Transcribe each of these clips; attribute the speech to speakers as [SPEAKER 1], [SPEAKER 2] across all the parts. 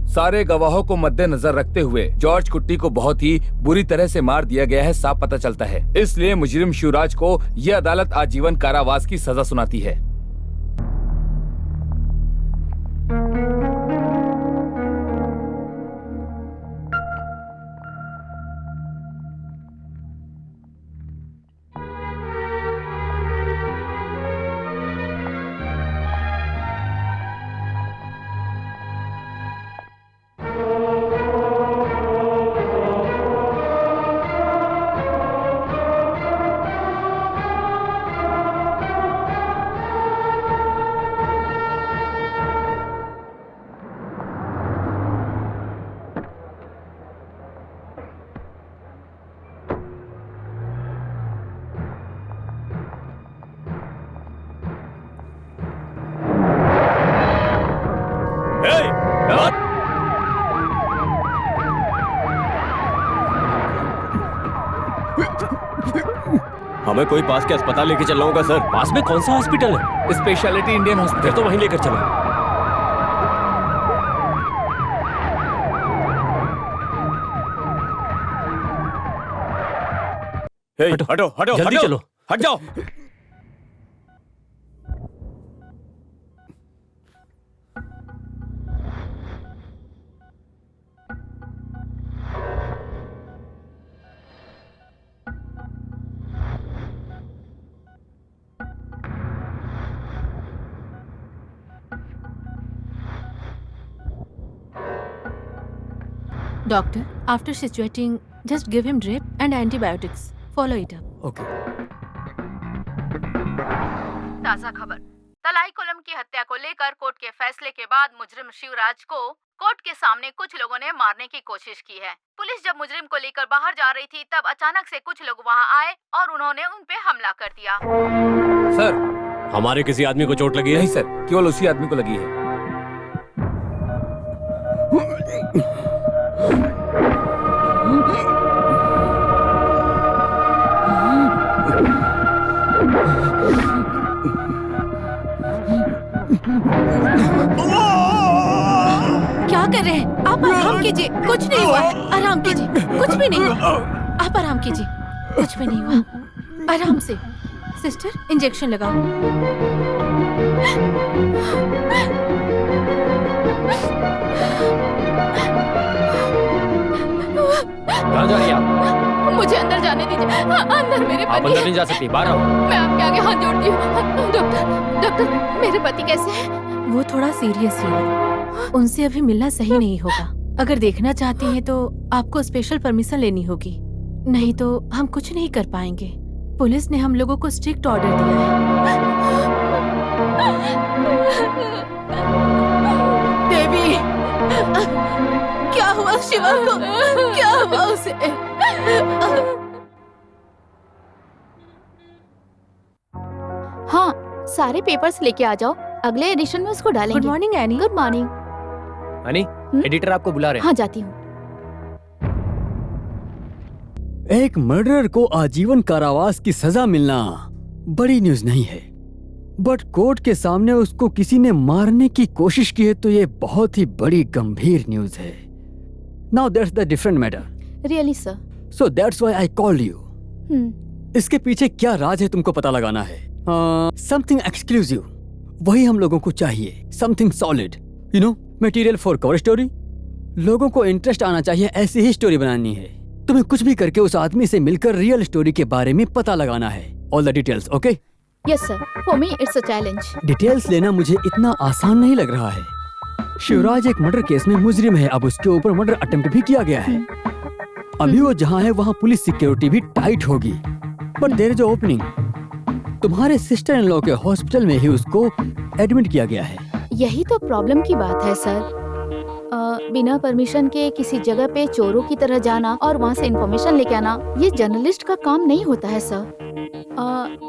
[SPEAKER 1] सारे गवाहों को मद्देनजर रखते हुए जॉर्ज कुट्टी को बहुत ही बुरी तरह से मार दिया गया है, साफ पता चलता है। इसलिए मुजरिम शिवराज को यह अदालत आजीवन कारावास की सजा सुनाती है।
[SPEAKER 2] हमें कोई पास के अस्पताल लेके चलना होगा सर।
[SPEAKER 3] पास में कौन सा हॉस्पिटल है?
[SPEAKER 1] Speciality Indian hospital.
[SPEAKER 3] तो वहीं लेकर चलो।
[SPEAKER 2] हटो हटो
[SPEAKER 3] जल्दी
[SPEAKER 2] हटो,
[SPEAKER 3] चलो।
[SPEAKER 2] हट जाओ।
[SPEAKER 4] Doctor, after situating, just give him drip and antibiotics. Follow it up.
[SPEAKER 3] Okay.
[SPEAKER 4] ताज़ा खबर। तलाई कोलम की हत्या को लेकर कोर्ट के फैसले के बाद मुजरिम शिवराज को कोर्ट के सामने कुछ लोगों ने मारने की कोशिश की है। पुलिस जब मुजरिम को लेकर बाहर जा रही थी तब अचानक से कुछ लोग वहां आए और उन्होंने उन पे हमला कर दिया।
[SPEAKER 1] सर,
[SPEAKER 3] हमारे किसी आदमी को चोट लगी है?
[SPEAKER 1] नहीं सर, केवल उसी आदमी को लगी है।
[SPEAKER 4] क्या कर रहे हैं आप? आराम कीजिए, कुछ नहीं हुआ है। आराम कीजिए, कुछ भी नहीं हुआ। आप आराम कीजिए, कुछ भी नहीं हुआ। आराम से। सिस्टर, इंजेक्शन लगाओ।
[SPEAKER 3] कहाँ जा रही हैं आप?
[SPEAKER 4] मुझे अंदर जाने दीजिए। अंदर मेरे
[SPEAKER 3] आप
[SPEAKER 4] पति
[SPEAKER 3] अंदर
[SPEAKER 4] हैं।
[SPEAKER 3] नहीं जा सकती, बाहर आओ।
[SPEAKER 4] मैं आपके आगे हाथ जोड़ती हूँ। डॉक्टर, मेरे पति कैसे हैं? वो थोड़ा सीरियस ही है। उनसे अभी मिलना सही नहीं होगा। अगर देखना चाहती हैं तो आपको स्पेशल परमिशन लेनी होगी, नहीं तो हम कुछ नहीं कर पाएंगे। पुलिस ने हम लोगों को स्ट्रिक्ट ऑर्डर दिया है। देवी, क्या हुआ शिवा को? क्या हुआ उसे?
[SPEAKER 5] हाँ, सारे पेपर्स लेके आ जाओ, अगले एडिशन में उसको डालेंगे।
[SPEAKER 4] Good morning any.
[SPEAKER 5] Good morning.
[SPEAKER 3] Honey, editor आपको बुला रहे हैं।
[SPEAKER 5] हाँ, जाती हूँ।
[SPEAKER 6] एक मर्डरर को आजीवन कारावास की सजा मिलना बड़ी न्यूज नहीं है, बट कोर्ट के सामने उसको किसी ने मारने की कोशिश की है तो ये बहुत ही बड़ी गंभीर न्यूज है। Now that's the different matter.
[SPEAKER 5] Really sir.
[SPEAKER 6] So that's why I called you. इसके पीछे क्या राज है तुमको पता लगाना है। समथिंग एक्सक्लूसिव, वही हम लोगों को चाहिए। Something solid, you know, material for cover story. लोगों को इंटरेस्ट आना चाहिए, ऐसी ही स्टोरी बनानी है। तुम्हें कुछ भी करके उस आदमी से मिलकर रियल स्टोरी के बारे में पता लगाना है। All the details, okay?
[SPEAKER 5] Yes sir, for me it's a challenge.
[SPEAKER 6] Details लेना मुझे इतना आसान नहीं लग रहा है। शिवराज एक मर्डर केस में मुजरिम है, अब उसके ऊपर मर्डर अटेम्प्ट भी किया गया है। अभी वो जहाँ है वहाँ पुलिस सिक्योरिटी भी टाइट होगी, बट देयर इज ओपनिंग। तुम्हारे सिस्टर इन लॉ के हॉस्पिटल में ही उसको एडमिट किया गया है।
[SPEAKER 5] यही तो प्रॉब्लम की बात है सर। बिना परमिशन के किसी जगह पे चोरों की तरह जाना और वहाँ से इंफॉर्मेशन लेके आना, ये जर्नलिस्ट का काम नहीं होता है सर।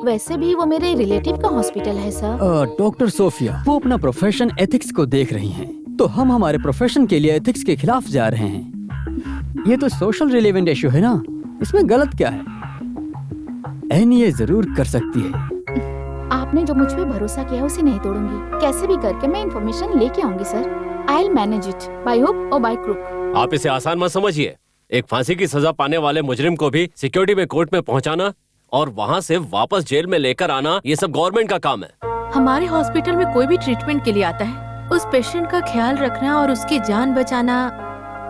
[SPEAKER 5] वैसे भी वो मेरे रिलेटिव का हॉस्पिटल है सर।
[SPEAKER 6] डॉक्टर सोफिया, वो अपना प्रोफेशन एथिक्स को देख रही हैं, तो हम हमारे प्रोफेशन के लिए एथिक्स के खिलाफ जा रहे हैं। ये तो सोशल रिलेवेंट इशू है ना, इसमें गलत क्या है? एनी ये जरूर कर सकती है।
[SPEAKER 5] आप आपने जो मुझ पे भरोसा किया है उसे नहीं तोड़ूंगी। कैसे भी करके मैं इन्फॉर्मेशन लेके आऊंगी sir. I will manage it by hook और बाय क्रुक।
[SPEAKER 3] आप इसे आसान मत समझिए। एक फांसी की सजा पाने वाले मुजरिम को भी सिक्योरिटी में कोर्ट में पहुंचाना और वहां से वापस जेल में लेकर आना, ये सब गवर्नमेंट का काम है।
[SPEAKER 4] हमारे हॉस्पिटल में कोई भी ट्रीटमेंट के लिए आता है, उस पेशेंट का ख्याल रखना और उसकी जान बचाना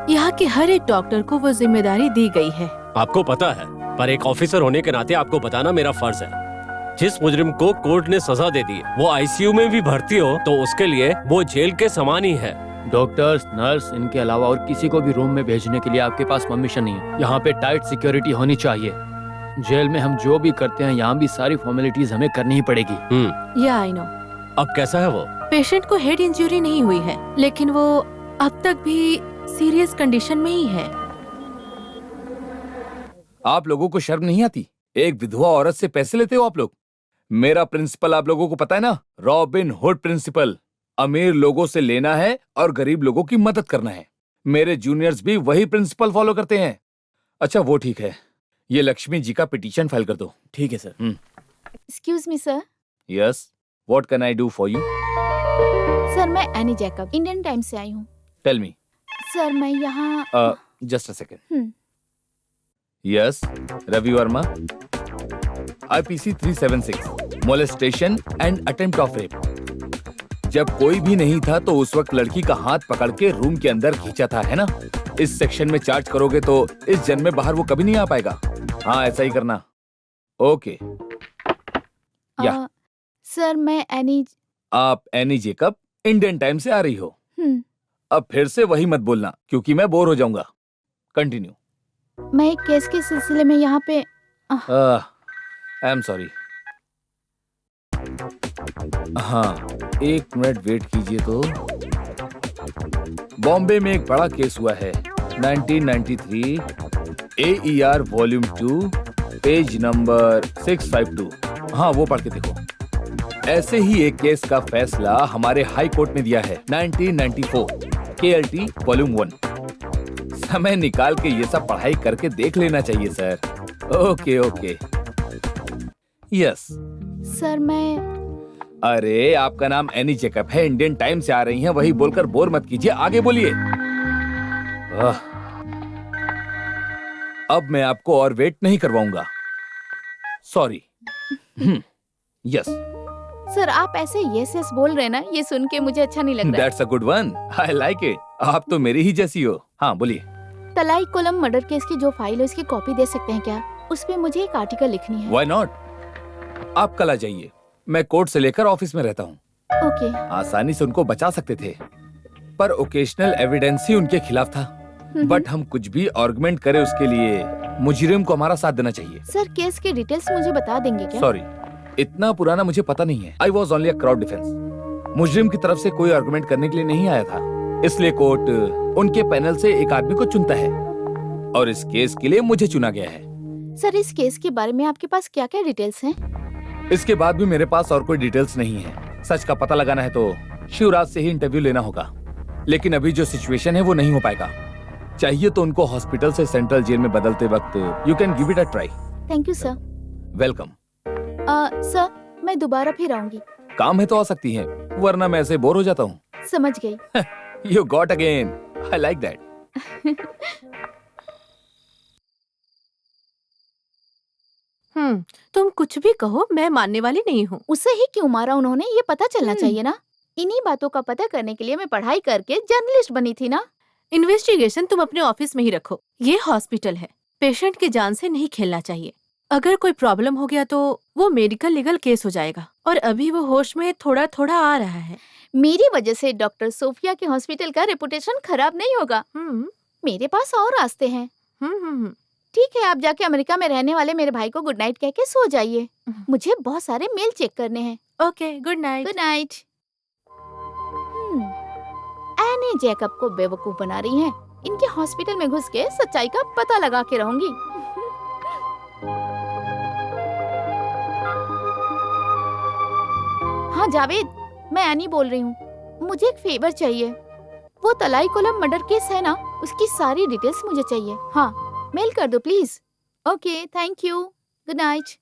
[SPEAKER 4] यहाँ के हर एक डॉक्टर को वो जिम्मेदारी दी गई है।
[SPEAKER 3] आपको पता है, पर एक ऑफिसर होने के नाते आपको बताना मेरा फर्ज है। जिस मुजरिम को कोर्ट ने सजा दे दी, वो आईसीयू में भी भर्ती हो तो उसके लिए वो जेल के समान ही है।
[SPEAKER 2] डॉक्टर्स, नर्स, इनके अलावा और किसी को भी रूम में भेजने के लिए आपके पास परमिशन नहीं है। यहाँ पे टाइट सिक्योरिटी होनी चाहिए। जेल में हम जो भी करते हैं, यहाँ भी सारी फॉर्मेलिटीज हमें करनी ही पड़ेगी।
[SPEAKER 4] या आई नो।
[SPEAKER 3] अब कैसा है वो?
[SPEAKER 4] पेशेंट को हेड इंजरी नहीं हुई है, लेकिन वो अब तक भी सीरियस कंडीशन में ही है।
[SPEAKER 1] आप लोगों को शर्म नहीं आती? एक विधवा औरत से पैसे लेते हो आप लोग। मेरा प्रिंसिपल आप लोगों को पता है ना, रॉबिन हुड प्रिंसिपल। अमीर लोगों से लेना है और गरीब लोगों की मदद करना है। मेरे जूनियर्स भी वही प्रिंसिपल फॉलो करते हैं। अच्छा वो ठीक है, ये लक्ष्मी जी का पिटीशन फाइल कर दो।
[SPEAKER 2] ठीक है sir.
[SPEAKER 5] Excuse me sir.
[SPEAKER 1] Yes, what can I do for you?
[SPEAKER 5] Sir मैं एनी जैकब, इंडियन टाइम से आई हूँ।
[SPEAKER 1] Tell me.
[SPEAKER 5] सर मैं यहाँ
[SPEAKER 1] just a second. Yes, Ravi Varma, IPC 376, molestation and attempt of rape. जब कोई भी नहीं था तो उस वक्त लड़की का हाथ पकड़ के रूम के अंदर खींचा था, है ना? इस सेक्शन में चार्ज करोगे तो इस जन्म में बाहर वो कभी नहीं आ पाएगा। हाँ, ऐसा ही करना। ओके। या
[SPEAKER 5] सर मैं एनी।
[SPEAKER 1] आप एनी जेकब इंडियन टाइम से आ रही हो। अब फिर से वही मत बोलना क्योंकि मैं बोर हो जाऊंगा। कंटिन्यू।
[SPEAKER 5] मैं एक केस के सिलसिले में यहाँ पे।
[SPEAKER 1] आई एम सॉरी। हाँ, एक मिनट वेट कीजिए तो। बॉम्बे में एक बड़ा केस हुआ है, 1993, AER वॉल्यूम 2, पेज नंबर 652। हाँ, वो पढ़ के देखो। ऐसे ही एक केस का फैसला हमारे हाई कोर्ट ने दिया है, 1994, KLT वॉल्यूम 1। समय निकाल के ये सब पढ़ाई करके देख लेना चाहिए sir. Okay okay. Yes.
[SPEAKER 5] Sir मैं।
[SPEAKER 1] अरे आपका नाम एनी जेकब है, इंडियन टाइम से आ रही हैं, वही बोलकर बोर मत कीजिए, आगे बोलिए। अब मैं आपको और वेट नहीं करवाऊंगा। सॉरी। यस।
[SPEAKER 5] सर आप ऐसे यस यस बोल रहे ना, ये सुन के मुझे अच्छा नहीं लग रहा।
[SPEAKER 1] That's a good one, I like it. आप तो मेरी ही जैसी हो। हाँ बोलिए।
[SPEAKER 5] तलाई कोलम मर्डर केस की जो फाइल है उसकी कॉपी दे सकते हैं क्या? उस पे मुझे एक आर्टिकल लिखनी है।
[SPEAKER 1] Why not? आप कल आ जाइए, मैं कोर्ट से लेकर ऑफिस में रहता हूँ।
[SPEAKER 5] ओके।
[SPEAKER 1] आसानी से उनको बचा सकते थे, पर ओकेशनल एविडेंस ही उनके खिलाफ था। बट हम कुछ भी आर्गुमेंट करें उसके लिए मुजरिम को हमारा साथ देना चाहिए।
[SPEAKER 5] सर केस के डिटेल्स मुझे बता देंगे क्या?
[SPEAKER 1] सॉरी, इतना पुराना मुझे पता नहीं है। I was only a crowd defence. मुजरिम की तरफ से कोई आर्गुमेंट करने के लिए नहीं आया था, इसलिए कोर्ट उनके पैनल से एक आदमी को चुनता है और इस केस के लिए मुझे चुना गया है।
[SPEAKER 5] सर इस केस के बारे में आपके पास क्या क्या डिटेल्स हैं?
[SPEAKER 1] इसके बाद भी मेरे पास और कोई डिटेल्स नहीं है। सच का पता लगाना है तो शिवराज से ही इंटरव्यू लेना होगा, लेकिन अभी जो सिचुएशन है वो नहीं हो पाएगा। चाहिए तो उनको हॉस्पिटल से सेंट्रल जेल में बदलते वक्त you can give it a try.
[SPEAKER 5] Thank you sir.
[SPEAKER 1] Welcome.
[SPEAKER 5] Sir मैं दोबारा फिर आऊंगी।
[SPEAKER 1] काम है तो आ सकती हैं, वरना मैं ऐसे बोर हो जाता हूँ।
[SPEAKER 5] समझ गई।
[SPEAKER 1] You got again. I like that.
[SPEAKER 4] तुम कुछ भी कहो, मैं मानने वाली नहीं हूँ।
[SPEAKER 5] उसे ही क्यों मारा उन्होंने, ये पता चलना चाहिए ना। इन्हीं बातों का पता करने के लिए मैं पढ़ाई करके जर्नलिस्ट बनी थी ना।
[SPEAKER 4] इन्वेस्टिगेशन तुम अपने ऑफिस में ही रखो, ये हॉस्पिटल है, पेशेंट की जान से नहीं खेलना चाहिए। अगर कोई प्रॉब्लम हो गया तो वो मेडिकल लीगल केस हो जाएगा, और अभी वो होश में थोड़ा थोड़ा आ रहा है।
[SPEAKER 5] मेरी वजह से डॉक्टर सोफिया के हॉस्पिटल का रेपुटेशन खराब नहीं होगा। मेरे पास और रास्ते हैं। ठीक है, आप जाके अमेरिका में रहने वाले मेरे भाई को गुड नाइट कह के सो जाइए। मुझे बहुत सारे मेल चेक करने हैं।
[SPEAKER 4] Okay, good night.
[SPEAKER 5] Good night. Any Jacob को बेवकूफ बना रही हैं। इनके हॉस्पिटल में घुस के सच्चाई का पता लगा के रहूंगी। हाँ जावेद, मैं एनी बोल रही हूँ। मुझे एक फेवर चाहिए। वो तलाई कोलम मर्डर केस है ना, उसकी सारी डिटेल्स मुझे चाहिए। हाँ, मेल कर दो please. Okay, thank you. Good night.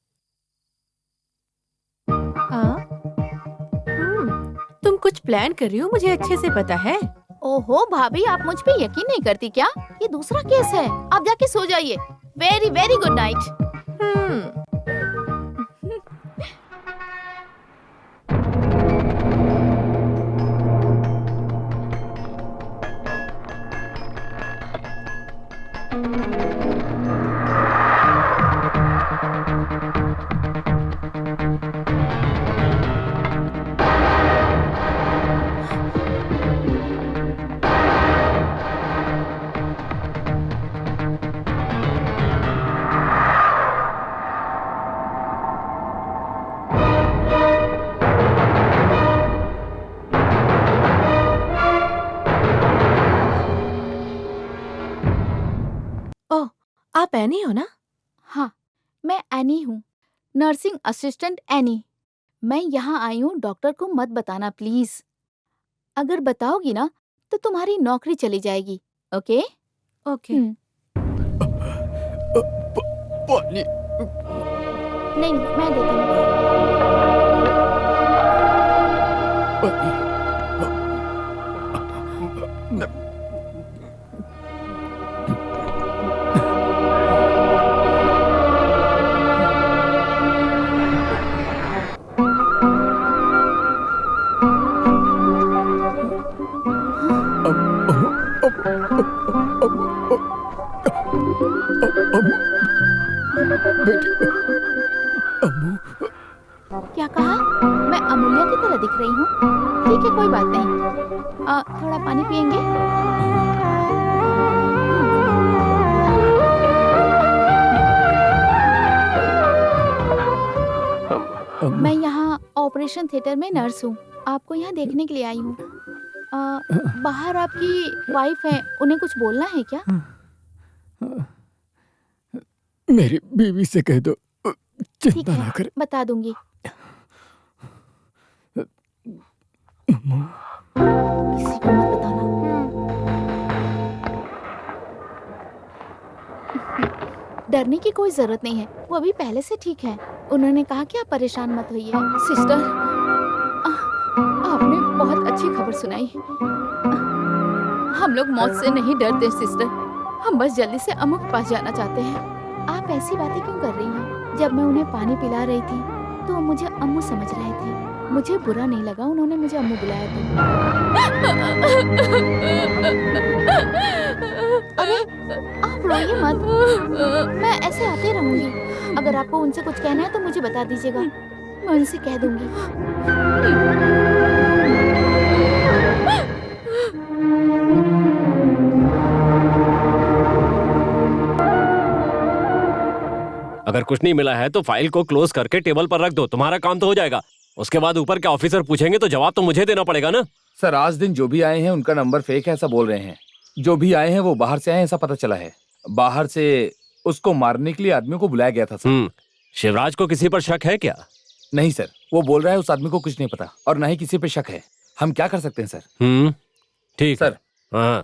[SPEAKER 4] कुछ प्लान कर रही हूँ, मुझे अच्छे से पता है।
[SPEAKER 5] ओहो भाभी, आप मुझ पे यकीन नहीं करती क्या? ये दूसरा केस है। आप जाके सो जाइए। Very very good night.
[SPEAKER 4] Oh, आप एनी हो ना?
[SPEAKER 5] हाँ, मैं एनी हूँ, नर्सिंग असिस्टेंट एनी। मैं यहाँ आई हूँ, डॉक्टर को मत बताना प्लीज। अगर बताओगी ना तो तुम्हारी नौकरी चली जाएगी। ओके?
[SPEAKER 4] ओके।
[SPEAKER 6] पानी।
[SPEAKER 5] नहीं, मैं देती हूँ। क्या कहा? मैं अमूल्य की तरह दिख रही हूँ? ठीक है, कोई बात नहीं। थोड़ा पानी पियेंगे? मैं यहाँ ऑपरेशन थिएटर में नर्स हूँ। आपको यहाँ देखने के लिए आई हूँ। बाहर आपकी वाइफ है, उन्हें कुछ बोलना है क्या?
[SPEAKER 6] मेरी बीवी से कह दो
[SPEAKER 5] ठीक
[SPEAKER 6] चिंता ना
[SPEAKER 5] है,
[SPEAKER 6] करे।
[SPEAKER 5] बता दूंगी।
[SPEAKER 6] अम्मू,
[SPEAKER 5] किसी को मत बताना। डरने की कोई जरूरत नहीं है, वो अभी पहले से ठीक है। उन्होंने कहा कि आप परेशान मत होइए। सिस्टर, आपने बहुत अच्छी खबर सुनाई। हम लोग मौत से नहीं डरते सिस्टर, हम बस जल्दी से अम्मू के पास जाना चाहते हैं। आप ऐसी बातें क्यों कर रही हैं? जब मैं उन्हें पानी पिला रही थी तो वो मुझे अम्मू समझ रहे थे। मुझे बुरा नहीं लगा उन्होंने मुझे अम्मू बुलाया तो। अरे आप रोइए मत, मैं ऐसे आते रहूंगी। अगर आपको उनसे कुछ कहना है तो मुझे बता दीजिएगा, मैं उनसे कह दूंगी।
[SPEAKER 3] अगर कुछ नहीं मिला है तो फाइल को क्लोज करके टेबल पर रख दो, तुम्हारा काम तो हो जाएगा। उसके बाद ऊपर के ऑफिसर पूछेंगे तो जवाब तो मुझे देना पड़ेगा ना।
[SPEAKER 1] सर, आज दिन जो भी आए हैं उनका नंबर फेक है ऐसा बोल रहे हैं। जो भी आए हैं वो बाहर से आए हैं ऐसा पता चला है। बाहर से उसको मारने के लिए आदमी को बुलाया गया था सर।
[SPEAKER 3] शिवराज को किसी पर शक है क्या?
[SPEAKER 1] नहीं सर, वो बोल रहा है उस आदमी को कुछ नहीं पता और ना ही किसी पे शक है। हम क्या कर सकते हैं सर?
[SPEAKER 3] ठीक
[SPEAKER 1] सर।
[SPEAKER 3] हाँ,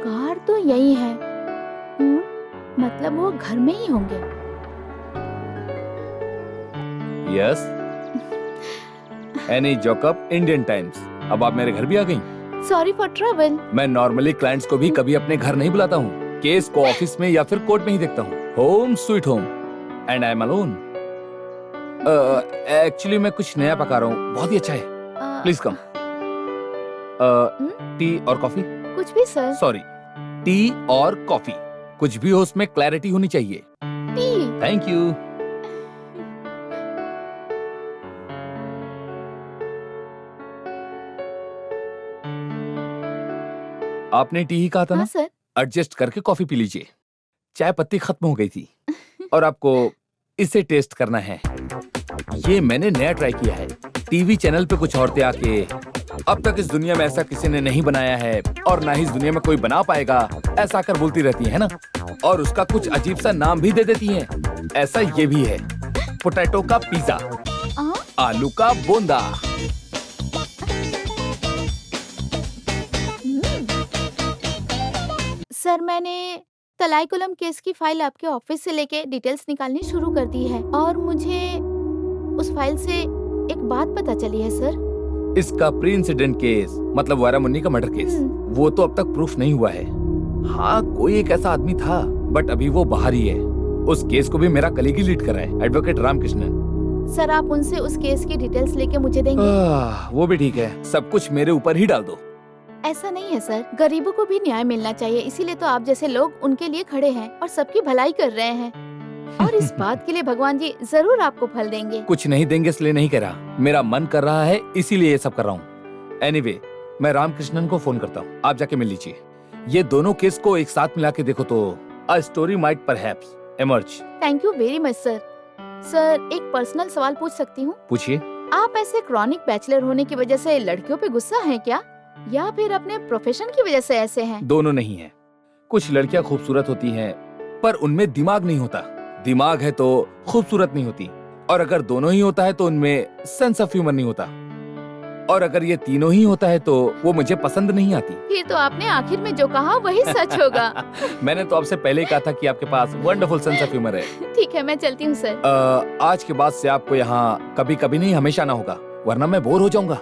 [SPEAKER 5] कार तो यही है। मतलब वो घर में ही होंगे।
[SPEAKER 1] यस, एनी जॉकअप, इंडियन टाइम्स। अब आप मेरे घर भी आ गई।
[SPEAKER 5] Sorry for trouble.
[SPEAKER 1] मैं नॉर्मली क्लाइंट्स को भी कभी अपने घर नहीं बुलाता हूँ। केस को ऑफिस में या फिर कोर्ट में ही देखता हूँ। Home sweet home, and I am alone. Actually मैं कुछ नया पका रहा हूँ, बहुत ही अच्छा है। Please come. टी और कॉफी?
[SPEAKER 5] कुछ भी सर।
[SPEAKER 1] सॉरी, टी और कॉफी, कुछ भी हो उसमें क्लैरिटी होनी चाहिए।
[SPEAKER 5] टी।
[SPEAKER 1] Thank you. आपने टी ही कहा था
[SPEAKER 5] हाँ
[SPEAKER 1] ना?
[SPEAKER 5] सर।
[SPEAKER 1] एडजस्ट करके कॉफी पी लीजिए। चाय पत्ती खत्म हो गई थी और आपको इसे टेस्ट करना है। ये मैंने नया ट्राई किया है। टीवी चैनल पे कुछ औरतें आके अब तक इस दुनिया में ऐसा किसी ने नहीं बनाया है और ना ही इस दुनिया में कोई बना पाएगा ऐसा आकर बोलती रहती है ना, और उसका कुछ अजीब सा नाम भी दे देती हैं। ऐसा ये भी है, पोटैटो का पिज्जा, आलू का बोंदा।
[SPEAKER 5] सर मैंने तलाईकुलम केस की फाइल आपके ऑफिस से लेके डिटेल्स निकालनी शुरू कर दी है और मुझे उस फाइल से एक बात पता चली है सर।
[SPEAKER 1] इसका प्री इंसिडेंट केस मतलब वारा मुन्नी का मर्डर केस, वो तो अब तक प्रूफ नहीं हुआ है। हाँ, कोई एक ऐसा आदमी था बट अभी वो बाहर ही है। उस केस को भी मेरा कलीग ही लीड कर रहा है, एडवोकेट रामकृष्णन।
[SPEAKER 5] सर आप उनसे उस केस की डिटेल्स लेके मुझे देंगे?
[SPEAKER 1] वो भी ठीक है, सब कुछ मेरे ऊपर ही डाल दो।
[SPEAKER 5] ऐसा नहीं है सर, गरीबों को भी न्याय मिलना चाहिए, इसीलिए तो आप जैसे लोग उनके लिए खड़े हैं और सबकी भलाई कर रहे हैं। और इस बात के लिए भगवान जी जरूर आपको फल देंगे।
[SPEAKER 1] कुछ नहीं देंगे इसलिए नहीं कह रहा, मेरा मन कर रहा है इसीलिए ये सब कर रहा हूँ। एनीवे, मैं रामकृष्णन को फोन करता हूँ, आप जाके मिल लीजिए। ये दोनों केस को एक साथ मिला के देखो तो a story might perhaps emerge.
[SPEAKER 5] Thank you very much sir. Sir एक पर्सनल सवाल पूछ सकती हूँ?
[SPEAKER 1] पूछिए।
[SPEAKER 5] आप ऐसे क्रॉनिक बैचलर होने की वजह से लड़कियों पे गुस्सा है क्या, या फिर अपने प्रोफेशन की वजह से ऐसे हैं?
[SPEAKER 1] दोनों नहीं है। कुछ लड़कियां खूबसूरत होती हैं पर उनमें दिमाग नहीं होता, दिमाग है तो खूबसूरत नहीं होती, और अगर दोनों ही होता है तो उनमें सेंस ऑफ ह्यूमर नहीं होता, और अगर ये तीनों ही होता है तो वो मुझे पसंद नहीं आती।
[SPEAKER 5] फिर तो आपने आखिर में जो कहा वही सच होगा।
[SPEAKER 1] मैंने तो आपसे पहले ही कहा था कि आपके पास वंडरफुल सेंस ऑफ ह्यूमर है।
[SPEAKER 5] ठीक है, मैं चलती हूँ सर।
[SPEAKER 1] आज के बाद से आपको यहाँ कभी कभी नहीं हमेशा आना होगा, वरना मैं बोर हो जाऊंगा।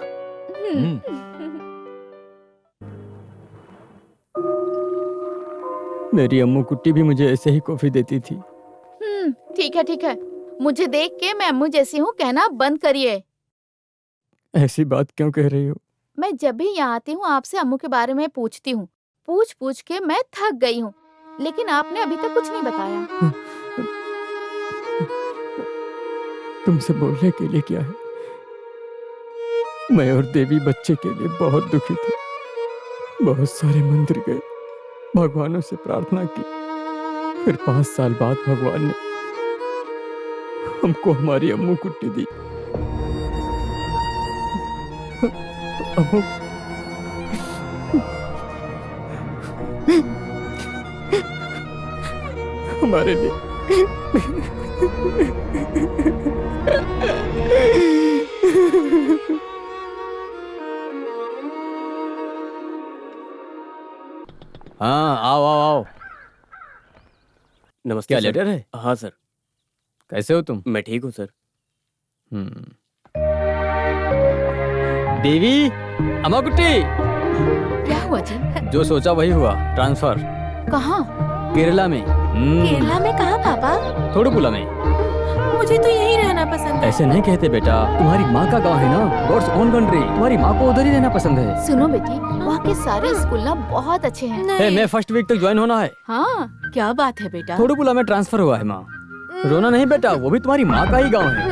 [SPEAKER 6] मेरी अम्मू कुट्टी भी मुझे ऐसे ही कॉफी देती थी।
[SPEAKER 5] ठीक है ठीक है, मुझे देख के मैं अम्मू जैसी हूँ कहना बंद करिए।
[SPEAKER 6] ऐसी बात क्यों कह रही हो?
[SPEAKER 5] मैं जब भी यहाँ आती हूँ आपसे अम्मू के बारे में पूछती हूँ, पूछ पूछ के मैं थक गई हूँ, लेकिन आपने अभी तक कुछ नहीं बताया।
[SPEAKER 6] तुमसे बोलने के लिए क्या है? मैं और देवी बच्चे के लिए बहुत दुखी थे। बहुत सारे मंदिर गए, भगवानों से प्रार्थना की, फिर 5 साल बाद भगवान ने हमको हमारी अम्मू कुट्टी दी। अम्मू हमारे लिए हाँ, आओ आओ आओ।
[SPEAKER 3] नमस्ते
[SPEAKER 6] क्या
[SPEAKER 3] सर।
[SPEAKER 6] लेटर है?
[SPEAKER 3] हाँ सर।
[SPEAKER 6] कैसे हो तुम?
[SPEAKER 3] मैं ठीक हूँ सर।
[SPEAKER 6] देवी, अम्मा कुट्टी।
[SPEAKER 5] क्या हुआ जी?
[SPEAKER 6] जो सोचा वही हुआ, ट्रांसफर।
[SPEAKER 5] कहाँ?
[SPEAKER 6] केरला में।
[SPEAKER 4] केरला में कहाँ पापा?
[SPEAKER 6] थोडुपुला में।
[SPEAKER 4] मुझे तो यहीं रहना पसंद है।
[SPEAKER 6] ऐसे नहीं कहते बेटा, तुम्हारी माँ का गांव है ना, गॉड्स ओन कंट्री, तुम्हारी माँ को उधर ही रहना पसंद है।
[SPEAKER 5] सुनो बेटी, वहाँ के सारे स्कूल ना बहुत अच्छे हैं।
[SPEAKER 6] है, मैं फर्स्ट वीक तक ज्वाइन होना है।
[SPEAKER 5] हाँ,
[SPEAKER 4] क्या बात है बेटा?
[SPEAKER 6] थोडुपुला में ट्रांसफर हुआ है माँ। रोना नहीं बेटा, वो भी तुम्हारी माँ का ही गाँव है।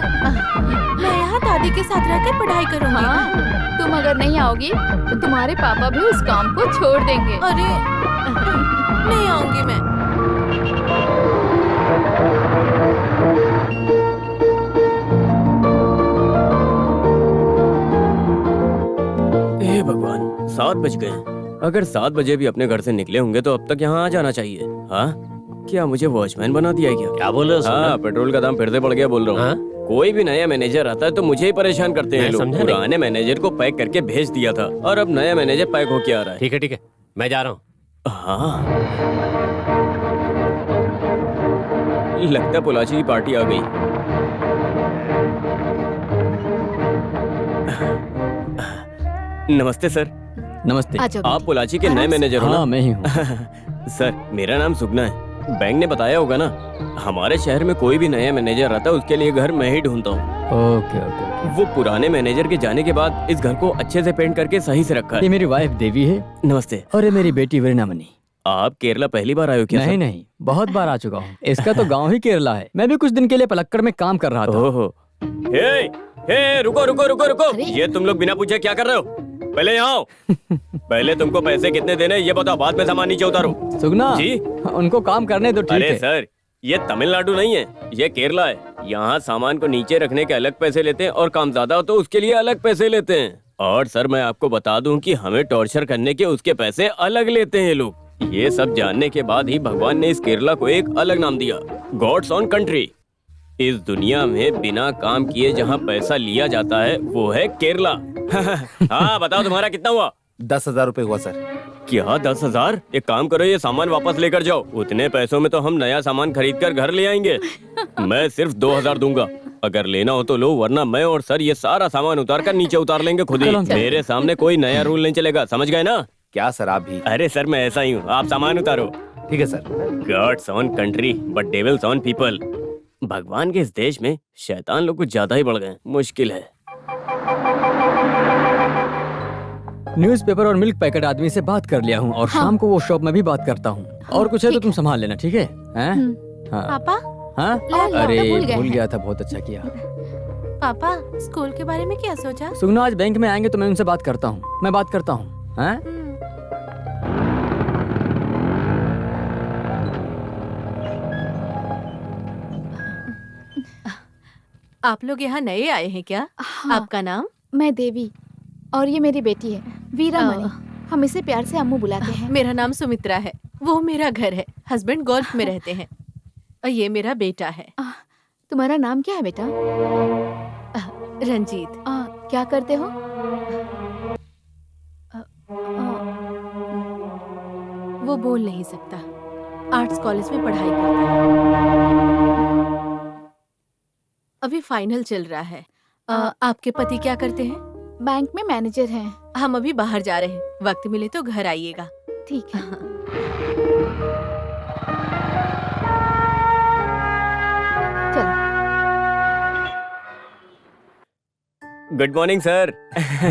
[SPEAKER 4] मैं यहाँ दादी के साथ रहकर पढ़ाई करूँगी।
[SPEAKER 5] हाँ, तुम अगर नहीं आओगी तो तुम्हारे पापा भी उस काम को छोड़ देंगे।
[SPEAKER 4] अरे नहीं आऊंगी मैं।
[SPEAKER 3] हे भगवान, 7 बज गए। अगर 7 बजे भी अपने घर से निकले होंगे तो अब तक यहाँ आ जाना चाहिए। हाँ, क्या मुझे वॉचमैन बना दिया क्या?
[SPEAKER 7] क्या बोल रहे हो?
[SPEAKER 3] हाँ, पेट्रोल का दाम फिर से बढ़ गया बोल रहा हूँ। कोई भी नया मैनेजर आता है तो मुझे ही परेशान करते हैं लोग। पुराने मैनेजर को पैक करके भेज दिया था और अब नया मैनेजर पैक होके आ रहा है।
[SPEAKER 7] ठीक है, मैं जा रहा हूँ।
[SPEAKER 3] हाँ, लगता है पुलाची की पार्टी आ गई। नमस्ते सर।
[SPEAKER 6] नमस्ते।
[SPEAKER 5] आ जाओ
[SPEAKER 3] आप
[SPEAKER 5] बेटी।
[SPEAKER 3] पुलाची के नए मैनेजर हो
[SPEAKER 6] हाँ,
[SPEAKER 3] ना?
[SPEAKER 6] मैं ही हूँ।
[SPEAKER 3] सर, मेरा नाम सुगना है। बैंक ने बताया होगा ना, हमारे शहर में कोई भी नया मैनेजर आता है उसके लिए घर मैं ही ढूंढता हूँ।
[SPEAKER 6] Okay okay okay.
[SPEAKER 3] वो पुराने मैनेजर के जाने के बाद इस घर को अच्छे से पेंट करके सही से रखा
[SPEAKER 6] ये
[SPEAKER 3] है।
[SPEAKER 6] मेरी वाइफ देवी है
[SPEAKER 3] नमस्ते।
[SPEAKER 6] और ये मेरी बेटी वीरनामणि।
[SPEAKER 3] आप केरला पहली बार आए हो क्या?
[SPEAKER 6] नहीं नहीं, बहुत बार आ चुका हूँ। इसका तो गांव ही केरला है। मैं भी कुछ दिन के लिए पलक्कड़ में काम कर रहा था।
[SPEAKER 3] ओहो। हे, हे, रुको रुको रुको रुको।
[SPEAKER 5] अरे?
[SPEAKER 3] ये तुम लोग बिना पूछे क्या कर रहे हो? पहले यहाँ आओ। पहले तुमको पैसे कितने देने ये बताओ, बाद में सामान नीचे उतारो।
[SPEAKER 6] सुगना
[SPEAKER 3] जी?
[SPEAKER 6] उनको काम करने दो, ठीक
[SPEAKER 3] अरे
[SPEAKER 6] है।
[SPEAKER 3] सर, ये तमिलनाडु नहीं है, ये केरला है। यहाँ सामान को नीचे रखने के अलग पैसे लेते हैं और काम ज्यादा हो तो उसके लिए अलग पैसे लेते हैं। और सर, मैं आपको बता दूं कि हमें टॉर्चर करने के उसके पैसे अलग लेते हैं लोग। ये सब जानने के बाद ही भगवान ने इस केरला को एक अलग नाम दिया, गॉड्स ओन कंट्री। इस दुनिया में बिना काम किए जहाँ पैसा लिया जाता है वो है केरला। हाँ, बताओ तुम्हारा कितना हुआ?
[SPEAKER 1] 10,000 रुपए हुआ सर।
[SPEAKER 3] क्या 10,000? एक काम करो, ये सामान वापस लेकर जाओ। उतने पैसों में तो हम नया सामान खरीद कर घर ले आएंगे। मैं सिर्फ 2,000 दूंगा। अगर लेना हो तो लो, वरना मैं और सर ये सारा सामान उतार कर नीचे उतार लेंगे खुद ही। मेरे सामने कोई नया रूल नहीं चलेगा, समझ गए ना?
[SPEAKER 1] क्या सर आप भी?
[SPEAKER 3] अरे सर, मैं ऐसा ही हूँ। आप सामान उतारो।
[SPEAKER 1] ठीक है sir.
[SPEAKER 3] God's own country but devil's own people. भगवान के इस देश में शैतान लोग कुछ ज्यादा ही बढ़ गए। मुश्किल है।
[SPEAKER 6] न्यूज़पेपर और मिल्क पैकेट आदमी से बात कर लिया हूँ और शाम को वो शॉप में भी बात करता हूँ। और कुछ है तो तुम संभाल लेना, ठीक है? हैं? हाँ
[SPEAKER 4] पापा
[SPEAKER 6] हाँ।
[SPEAKER 5] ला,
[SPEAKER 6] अरे
[SPEAKER 5] भूल गए
[SPEAKER 6] भूल
[SPEAKER 5] हैं।
[SPEAKER 6] गया था, बहुत अच्छा किया।
[SPEAKER 4] पापा स्कूल के बारे में क्या सोचा?
[SPEAKER 6] सुगना आज बैंक में आएंगे तो मैं उनसे बात करता हूँ। मैं बात करता हूँ। हैं?
[SPEAKER 4] आप लोग यहाँ नए आए हैं क्या?
[SPEAKER 5] हाँ,
[SPEAKER 4] आपका नाम?
[SPEAKER 5] मैं देवी और ये मेरी बेटी है वीरा मणि। हम इसे प्यार से अम्मू बुलाते हैं।
[SPEAKER 4] मेरा नाम सुमित्रा है। वो मेरा घर है। हस्बैंड गोल्फ में रहते हैं। और ये मेरा बेटा है
[SPEAKER 5] तुम्हारा नाम क्या है बेटा?
[SPEAKER 4] रंजीत।
[SPEAKER 5] क्या करते हो?
[SPEAKER 4] वो बोल नहीं सकता। आर्ट्स कॉलेज में पढ़ाई करता है। अभी फाइनल चल रहा है। आपके पति क्या करते हैं?
[SPEAKER 5] बैंक में मैनेजर हैं।
[SPEAKER 4] हम अभी बाहर जा रहे हैं। वक्त मिले तो घर आइएगा।
[SPEAKER 5] ठीक है। चलो।
[SPEAKER 3] Good morning sir.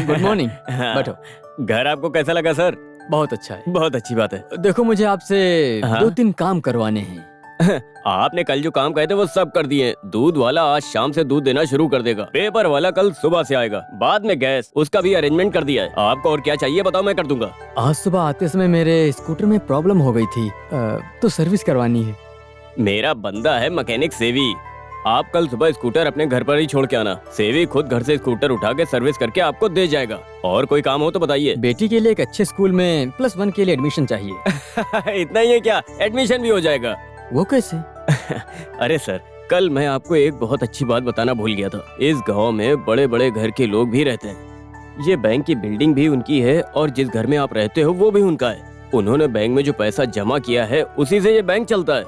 [SPEAKER 6] Good morning.
[SPEAKER 3] हाँ।
[SPEAKER 6] बैठो।
[SPEAKER 3] घर आपको कैसा लगा सर?
[SPEAKER 6] बहुत अच्छा है।
[SPEAKER 3] बहुत अच्छी बात है।
[SPEAKER 6] देखो, मुझे आपसे
[SPEAKER 3] हाँ?
[SPEAKER 6] 2-3 काम करवाने हैं।
[SPEAKER 3] आपने कल जो काम कहे थे वो सब कर दिए। दूध वाला आज शाम से दूध देना शुरू कर देगा। पेपर वाला कल सुबह से आएगा। बाद में गैस, उसका भी अरेंजमेंट कर दिया है। आपको और क्या चाहिए बताओ, मैं कर दूंगा।
[SPEAKER 6] आज सुबह आते समय मेरे स्कूटर में प्रॉब्लम हो गई थी, तो सर्विस करवानी है।
[SPEAKER 3] मेरा बंदा है मैकेनिक सेवी। आप कल सुबह स्कूटर अपने घर पर ही छोड़ के आना। सेवी खुद घर से स्कूटर उठा के सर्विस करके आपको दे जाएगा। और कोई काम हो तो बताइए।
[SPEAKER 6] बेटी के लिए एक अच्छे स्कूल में +1 के लिए एडमिशन चाहिए।
[SPEAKER 3] इतना ही है क्या? एडमिशन भी हो जाएगा।
[SPEAKER 6] वो कैसे?
[SPEAKER 3] अरे सर, कल मैं आपको एक बहुत अच्छी बात बताना भूल गया था। इस गांव में बड़े बड़े घर के लोग भी रहते हैं। ये बैंक की बिल्डिंग भी उनकी है और जिस घर में आप रहते हो वो भी उनका है। उन्होंने बैंक में जो पैसा जमा किया है उसी से ये बैंक चलता है।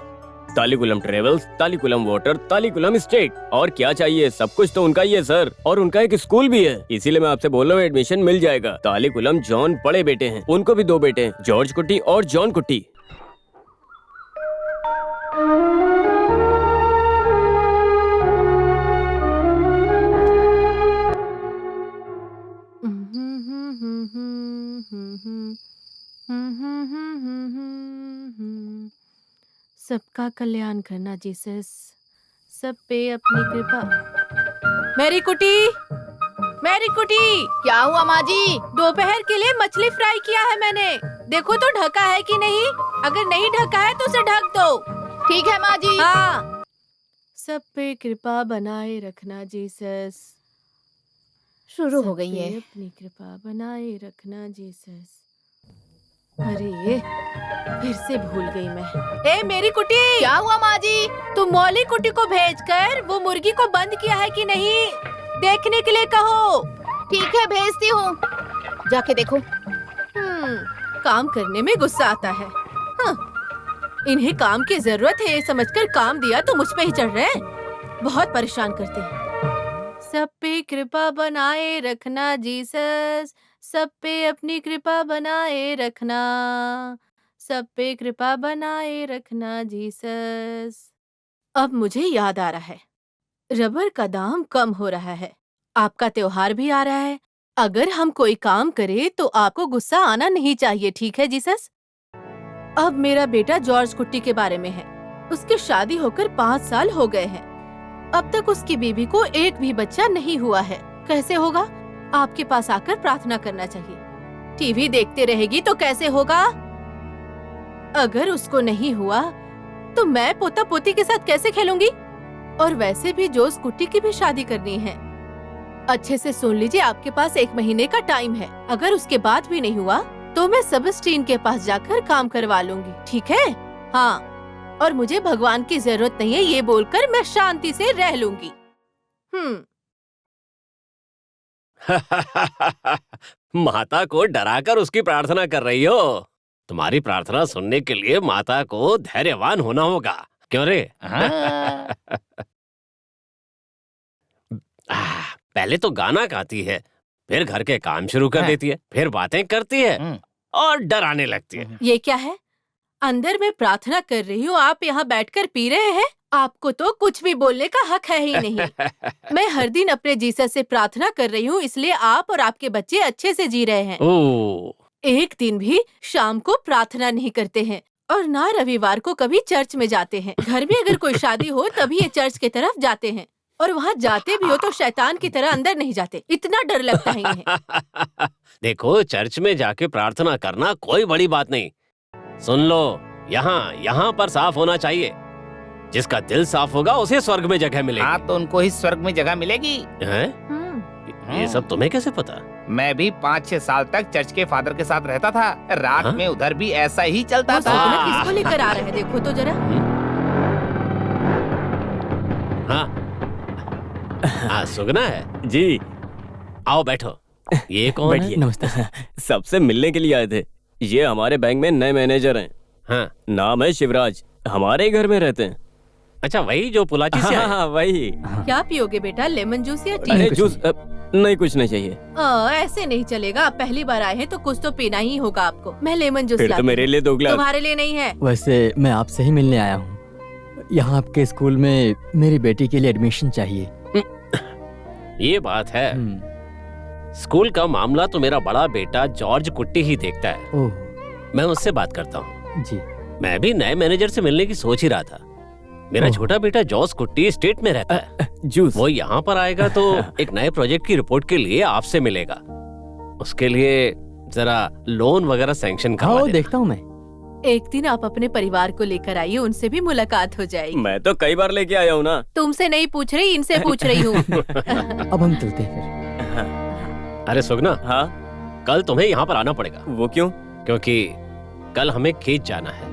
[SPEAKER 3] तालीकुलम ट्रेवल्स, तालीकुलम वाटर, तालीकुलम स्टेट। और क्या चाहिए? सब कुछ तो उनका ही है सर। और उनका एक स्कूल भी है। इसीलिए मैं आपसे बोल रहा हूँ, एडमिशन मिल जाएगा। तालीकुलम जॉन बड़े बेटे हैं, उनको भी 2 बेटे हैं, जॉर्ज कुट्टी और जॉन कुट्टी।
[SPEAKER 4] सबका कल्याण करना जीसस, सब पे अपनी कृपा। मेरी कुटी, मेरी कुटी,
[SPEAKER 5] क्या हुआ माँ जी?
[SPEAKER 4] दोपहर के लिए मछली फ्राई किया है मैंने। देखो तो ढका है कि नहीं। अगर नहीं ढका है तो उसे ढक दो।
[SPEAKER 5] ठीक है माँ जी।
[SPEAKER 4] हाँ। सब पे कृपा बनाए रखना जीसस।
[SPEAKER 5] शुरू हो
[SPEAKER 4] सब
[SPEAKER 5] गई
[SPEAKER 4] पे
[SPEAKER 5] है।
[SPEAKER 4] अपनी कृपा बनाए रखना जीसस। अरे फिर से भूल गई मैं। ए मेरी कुटी,
[SPEAKER 5] क्या हुआ माँ जी?
[SPEAKER 4] तुम मौली कुटी को भेजकर वो मुर्गी को बंद किया है कि नहीं, देखने के लिए कहो।
[SPEAKER 5] ठीक है, भेजती हूँ। जाके देखो।
[SPEAKER 4] काम करने में गुस्सा आता है। हाँ, इन्हें काम की जरूरत है ये समझकर काम दिया तो मुझ पे ही चढ़ रहे हैं। बहुत परेशान करते हैं। सब पे कृपा बनाए रखना जीसस, सब पे अपनी कृपा बनाए रखना, सब पे कृपा बनाए रखना जीसस। अब मुझे याद आ रहा है, रबर का दाम कम हो रहा है। आपका त्योहार भी आ रहा है। अगर हम कोई काम करें तो आपको गुस्सा आना नहीं चाहिए, ठीक है जीसस? अब मेरा बेटा जॉर्ज कुट्टी के बारे में है। उसकी शादी होकर 5 साल हो गए हैं। अब तक उसकी बीवी को एक भी बच्चा नहीं हुआ है। कैसे होगा? आपके पास आकर प्रार्थना करना चाहिए। टीवी देखते रहेगी तो कैसे होगा? अगर उसको नहीं हुआ तो मैं पोता पोती के साथ कैसे खेलूंगी? और वैसे भी जोस कुट्टी की भी शादी करनी है। अच्छे से सुन लीजिए, आपके पास 1 महीने का टाइम है। अगर उसके बाद भी नहीं हुआ तो मैं सबस्टीन के पास जाकर काम करवा लूंगी, ठीक है? हाँ, और मुझे भगवान की जरूरत नहीं है ये बोलकर मैं शांति से रह लूंगी।
[SPEAKER 7] माता को डराकर उसकी प्रार्थना कर रही हो। तुम्हारी प्रार्थना सुनने के लिए माता को धैर्यवान होना होगा, क्यों रे?
[SPEAKER 8] हाँ।
[SPEAKER 7] पहले तो गाना गाती है, फिर घर के काम शुरू कर
[SPEAKER 8] हाँ।
[SPEAKER 7] देती है, फिर बातें करती है और डराने लगती है।
[SPEAKER 4] ये क्या है? अंदर मैं प्रार्थना कर रही हूँ, आप यहाँ बैठकर पी रहे हैं। आपको तो कुछ भी बोलने का हक है ही नहीं। मैं हर दिन अपने जीसस से प्रार्थना कर रही हूँ, इसलिए आप और आपके बच्चे अच्छे से जी रहे हैं।
[SPEAKER 7] ओह,
[SPEAKER 4] एक दिन भी शाम को प्रार्थना नहीं करते हैं और ना रविवार को कभी चर्च में जाते हैं। घर में अगर कोई शादी हो तभी ये चर्च की तरफ जाते हैं, और वहाँ जाते भी हो तो शैतान की तरह अंदर नहीं जाते। इतना डर लगता है इन्हें।
[SPEAKER 7] देखो, चर्च में जाके प्रार्थना करना कोई बड़ी बात नहीं। सुन लो, यहाँ पर साफ होना चाहिए। जिसका दिल साफ होगा उसे स्वर्ग में जगह मिलेगी।
[SPEAKER 8] हाँ, तो उनको ही स्वर्ग में जगह मिलेगी।
[SPEAKER 7] हैं? ये सब तुम्हें कैसे पता?
[SPEAKER 8] मैं भी 5-6 साल तक चर्च के फादर के साथ रहता था। रात
[SPEAKER 7] हाँ?
[SPEAKER 8] में उधर भी ऐसा ही चलता
[SPEAKER 4] वो
[SPEAKER 8] था।
[SPEAKER 4] सुगना किसको लेकर आ रहा है, देखो तो जरा।
[SPEAKER 7] हाँ, सुगना है
[SPEAKER 3] जी।
[SPEAKER 7] आओ बैठो। ये कौन है?
[SPEAKER 6] नमस्ते।
[SPEAKER 3] सबसे मिलने के लिए आए थे। ये हमारे बैंक में नए मैनेजर हैं।
[SPEAKER 7] हाँ,
[SPEAKER 3] नाम है शिवराज, हमारे ही घर में रहते हैं।
[SPEAKER 7] अच्छा, वही जो पुलाची से आए?
[SPEAKER 3] हाँ, वही।
[SPEAKER 4] क्या पियोगे बेटा, लेमन जूस या टी?
[SPEAKER 3] अरे
[SPEAKER 6] कुछ
[SPEAKER 3] जूस नहीं, कुछ नहीं चाहिए।
[SPEAKER 4] ऐसे नहीं चलेगा। आप पहली बार आए हैं तो कुछ तो पीना ही होगा आपको। मैं लेमन जूस
[SPEAKER 3] फिर तो
[SPEAKER 4] लाती
[SPEAKER 3] मेरे
[SPEAKER 4] हूँ।
[SPEAKER 3] लिए 2 गिलास।
[SPEAKER 4] तुम्हारे लिए नहीं है।
[SPEAKER 6] वैसे मैं आपसे ही मिलने आया हूँ। यहाँ आपके स्कूल में मेरी बेटी के लिए एडमिशन चाहिए।
[SPEAKER 7] ये बात है। स्कूल का मामला तो मेरा बड़ा बेटा जॉर्ज कुट्टी ही देखता है।
[SPEAKER 6] ओह
[SPEAKER 7] मैं उससे बात करता हूँ।
[SPEAKER 6] जी।
[SPEAKER 7] मैं भी नए मैनेजर से मिलने की सोच ही रहा था। मेरा
[SPEAKER 6] ओह।
[SPEAKER 7] छोटा बेटा जॉर्ज कुट्टी स्टेट में रहता है।
[SPEAKER 3] जूस।
[SPEAKER 7] वो यहाँ पर आएगा तो एक नए प्रोजेक्ट की रिपोर्ट के लिए आपसे मिलेगा। उसके लिए जरा लोन वगैरह सैंक्शन करवा
[SPEAKER 6] हाँ,
[SPEAKER 7] देना।
[SPEAKER 6] देखता हूँ मैं।
[SPEAKER 4] एक दिन आप अपने परिवार को लेकर आइए, उनसे भी मुलाकात हो जाएगी।
[SPEAKER 3] मैं तो कई बार लेके आया हूँ ना।
[SPEAKER 4] तुमसे नहीं पूछ रही, इनसे पूछ रही हूँ।
[SPEAKER 6] अब हम चलते हैं फिर।
[SPEAKER 7] अरे सुगना,
[SPEAKER 3] हाँ,
[SPEAKER 7] कल तुम्हें यहाँ पर आना पड़ेगा,
[SPEAKER 3] वो क्यों?
[SPEAKER 7] क्योंकि कल हमें खेत जाना है।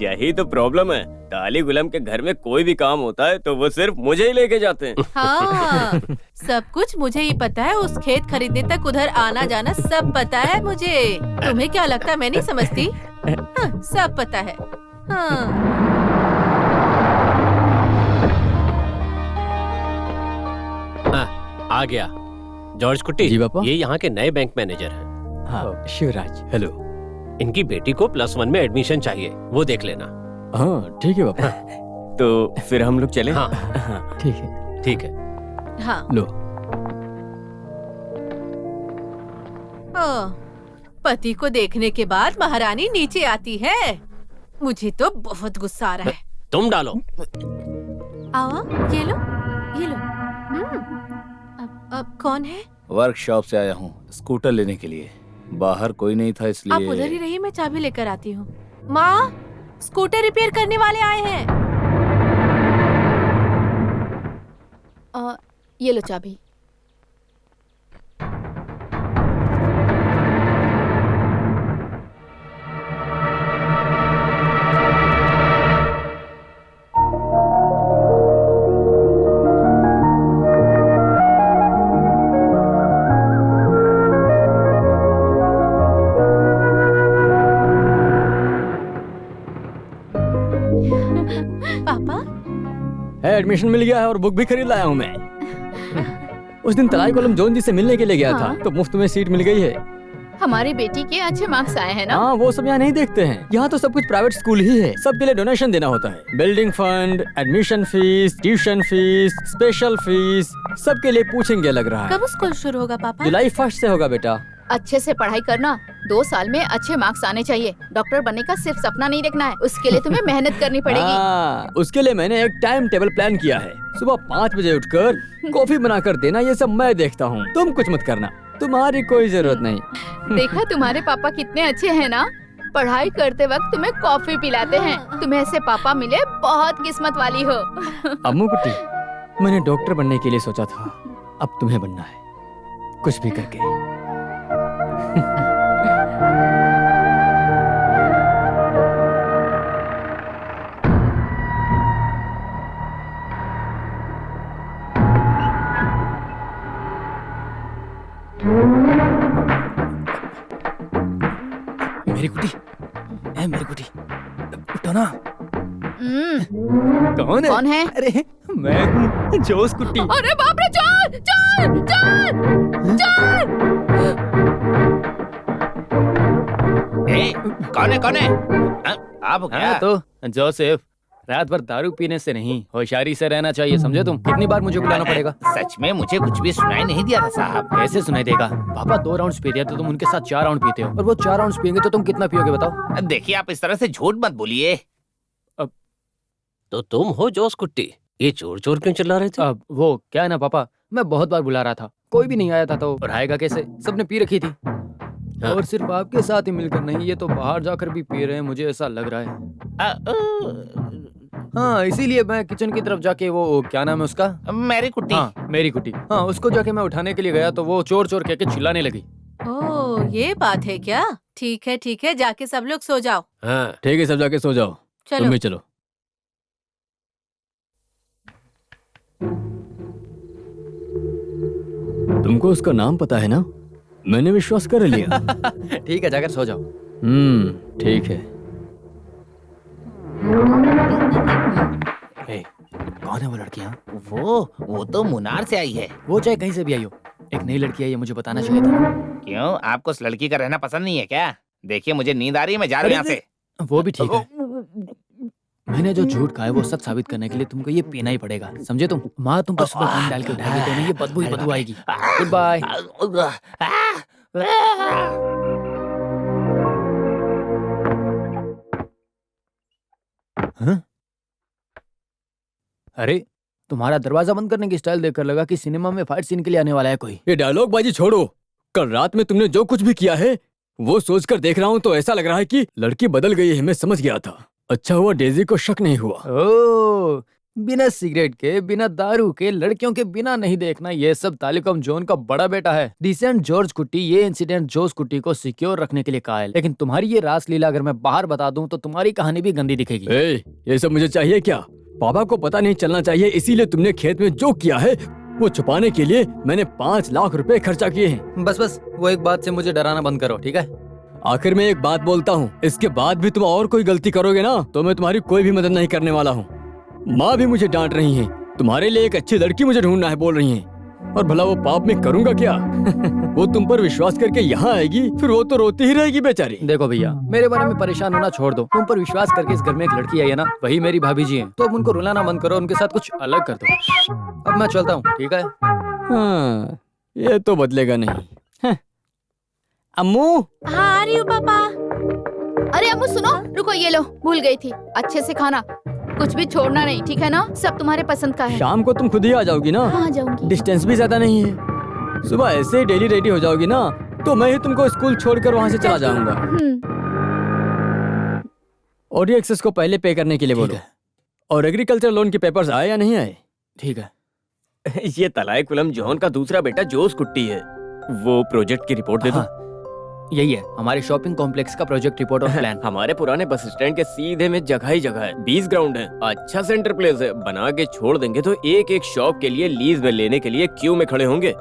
[SPEAKER 3] यही तो प्रॉब्लम है। काली गुलाम के घर में कोई भी काम होता है तो वो सिर्फ मुझे ही लेके जाते हैं।
[SPEAKER 4] हाँ, सब कुछ मुझे ही पता है। उस खेत खरीदने तक उधर आना जाना सब पता है मुझे। तुम्हें क्या लगता है मैं नहीं समझती? हाँ, सब पता है। हाँ।
[SPEAKER 7] आ गया जॉर्ज कुट्टी।
[SPEAKER 6] जी पापा।
[SPEAKER 7] ये यहाँ के नए बैंक मैनेजर हैं।
[SPEAKER 6] हाँ, शिवराज। हेलो।
[SPEAKER 7] इनकी बेटी को +1 में एडमिशन चाहिए, वो देख लेना।
[SPEAKER 6] हाँ ठीक है पापा।
[SPEAKER 3] तो फिर हम लोग चले?
[SPEAKER 7] हाँ,
[SPEAKER 6] ठीक है।
[SPEAKER 7] ठीक है।
[SPEAKER 4] हाँ।
[SPEAKER 6] लो।
[SPEAKER 4] पति को देखने के बाद महारानी नीचे आती है। मुझे तो बहुत गुस्सा आ रहा है।
[SPEAKER 7] तुम डालो।
[SPEAKER 4] आओ, ये लो, ये लो। अब कौन है?
[SPEAKER 1] वर्कशॉप से आया हूँ स्कूटर लेने के लिए। बाहर कोई नहीं था इसलिए।
[SPEAKER 4] आप उधर ही रहिए, मैं चाबी लेकर आती हूँ। माँ, स्कूटर रिपेयर करने वाले आए हैं।
[SPEAKER 5] ये लो चाबी।
[SPEAKER 4] पापा,
[SPEAKER 6] एडमिशन मिल गया है और बुक भी खरीद लाया हूँ मैं। उस दिन तलाई कोलम जोन जी से मिलने के लिए गया था, तो मुफ्त में सीट मिल गई है।
[SPEAKER 5] हमारी बेटी के अच्छे मार्क्स आए हैं ना?
[SPEAKER 6] हाँ, वो सब यहाँ नहीं देखते हैं। यहाँ तो सब कुछ प्राइवेट स्कूल ही है। सबके लिए डोनेशन देना होता है। Building fund, admission fees, tuition fees, special fees, सबके लिए पूछेंगे लग रहा है।
[SPEAKER 4] कब स्कूल शुरू होगा पापा?
[SPEAKER 6] जुलाई 1 से होगा बेटा।
[SPEAKER 5] अच्छे से पढ़ाई करना। 2 साल में अच्छे मार्क्स आने चाहिए। डॉक्टर बनने का सिर्फ सपना नहीं देखना है, उसके लिए तुम्हें मेहनत करनी पड़ेगी।
[SPEAKER 6] हाँ, उसके लिए मैंने एक टाइम टेबल प्लान किया है। सुबह 5 बजे उठकर कॉफी बनाकर देना, ये सब मैं देखता हूँ। तुम कुछ मत करना, तुम्हारी कोई जरूरत नहीं।
[SPEAKER 5] देखा तुम्हारे पापा कितने अच्छे हैं ना? पढ़ाई करते वक्त तुम्हें कॉफी पिलाते हैं। तुम्हें ऐसे पापा मिले, बहुत किस्मत वाली हो।
[SPEAKER 6] अम्मू कुट्टी, मैंने डॉक्टर बनने के लिए सोचा था, अब तुम्हें बनना है, कुछ भी करके। मेरी कुटी,
[SPEAKER 2] मेरी कुटी, उठो ना।
[SPEAKER 5] कौन है?
[SPEAKER 2] अरे मैं हूँ जोस कुट्टी।
[SPEAKER 5] अरे बाप रे, चोर चोर चोर चोर!
[SPEAKER 8] कौन है आप क्या?
[SPEAKER 2] हाँ तो जोसेफ, रात भर दारू पीने से नहीं, होशियारी से रहना चाहिए, समझे तुम? कितनी बार मुझे बुलाना पड़ेगा?
[SPEAKER 8] सच में मुझे कुछ भी सुनाई नहीं दिया था साहब।
[SPEAKER 2] कैसे सुनाई देगा? पापा 2 राउंड्स पी रहे तो तुम उनके साथ 4 राउंड पीते हो, और वो 4 राउंड्स पियेंगे तो तुम कितना पियोगे बताओ?
[SPEAKER 8] देखिए आप इस तरह से झूठ मत बोलिए।
[SPEAKER 7] तो तुम हो जोस कुट्टी, ये चोर चोर क्यों चिल्ला रहे थे?
[SPEAKER 2] अब वो क्या है ना पापा, मैं बहुत बार बुला रहा था, कोई भी नहीं आया था, तो और आएगा कैसे? सबने पी रखी थी।
[SPEAKER 7] हाँ।
[SPEAKER 2] और सिर्फ आपके साथ ही मिलकर नहीं, ये तो बाहर जाकर भी पी रहे हैं, मुझे ऐसा लग रहा है। हाँ, इसीलिए मैं किचन की तरफ जाके वो क्या नाम है उसका,
[SPEAKER 8] मेरी कुट्टी।
[SPEAKER 2] हाँ मेरी कुटी, हाँ उसको जाके मैं उठाने के लिए गया तो वो चोर चोर कह के चिल्लाने लगी।
[SPEAKER 4] ओह, ये बात है क्या? ठीक है, जाके सब लोग सो जाओ।
[SPEAKER 7] हाँ,
[SPEAKER 6] ठीक है, सब जाके सो जाओ।
[SPEAKER 4] चलो।
[SPEAKER 6] तुम भी चलो। तुमको उसका नाम पता है ना? मैंने विश्वास कर लिया।
[SPEAKER 2] ठीक है, जाकर सो जाओ।
[SPEAKER 6] ठीक है।
[SPEAKER 2] ए, कौन है वो लड़कियाँ?
[SPEAKER 8] वो तो मुनार से आई है।
[SPEAKER 2] वो चाहे कहीं से भी आई हो, एक नई लड़की आई है, मुझे बताना चाहिए था।
[SPEAKER 8] क्यों, आपको उस लड़की का रहना पसंद नहीं है क्या? देखिए मुझे नींद आ रही है, मैं जा रहा हूँ यहाँ से।
[SPEAKER 2] वो भी ठीक है, मैंने जो झूठ कहा है वो सच साबित करने के लिए तुमको ये पीना ही पड़ेगा, समझे तुम? माँ तुम पर सुबह पानी डाल के उठाएगी तो नहीं, ये बदबू ही बदबू आएगी। Goodbye. हाँ? अरे तुम्हारा दरवाजा बंद करने की स्टाइल देखकर लगा कि सिनेमा में फाइट सीन के लिए आने वाला है कोई।
[SPEAKER 6] ये डायलॉग बाजी छोड़ो। कल रात में तुमने जो कुछ भी किया है वो सोचकर देख रहा हूँ तो ऐसा लग रहा है कि लड़की बदल गई है। मैं समझ गया था। अच्छा हुआ डेजी को शक नहीं हुआ।
[SPEAKER 2] ओ, बिना सिगरेट के, बिना दारू के, लड़कियों के बिना नहीं देखना, ये सब तालिकम जोन का बड़ा बेटा है। डिसेंट जॉर्ज कुट्टी ये इंसिडेंट जोस कुट्टी को सिक्योर रखने के लिए कहा है, लेकिन तुम्हारी ये रास लीला अगर मैं बाहर बता दूं तो तुम्हारी कहानी भी गंदी दिखेगी।
[SPEAKER 6] ये सब मुझे चाहिए क्या? पापा को पता नहीं चलना चाहिए, इसीलिए तुमने खेत में जो किया है वो छुपाने के लिए मैंने 5 लाख रुपए खर्चा किए हैं।
[SPEAKER 2] बस वो एक बात से मुझे डराना बंद करो, ठीक है?
[SPEAKER 6] आखिर में एक बात बोलता हूँ, इसके बाद भी तुम और कोई गलती करोगे ना तो मैं तुम्हारी कोई भी मदद नहीं करने वाला हूँ। माँ भी मुझे डांट रही है, तुम्हारे लिए एक अच्छी लड़की मुझे ढूंढना है बोल रही है। और भला वो पाप में करूंगा क्या? वो तुम पर विश्वास करके यहाँ आएगी, फिर वो तो रोती ही रहेगी बेचारी।
[SPEAKER 2] देखो भैया, मेरे बारे में परेशान होना छोड़ दो। तुम पर विश्वास करके इस घर में एक लड़की आई है ना, वही मेरी भाभी जी हैं, तो अब उनको रुलाना बंद करो, उनके साथ कुछ अलग कर दो। अब मैं चलता हूँ, ठीक है?
[SPEAKER 6] हाँ, ये तो बदलेगा नहीं। अम्मू।
[SPEAKER 4] हाँ आ रही हूँ पापा।
[SPEAKER 5] अरे अम्मू सुनो, रुको, ये लो, भूल गई थी। अच्छे से खाना, कुछ भी छोड़ना नहीं, ठीक है ना? सब तुम्हारे पसंद का है।
[SPEAKER 6] शाम को तुम खुद ही आ जाओगी ना?
[SPEAKER 5] हाँ जाऊंगी।
[SPEAKER 6] डिस्टेंस भी ज्यादा नहीं है। सुबह ऐसे ही डेली रेडी हो जाओगी ना तो मैं ही तुमको स्कूल छोड़कर वहाँ से चला जाऊंगा। ऑडियो एक्सेस को पहले पे करने के लिए बोलो। और एग्रीकल्चर लोन के पेपर्स आए या नहीं आए?
[SPEAKER 2] ठीक है।
[SPEAKER 3] ये तलाय कुलम जॉन का दूसरा बेटा जोस कुट्टी है। वो प्रोजेक्ट की रिपोर्ट दे दो।
[SPEAKER 2] यही है हमारे शॉपिंग कॉम्प्लेक्स का प्रोजेक्ट रिपोर्ट और प्लान।
[SPEAKER 3] हमारे पुराने बस स्टैंड के सीधे में जगह ही जगह है। 20 ग्राउंड है, अच्छा सेंटर प्लेस है। बना के छोड़ देंगे तो एक एक शॉप के लिए लीज में लेने के लिए क्यू में खड़े होंगे।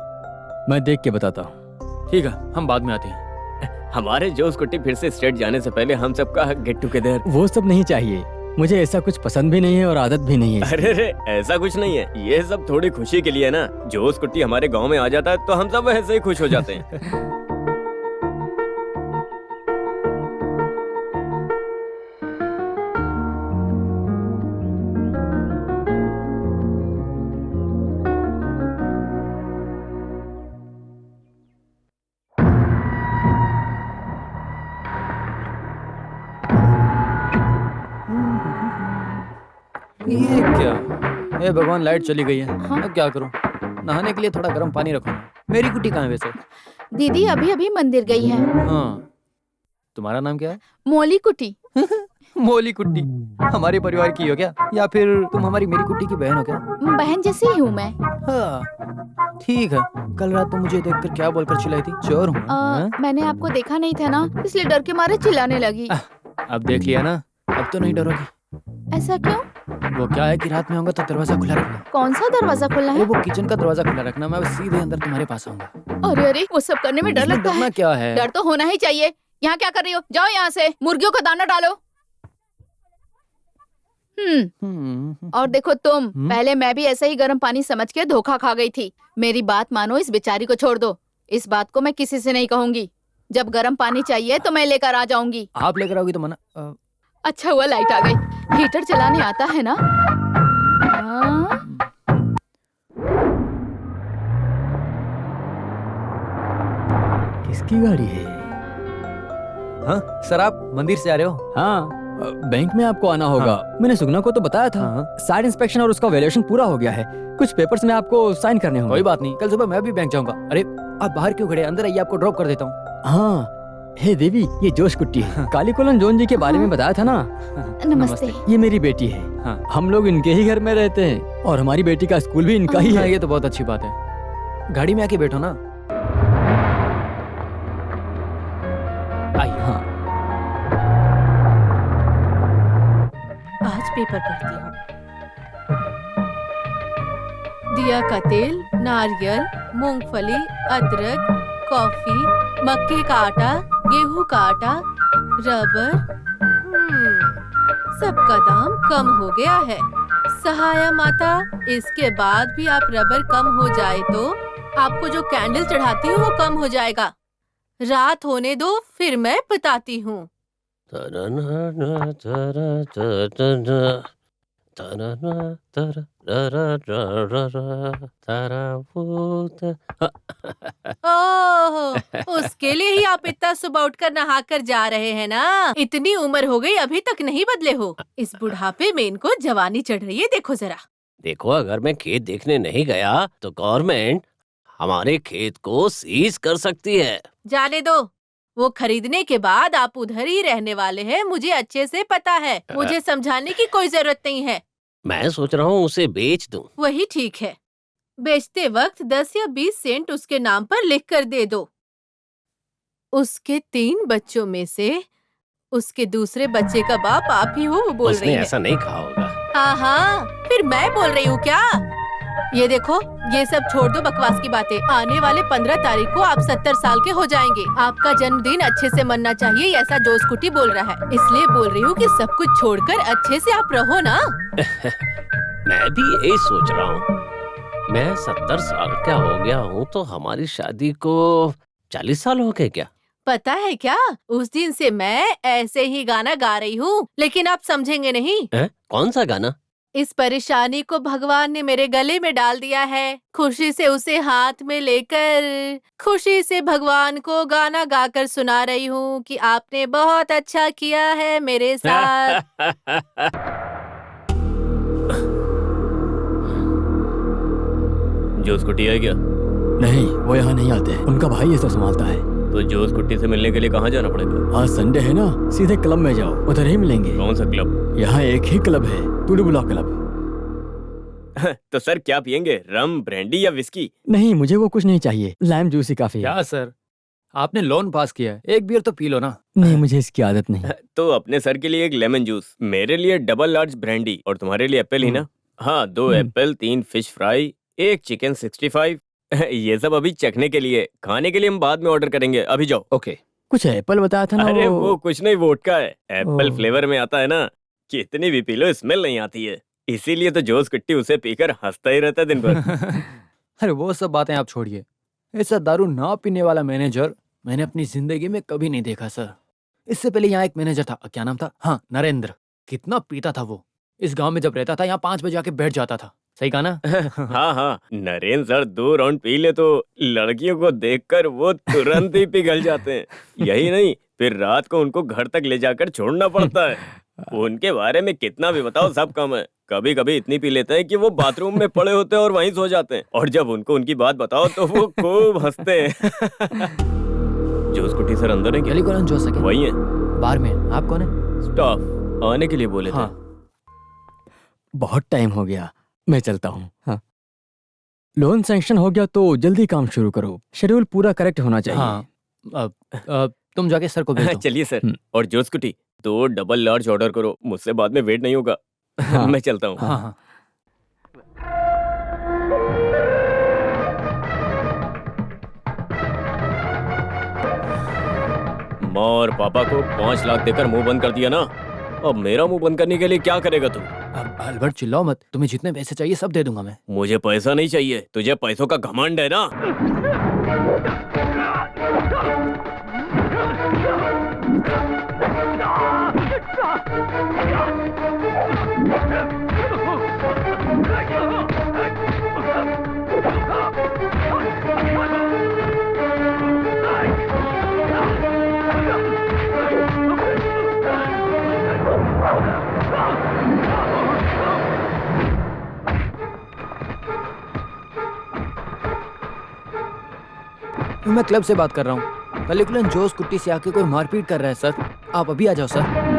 [SPEAKER 6] मैं देख के बताता हूँ।
[SPEAKER 2] ठीक है, हम बाद में आते हैं।
[SPEAKER 3] हमारे जोस कुट्टी फिर से स्टेट जाने से पहले हम सबका गेट टुगेदर।
[SPEAKER 6] वो सब नहीं चाहिए मुझे, ऐसा कुछ पसंद भी नहीं है और आदत भी नहीं है।
[SPEAKER 3] अरे रे, ऐसा कुछ नहीं है, ये सब थोड़ी खुशी के लिए है ना। जोस कुट्टी हमारे गांव में आ जाता है तो हम सब ऐसे ही खुश हो जाते हैं।
[SPEAKER 2] ये क्या? हे भगवान, लाइट चली गई है।
[SPEAKER 5] हाँ?
[SPEAKER 2] अब क्या करूं? नहाने के लिए थोड़ा गर्म पानी रखो। मेरी कुटी कहाँ है वैसे?
[SPEAKER 5] दीदी अभी अभी मंदिर गई है।
[SPEAKER 2] हाँ, तुम्हारा नाम क्या है?
[SPEAKER 5] मोली कुटी।
[SPEAKER 2] मोली कुट्टी हमारे परिवार की हो क्या, या फिर तुम हमारी मेरी कुट्टी की बहन हो क्या?
[SPEAKER 5] बहन जैसी ही हूँ मैं।
[SPEAKER 2] हाँ, ठीक है। कल रात तुम मुझे देखकर क्या बोलकर चिल्लाई थी? चोर हूँ। हाँ?
[SPEAKER 5] मैंने आपको देखा नहीं था ना, इसलिए डर के मारे चिल्लाने लगी।
[SPEAKER 2] अब देख लिया ना, अब तो नहीं डरोगी।
[SPEAKER 5] ऐसा क्यों?
[SPEAKER 2] वो क्या है कि रात में आऊंगा तो दरवाजा खुला रखना।
[SPEAKER 5] कौन सा दरवाजा खुला है?
[SPEAKER 2] वो किचन का दरवाजा खुला रखना, मैं सीधे अंदर तुम्हारे पास आऊंगा।
[SPEAKER 5] अरे वो सब करने में डर लगता है।
[SPEAKER 2] डरना क्या है?
[SPEAKER 5] डर तो होना ही चाहिए। यहाँ क्या कर रही हो? जाओ यहाँ से, मुर्गियों का दाना डालो। और देखो तुम, पहले मैं भी ऐसा ही गर्म पानी समझ के धोखा खा गई थी। मेरी बात मानो, इस बेचारी को छोड़ दो। इस बात को मैं किसी से नहीं कहूंगी। जब गर्म पानी चाहिए तो मैं लेकर आ जाऊंगी।
[SPEAKER 2] आप लेकर आओगी तो मना।
[SPEAKER 5] अच्छा हुआ लाइट आ गई। हीटर चलाने आता है ना? हाँ?
[SPEAKER 6] किसकी गाड़ी है?
[SPEAKER 2] हाँ सर, आप मंदिर से आ रहे हो?
[SPEAKER 6] हाँ, बैंक में आपको आना होगा। मैंने सुगना को तो बताया था। साइड इंस्पेक्शन और उसका वैल्यूएशन पूरा हो गया है। कुछ पेपर्स में आपको साइन करने होंगे।
[SPEAKER 2] कोई बात नहीं, कल सुबह मैं भी बैंक जाऊंगा। अरे आप बाहर क्यों खड़े? अंदर आइए, आपको ड्रॉप कर देता हूँ।
[SPEAKER 6] हाँ, हे देवी, ये जोश कुट्टी है। कालीकुलन जोन जी के बारे में बताया था ना?
[SPEAKER 5] नमस्ते।
[SPEAKER 6] ये मेरी बेटी है।
[SPEAKER 2] हाँ।
[SPEAKER 6] हम लोग इनके ही घर में रहते हैं और हमारी बेटी का स्कूल भी इनका ही
[SPEAKER 2] हाँ,
[SPEAKER 6] है।
[SPEAKER 2] ये तो बहुत अच्छी बात है। गाड़ी में आके बैठो ना। आइए।
[SPEAKER 6] हाँ,
[SPEAKER 4] आज पेपर पढ़ती हूँ। दिया का तेल, नारियल, मूंगफली, अदरक, कॉफी, मक्के का आटा, गेहूं का आटा, रबर। सबका दाम कम हो गया है। सहाया माता, इसके बाद भी आप रबर कम हो जाए तो आपको जो कैंडल चढ़ाती हूँ वो कम हो जाएगा। रात होने दो, फिर मैं बताती हूँ। ओह, उसके लिए ही आप इतना सुबह उठकर नहा कर जा रहे हैं ना? इतनी उम्र हो गई, अभी तक नहीं बदले हो। इस बुढ़ापे में इनको जवानी चढ़ रही है, देखो जरा।
[SPEAKER 7] देखो, अगर मैं खेत देखने नहीं गया तो गवर्नमेंट हमारे खेत को सीज कर सकती है।
[SPEAKER 4] जाने दो, वो खरीदने के बाद आप उधर ही रहने वाले हैं, मुझे अच्छे से पता है। मुझे समझाने की कोई जरूरत नहीं है।
[SPEAKER 7] मैं सोच रहा हूँ उसे बेच दूं।
[SPEAKER 4] वही ठीक है। बेचते वक्त 10 या 20 सेंट उसके नाम पर लिख कर दे दो। उसके 3 बच्चों में से उसके दूसरे बच्चे का बाप आप ही हो, वो बोल
[SPEAKER 7] उसने
[SPEAKER 4] रही है।
[SPEAKER 7] ऐसा नहीं कहा होगा।
[SPEAKER 4] हाँ, फिर मैं बोल रही हूँ क्या? ये देखो, ये सब छोड़ दो बकवास की बातें। आने वाले 15 तारीख को आप 70 साल के हो जाएंगे। आपका जन्मदिन अच्छे से मनना चाहिए, ऐसा जोश कुटी बोल रहा है। इसलिए बोल रही हूँ कि सब कुछ छोड़कर अच्छे से आप रहो ना।
[SPEAKER 7] मैं भी यही सोच रहा हूँ। मैं 70 साल का हो गया हूँ तो हमारी शादी को 40 साल हो गए क्या?
[SPEAKER 4] पता है क्या, उस दिन से मैं ऐसे ही गाना गा रही हूँ, लेकिन आप समझेंगे नहीं।
[SPEAKER 7] कौन सा गाना?
[SPEAKER 4] इस परेशानी को भगवान ने मेरे गले में डाल दिया है। खुशी से उसे हाथ में लेकर, खुशी से भगवान को गाना गाकर सुना रही हूँ कि आपने बहुत अच्छा किया है मेरे साथ।
[SPEAKER 3] जोश कुट्टी है क्या?
[SPEAKER 6] नहीं, वो यहाँ नहीं आते हैं। उनका भाई ये सब संभालता है।
[SPEAKER 3] तो जोश कुट्टी से मिलने के लिए कहाँ जाना पड़ेगा?
[SPEAKER 6] आज संडे है ना, सीधे क्लब में जाओ, उधर ही मिलेंगे।
[SPEAKER 3] कौन सा क्लब?
[SPEAKER 6] यहाँ एक ही क्लब है, टुडुबुला क्लब।
[SPEAKER 3] तो सर क्या पियेंगे, रम, ब्रांडी या विस्की?
[SPEAKER 6] नहीं, मुझे वो कुछ नहीं चाहिए। लाइम जूस ही काफी है।
[SPEAKER 2] क्या सर, आपने लोन पास किया है, एक बियर तो पी लो ना।
[SPEAKER 6] नहीं, मुझे इसकी आदत नहीं।
[SPEAKER 3] तो अपने सर के लिए एक लेमन जूस, मेरे लिए डबल लार्ज ब्रांडी और तुम्हारे लिए एप्पल ही ना? हाँ, 2 एप्पल, 3 फिश फ्राई, 1 चिकन 65। ये सब अभी चखने के लिए, खाने के लिए हम बाद में ऑर्डर करेंगे। अभी जाओ।
[SPEAKER 2] ओके।
[SPEAKER 6] कुछ एप्पल बताया था ना?
[SPEAKER 3] अरे वो कुछ नहीं, वोडका है। एप्पल
[SPEAKER 6] ओह।
[SPEAKER 3] फ्लेवर में आता है ना, कितनी भी पी लो स्मेल नहीं आती है। इसीलिए तो जोश कुट्टी उसे पीकर हंसता ही रहता है दिन भर।
[SPEAKER 2] अरे वो सब बातें आप छोड़िए। ऐसा दारू ना पीने वाला मैनेजर मैंने अपनी जिंदगी में कभी नहीं देखा सर। इससे पहले यहाँ एक मैनेजर था, क्या नाम था? हाँ, नरेंद्र। कितना पीता था वो। इस गांव में जब रहता था यहाँ 5 बजे आके बैठ जाता था। सही कहा ना?
[SPEAKER 3] हाँ हाँ, नरेंद्र सर 2 राउंड पी ले तो लड़कियों को देखकर वो तुरंत ही पिघल जाते हैं। यही नहीं, फिर रात को उनको घर तक ले जाकर छोड़ना पड़ता है। उनके बारे में कितना भी बताओ सब कम है। कभी कभी इतनी पी लेते हैं कि वो बाथरूम में पड़े होते हैं और वहीं सो जाते हैं। और जब उनको उनकी बात बताओ तो वो खूब हंसते हैं। जोश कुट्टी सर अंदर है क्या?
[SPEAKER 2] कालीकुलन जोश है क्या?
[SPEAKER 3] वही है,
[SPEAKER 2] बार में। आप कौन है?
[SPEAKER 3] स्टाफ आने के लिए बोले थे।
[SPEAKER 6] बहुत टाइम हो गया, मैं चलता हूँ। हाँ, लोन सैंक्शन हो गया तो जल्दी काम शुरू करो। शेड्यूल पूरा करेक्ट होना चाहिए।
[SPEAKER 2] हाँ, तुम जाके सर को भेज दो।
[SPEAKER 3] चलिए सर। और जोश कुट्टी 2 डबल लार्ज ऑर्डर करो, मुझसे बाद में वेट नहीं होगा।
[SPEAKER 6] हाँ।
[SPEAKER 3] मैं चलता हूँ।
[SPEAKER 2] हाँ हाँ।
[SPEAKER 3] माँ और पापा को 5 लाख देकर मुंह बंद कर दिया ना, अब मेरा मुंह बंद करने के लिए क्या करेगा तू?
[SPEAKER 2] अब अल्बर्ट चिल्लाओ मत, तुम्हें जितने पैसे चाहिए सब दे दूंगा मैं।
[SPEAKER 3] मुझे पैसा नहीं चाहिए, तुझे पैसों का घमंड है ना।
[SPEAKER 2] मैं क्लब से बात कर रहा हूँ। कलिकुलन जोश कुट्टी से आके कोई मारपीट कर रहा है सर, आप अभी आ जाओ सर।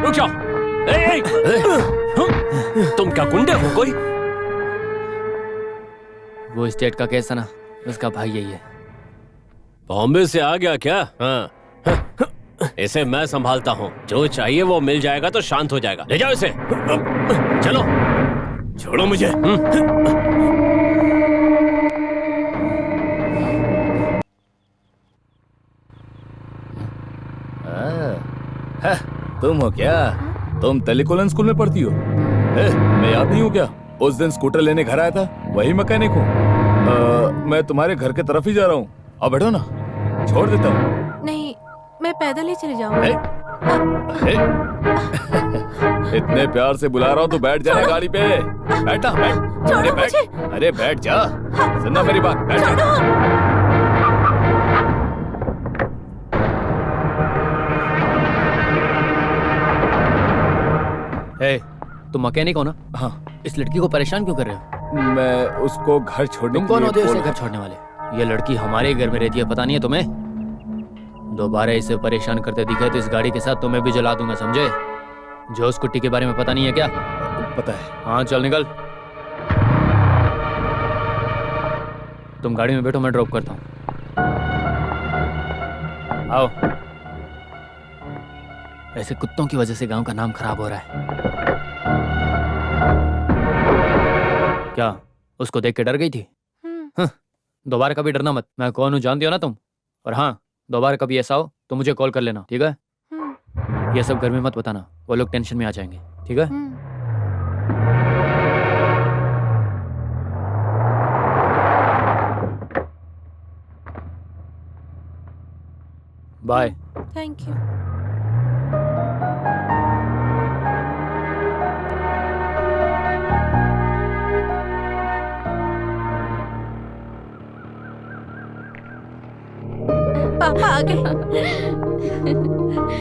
[SPEAKER 7] रुक जाओ। तुम क्या गुंडे हो कोई?
[SPEAKER 2] वो स्टेट का केस है ना, उसका भाई यही है।
[SPEAKER 7] बॉम्बे से आ गया क्या? हाँ। इसे मैं संभालता हूँ, जो चाहिए वो मिल जाएगा तो शांत हो जाएगा। ले जाओ इसे। चलो।
[SPEAKER 3] छोड़ो मुझे।
[SPEAKER 1] तुम हो क्या? तुम तलिकुलन स्कूल में पढ़ती हो? मैं याद नहीं हूँ क्या? उस दिन स्कूटर लेने घर आया था, वही मैकेनिक हूँ। मैं तुम्हारे घर के तरफ ही जा रहा हूँ। अब बैठो ना, छोड़ देता हूँ।
[SPEAKER 4] नहीं, मैं पैदल ही चली जाऊंगी।
[SPEAKER 1] इतने प्यार से बुला रहा हूँ तो बैठ जाना गाड़ी पे। बैठा, बैठ। अरे बैठ, अरे बैठ जा। सुनना मेरी बात, बैठ जा।
[SPEAKER 2] तुम मैकेनिक हो ना?
[SPEAKER 1] हाँ।
[SPEAKER 2] इस लड़की को परेशान क्यों कर रहे हो?
[SPEAKER 1] मैं उसको घर छोड़ने
[SPEAKER 2] तुम कौन होते हो उसे घर छोड़ने वाले? ये लड़की हमारे घर में रहती है, पता नहीं है तुम्हें? दोबारा इसे परेशान करते दिखे तो इस गाड़ी के साथ तुम्हें भी जला दूंगा, समझे? जो उस कुट्टी के बारे में पता नहीं है क्या?
[SPEAKER 1] पता है।
[SPEAKER 2] हाँ चल निकल। तुम गाड़ी में बैठो, मैं ड्रॉप करता हूँ। आओ। ऐसे कुत्तों की वजह से गांव का नाम खराब हो रहा है। क्या उसको देख के डर गई थी? दोबारा कभी डरना मत। मैं कौन हूँ जानती हो ना तुम? और हाँ, दोबारा कभी ऐसा हो तो मुझे कॉल कर लेना, ठीक है? ये सब घर में मत बताना, वो लोग टेंशन में आ जाएंगे, ठीक है? बाय।
[SPEAKER 4] Thank you. पापा आ गए।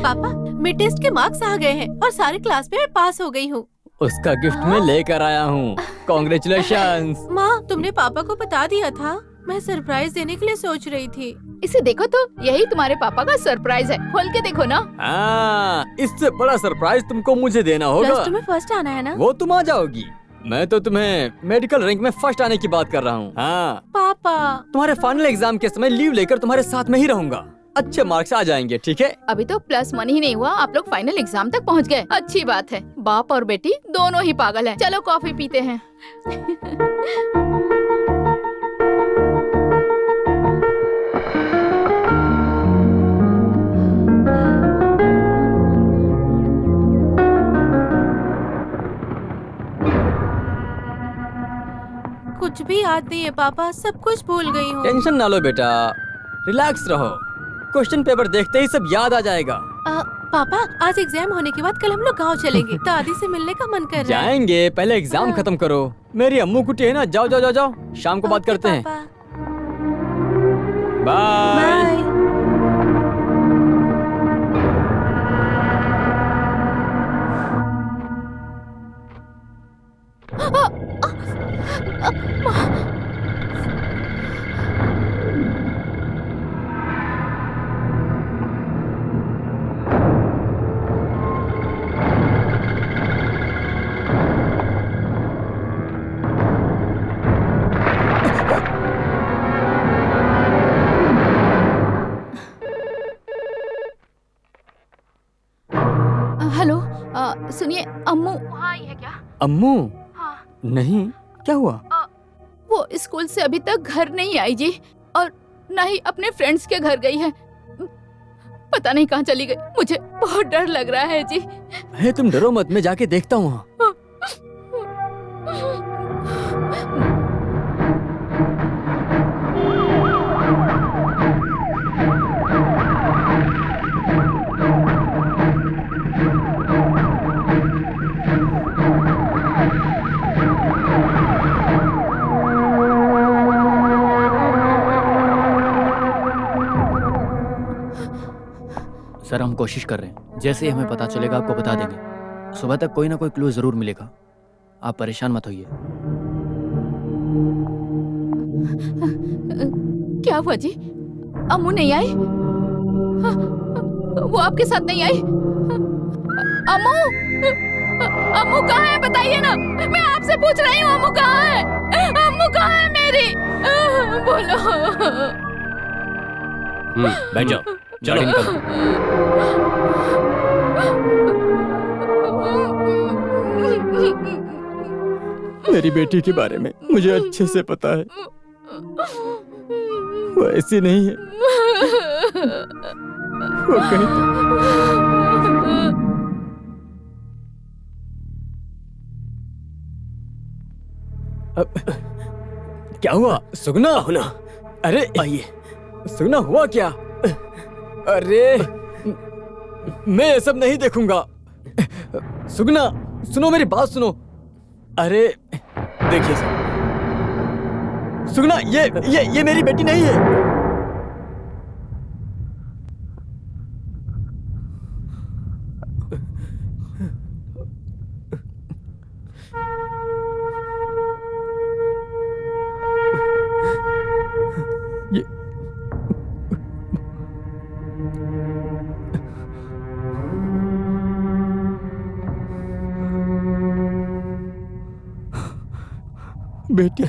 [SPEAKER 4] पापा, मिड टेस्ट के मार्क्स आ गए हैं और सारे क्लास में मैं पास हो गई हूँ।
[SPEAKER 6] उसका गिफ्ट मैं लेकर आया हूँ। कॉन्ग्रेचुलेशंस।
[SPEAKER 4] माँ, तुमने पापा को बता दिया था? मैं सरप्राइज देने के लिए सोच रही थी।
[SPEAKER 5] इसे देखो तो, यही तुम्हारे पापा का सरप्राइज है। खोल के देखो ना।
[SPEAKER 6] हाँ, इससे बड़ा सरप्राइज तुमको मुझे देना होगा।
[SPEAKER 4] प्लस 2 में फर्स्ट आना है ना?
[SPEAKER 6] वो तुम आ जाओगी। मैं तो तुम्हें मेडिकल रैंक में फर्स्ट आने की बात कर रहा हूँ। हाँ
[SPEAKER 4] पापा,
[SPEAKER 6] तुम्हारे फाइनल एग्जाम के समय लीव लेकर तुम्हारे साथ में ही रहूंगा। अच्छे मार्क्स आ जाएंगे, ठीक है?
[SPEAKER 5] अभी तो +1 ही नहीं हुआ, आप लोग फाइनल एग्जाम तक पहुंच गए। अच्छी बात है। बाप और बेटी दोनों ही पागल हैं। चलो कॉफी पीते हैं।
[SPEAKER 4] कुछ भी याद नहीं है पापा, सब कुछ भूल गई हूँ।
[SPEAKER 6] टेंशन ना लो बेटा, रिलैक्स रहो। क्वेश्चन पेपर देखते ही सब याद आ जाएगा।
[SPEAKER 4] पापा, आज एग्जाम होने के बाद कल हम लोग गांव चलेंगे। दादी से मिलने का मन कर रहा है।
[SPEAKER 6] जाएंगे, पहले एग्जाम खत्म करो। मेरी अम्मू कुटी है ना, जाओ जाओ जाओ जाओ, शाम को बात करते हैं। बाय।
[SPEAKER 5] सुनिए, अम्मू वहाँ आई है क्या?
[SPEAKER 6] अम्मू?
[SPEAKER 5] हाँ।
[SPEAKER 6] नहीं, क्या हुआ?
[SPEAKER 5] वो स्कूल से अभी तक घर नहीं आई जी, और ना ही अपने फ्रेंड्स के घर गई है। पता नहीं कहाँ चली गई। मुझे बहुत डर लग रहा है जी।
[SPEAKER 6] है, तुम डरो मत, मैं जाके देखता हूँ वहाँ।
[SPEAKER 2] सर हम कोशिश कर रहे हैं, जैसे ही हमें पता चलेगा आपको बता देंगे। सुबह तक कोई ना कोई क्लू जरूर मिलेगा, आप परेशान मत होइए।
[SPEAKER 5] क्या हुआ जी? अम्मू नहीं आई? वो आपके साथ नहीं आई? अम्मू, अम्मू कहाँ है बताइए ना। मैं आपसे पूछ रही हूँ, अम्मू कहाँ है? अम्मू कहाँ है मेरी? बोलो।
[SPEAKER 7] बैठ जाओ, चलो।
[SPEAKER 6] मेरी बेटी के बारे में मुझे अच्छे से पता है, वो ऐसी नहीं है। वो कहीं क्या हुआ? सुगना? अरे आइए। सुगना, हुआ क्या? अरे मैं ये सब नहीं देखूंगा। सुगना सुनो, मेरी बात सुनो। अरे देखिए सर, सुगना, ये मेरी बेटी नहीं है। बेटी,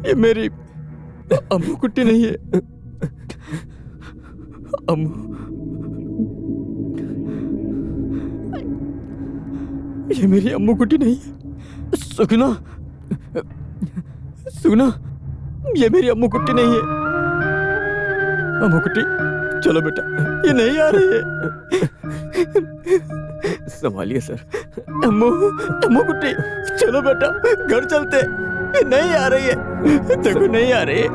[SPEAKER 6] ये मेरी अम्मू कुट्टी नहीं है। अम्मू, ये मेरी अम्मू कुट्टी नहीं है। सुगना, सुगना, ये मेरी अम्मू कुट्टी नहीं है। अम्मू कुट्टी, चलो बेटा, ये नहीं आ रही है।
[SPEAKER 3] संभालिए सर।
[SPEAKER 6] अम्मू, अम्मू कुट्टी, चलो बेटा, घर चलते। ये नहीं आ रही है, देखो नहीं आ रही है।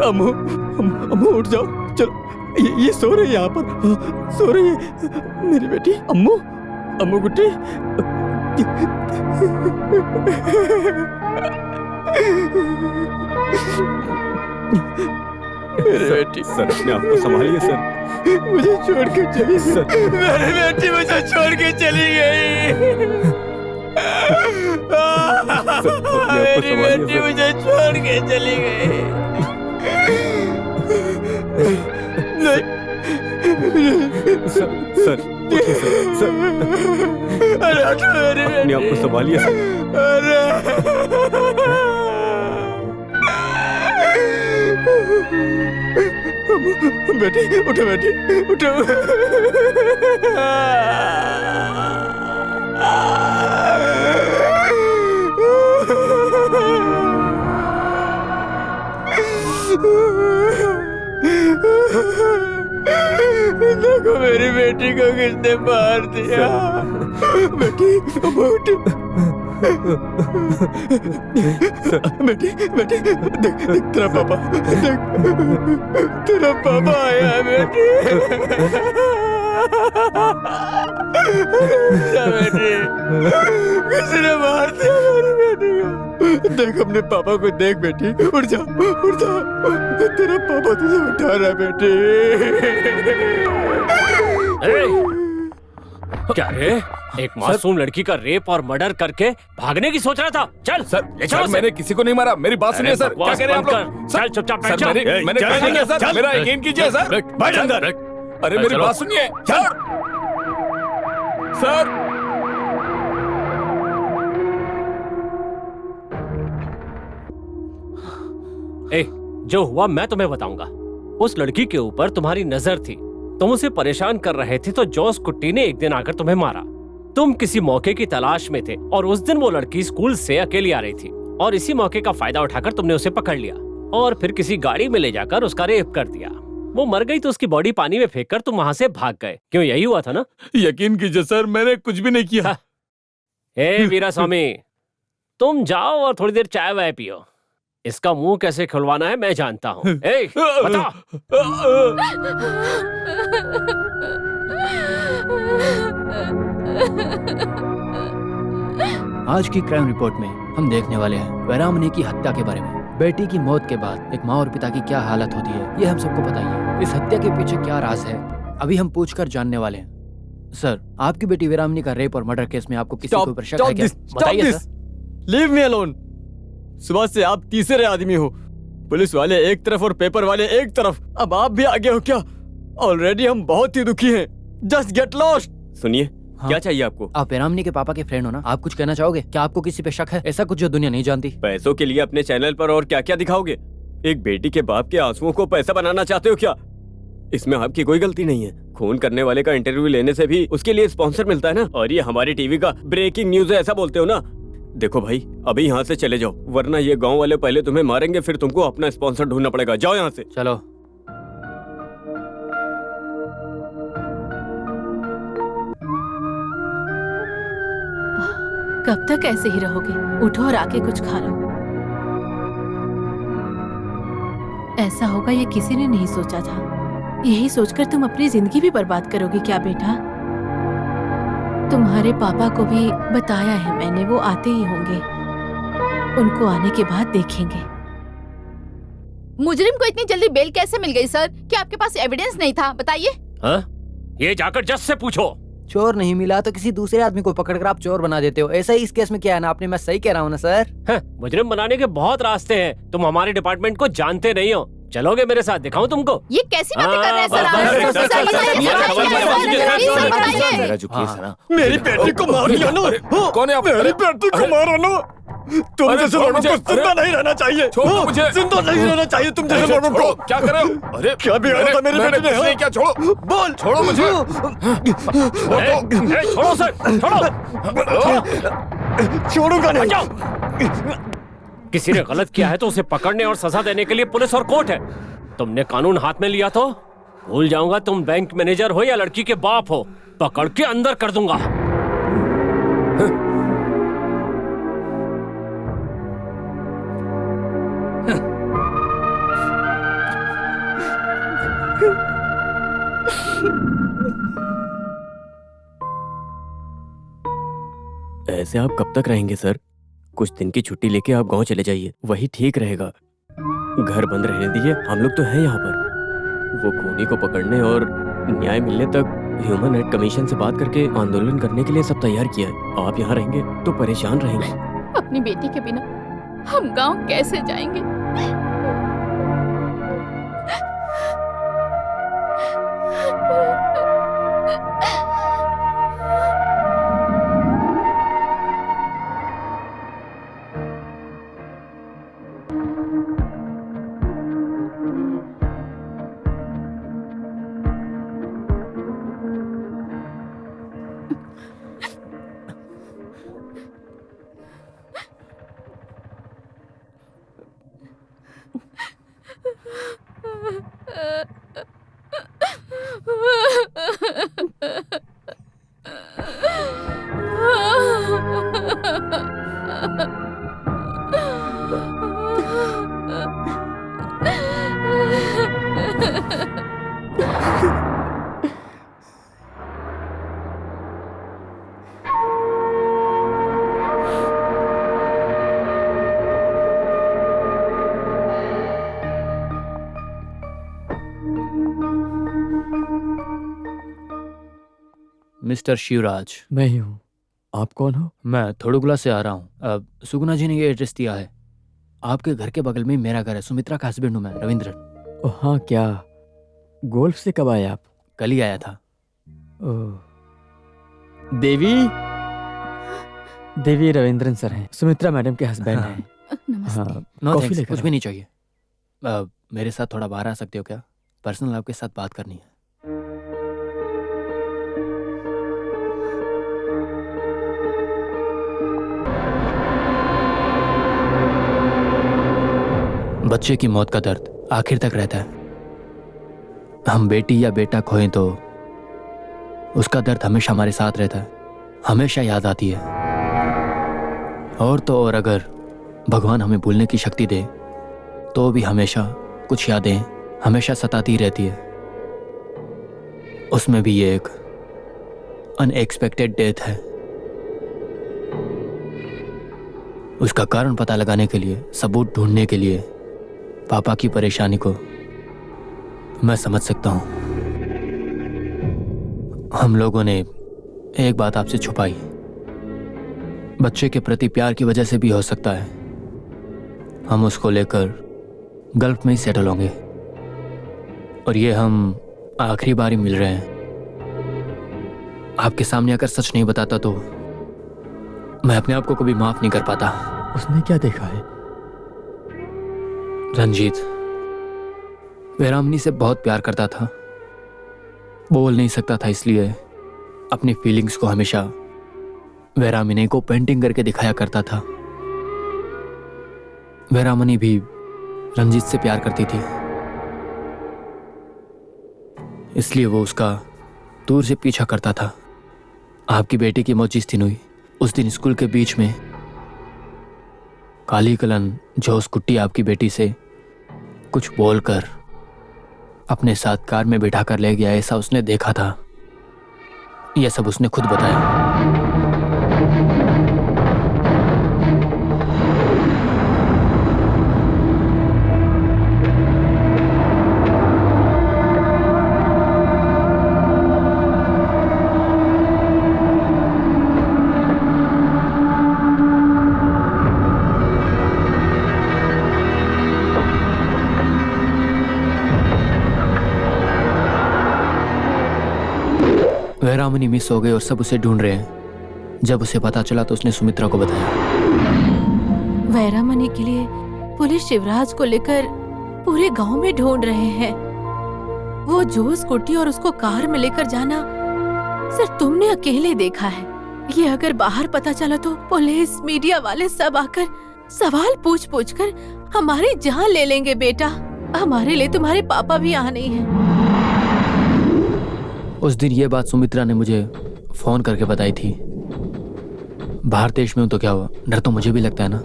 [SPEAKER 6] अम्मू, अम्मू उठ जाओ, चलो। ये सो रही है यहाँ पर, हाँ, सो रही है मेरी बेटी। अम्मू, अम्मू कुट्टी। मेरी बेटी।
[SPEAKER 3] सर अपने आप को संभालिए सर।
[SPEAKER 6] मुझे छोड़ के चली सर। मेरी बेटी मुझे छोड़ के चली गई। मेरी बेटी मुझे छोड़ के चली गई। नहीं
[SPEAKER 3] सर, उठिए सर।
[SPEAKER 6] अरे मेरी
[SPEAKER 3] अपने आप को संभालिए सर।
[SPEAKER 6] अरे बेटी, उठो बेटी, उठो। देखो मेरी बेटी को किसने मार दिया। बेटी, उठ। बेटी, बेटी, देख, देख तेरा पापा, देख तेरा पापा आया है बेटी। बेटी, किसी ने मार दिया मेरी बेटी को। देख अपने पापा को, देख बेटी, उठ जा, उठ जा। तेरा पापा तुझे उठा रहा है बेटी।
[SPEAKER 7] क्या रे? एक मासूम लड़की का रेप और मर्डर करके भागने की सोच रहा था? चल
[SPEAKER 1] सर,
[SPEAKER 7] ले चलो
[SPEAKER 1] सर, मैंने किसी को नहीं मारा। मेरी बात सुनिए सर। क्या कह रहे हैं आप लोग?
[SPEAKER 7] चल चुपचाप बैठ जा।
[SPEAKER 1] मैंने कहा नहीं है सर। मेरा यकीन कीजिए सर।
[SPEAKER 7] बैठ अंदर।
[SPEAKER 1] अरे मेरी बात सुनिए सर। सर
[SPEAKER 7] जो हुआ मैं तुम्हें बताऊंगा। उस लड़की के ऊपर तुम्हारी नजर थी, तुम उसे परेशान कर रहे थे तो जोस कुट्टी ने एक दिन आकर तुम्हें मारा। तुम किसी मौके की तलाश में थे और उस दिन वो लड़की स्कूल से अकेली आ रही थी और इसी मौके का फायदा उठाकर तुमने उसे पकड़ लिया और फिर किसी गाड़ी में ले जाकर उसका रेप कर दिया। वो मर गई तो उसकी बॉडी पानी में फेंककर तुम वहां से भाग गए। क्यों, यही हुआ था ना?
[SPEAKER 1] यकीन कीजिए सर, मैंने कुछ भी नहीं किया।
[SPEAKER 7] ए वीरा स्वामी, तुम जाओ और थोड़ी देर चाय वाय पियो। इसका मुंह कैसे खुलवाना है मैं जानता हूँ। ए, बता।
[SPEAKER 2] आज की क्राइम रिपोर्ट में हम देखने वाले हैं वैरामनी की हत्या के बारे में। बेटी की मौत के बाद एक माँ और पिता की क्या हालत होती है, ये हम सबको पता ही है। इस हत्या के पीछे क्या राज है, अभी हम पूछकर जानने वाले हैं। सर, आपकी बेटी वैरामनी का रेप और मर्डर केस में आपको किसी के ऊपर शक है क्या? बताइए सर।
[SPEAKER 6] Leave me alone. सुबह से आप तीसरे आदमी हो। पुलिस वाले एक तरफ और पेपर वाले एक तरफ, अब आप भी आगे हो क्या? ऑलरेडी हम बहुत ही दुखी हैं। Just get lost.
[SPEAKER 3] सुनिए,
[SPEAKER 2] हाँ?
[SPEAKER 3] क्या चाहिए आपको?
[SPEAKER 2] आप वैरामनी के पापा के फ्रेंड हो ना, आप कुछ कहना चाहोगे? क्या आपको किसी पे शक है? ऐसा कुछ जो दुनिया नहीं जानती?
[SPEAKER 3] पैसों के लिए अपने चैनल पर और क्या क्या दिखाओगे? एक बेटी के बाप के आंसुओं को पैसा बनाना चाहते हो क्या? इसमें आपकी कोई गलती नहीं है। खून करने वाले का इंटरव्यू लेने से भी उसके लिए स्पॉन्सर मिलता है ना। और ये हमारी टीवी का ब्रेकिंग न्यूज है, ऐसा बोलते हो ना? देखो भाई, अभी यहाँ से चले जाओ, वरना ये गांव वाले पहले तुम्हें मारेंगे, फिर तुमको अपना स्पॉन्सर ढूंढना पड़ेगा। जाओ यहाँ से।
[SPEAKER 2] चलो।
[SPEAKER 4] कब तक ऐसे ही रहोगे? उठो और आके कुछ खा लो। ऐसा होगा ये किसी ने नहीं सोचा था। यही सोचकर तुम अपनी जिंदगी भी बर्बाद करोगे क्या बेटा? तुम्हारे पापा को भी बताया है मैंने, वो आते ही होंगे। उनको आने के बाद देखेंगे।
[SPEAKER 5] मुजरिम को इतनी जल्दी बेल कैसे मिल गई सर? क्या आपके पास एविडेंस नहीं था? बताइए।
[SPEAKER 7] हाँ? ये जाकर जज से पूछो।
[SPEAKER 2] चोर नहीं मिला तो किसी दूसरे आदमी को पकड़कर आप चोर बना देते हो। ऐसा ही इस केस में किया है ना आपने? मैं सही कह रहा हूँ ना सर?
[SPEAKER 7] मुजरिम बनाने के बहुत रास्ते हैं, तुम हमारे डिपार्टमेंट को जानते नहीं हो। चलोगे मेरे साथ, दिखाऊं तुमको?
[SPEAKER 5] ये कैसी बातें कर रहे हैं सर?
[SPEAKER 1] मेरा जो केस है ना,
[SPEAKER 6] मेरी बेटी को मार दिया ना।
[SPEAKER 1] कौन है आप?
[SPEAKER 6] मेरी बेटी को मारा ना। तुम जैसे लोगों को जिंदा नहीं रहना चाहिए।
[SPEAKER 1] छोड़ो मुझे।
[SPEAKER 6] जिंदा नहीं रहना चाहिए तुम जैसे लोगों को।
[SPEAKER 1] क्या कर रहे हो? अरे
[SPEAKER 6] क्या बिगाड़ा था मेरी बेटी ने?
[SPEAKER 1] नहीं, क्या? छोड़ो,
[SPEAKER 6] बोल।
[SPEAKER 1] छोड़ो मुझे।
[SPEAKER 7] छोड़ो सर, छोड़ो।
[SPEAKER 6] छोड़ूंगा नहीं।
[SPEAKER 7] किसी ने गलत किया है तो उसे पकड़ने और सजा देने के लिए पुलिस और कोर्ट है। तुमने कानून हाथ में लिया तो भूल जाऊंगा तुम बैंक मैनेजर हो या लड़की के बाप हो, पकड़ के अंदर कर दूंगा।
[SPEAKER 3] ऐसे आप कब तक रहेंगे सर? कुछ दिन की छुट्टी लेके आप गांव चले जाइए, वही ठीक रहेगा। घर बंद रहने दीजिए, हम लोग तो हैं यहाँ पर। वो खूनी को पकड़ने और न्याय मिलने तक ह्यूमन राइट कमीशन से बात करके आंदोलन करने के लिए सब तैयार किया है। आप यहाँ रहेंगे तो परेशान रहेंगे।
[SPEAKER 5] अपनी बेटी के बिना हम गांव कैसे जाएंगे?
[SPEAKER 2] मिस्टर शिवराज।
[SPEAKER 6] मैं ही हूँ। आप कौन हो?
[SPEAKER 2] मैं थोड़ुगला से आ रहा हूँ। सुगुना जी ने ये एड्रेस दिया है। आपके घर के बगल में ही मेरा घर है। सुमित्रा का हस्बैंड हूँ मैं, रविंद्रन।
[SPEAKER 6] ओह हाँ, क्या गोल्फ से कब आए आप?
[SPEAKER 2] कल ही आया था।
[SPEAKER 6] ओह, देवी रविंद्रन सर हैं, सुमित्रा मैडम के हस्बैंड हैं।
[SPEAKER 5] नमस्ते।
[SPEAKER 6] हाँ,
[SPEAKER 2] नो
[SPEAKER 6] कॉफी
[SPEAKER 2] थैंक्स,
[SPEAKER 6] लेकर
[SPEAKER 2] कुछ भी नहीं चाहिए। मेरे साथ थोड़ा बाहर आ सकते हो क्या? पर्सनल आपके साथ बात करनी है। बच्चे की मौत का दर्द आखिर तक रहता है। हम बेटी या बेटा खोएं तो उसका दर्द हमेशा हमारे साथ रहता है, हमेशा याद आती है। और तो और अगर भगवान हमें भूलने की शक्ति दे तो भी हमेशा कुछ यादें हमेशा सताती रहती है। उसमें भी ये एक अनएक्सपेक्टेड डेथ है। उसका कारण पता लगाने के लिए, सबूत ढूंढने के लिए पापा की परेशानी को मैं समझ सकता हूं। हम लोगों ने एक बात आपसे छुपाई, बच्चे के प्रति प्यार की वजह से भी हो सकता है। हम उसको लेकर गल्फ में ही सेटल होंगे और ये हम आखिरी बार ही मिल रहे हैं। आपके सामने अगर सच नहीं बताता तो मैं अपने आप को कभी माफ नहीं कर पाता।
[SPEAKER 6] उसने क्या देखा है?
[SPEAKER 2] रंजीत वेरामनी से बहुत प्यार करता था, बोल नहीं सकता था, इसलिए अपनी फीलिंग्स को हमेशा वेरामिनी को पेंटिंग करके दिखाया करता था। वेरामनी भी रंजीत से प्यार करती थी, इसलिए वो उसका दूर से पीछा करता था। आपकी बेटी की मौत जिस दिन हुई, उस दिन स्कूल के बीच में काली कलन जोश कुट्टी आपकी बेटी से कुछ बोलकर अपने साथ कार में बिठा कर ले गया, ऐसा उसने देखा था। यह सब उसने खुद बताया। वेरामनी मिस हो गई और सब उसे ढूंढ रहे हैं। जब उसे पता चला तो उसने सुमित्रा को बताया।
[SPEAKER 4] वैरामनी के लिए पुलिस शिवराज को लेकर पूरे गांव में ढूंढ रहे हैं। वो जोश कुट्टी और उसको कार में लेकर जाना सिर्फ तुमने अकेले देखा है। ये अगर बाहर पता चला तो पुलिस मीडिया वाले सब आकर सवाल पूछ पूछ कर हमारी जान ले लेंगे। बेटा, हमारे लिए तुम्हारे पापा भी यहाँ नहीं है।
[SPEAKER 2] उस दिन ये बात सुमित्रा ने मुझे फोन करके बताई थी। बाहर देश में हूं तो क्या हुआ, डर तो मुझे भी लगता है ना।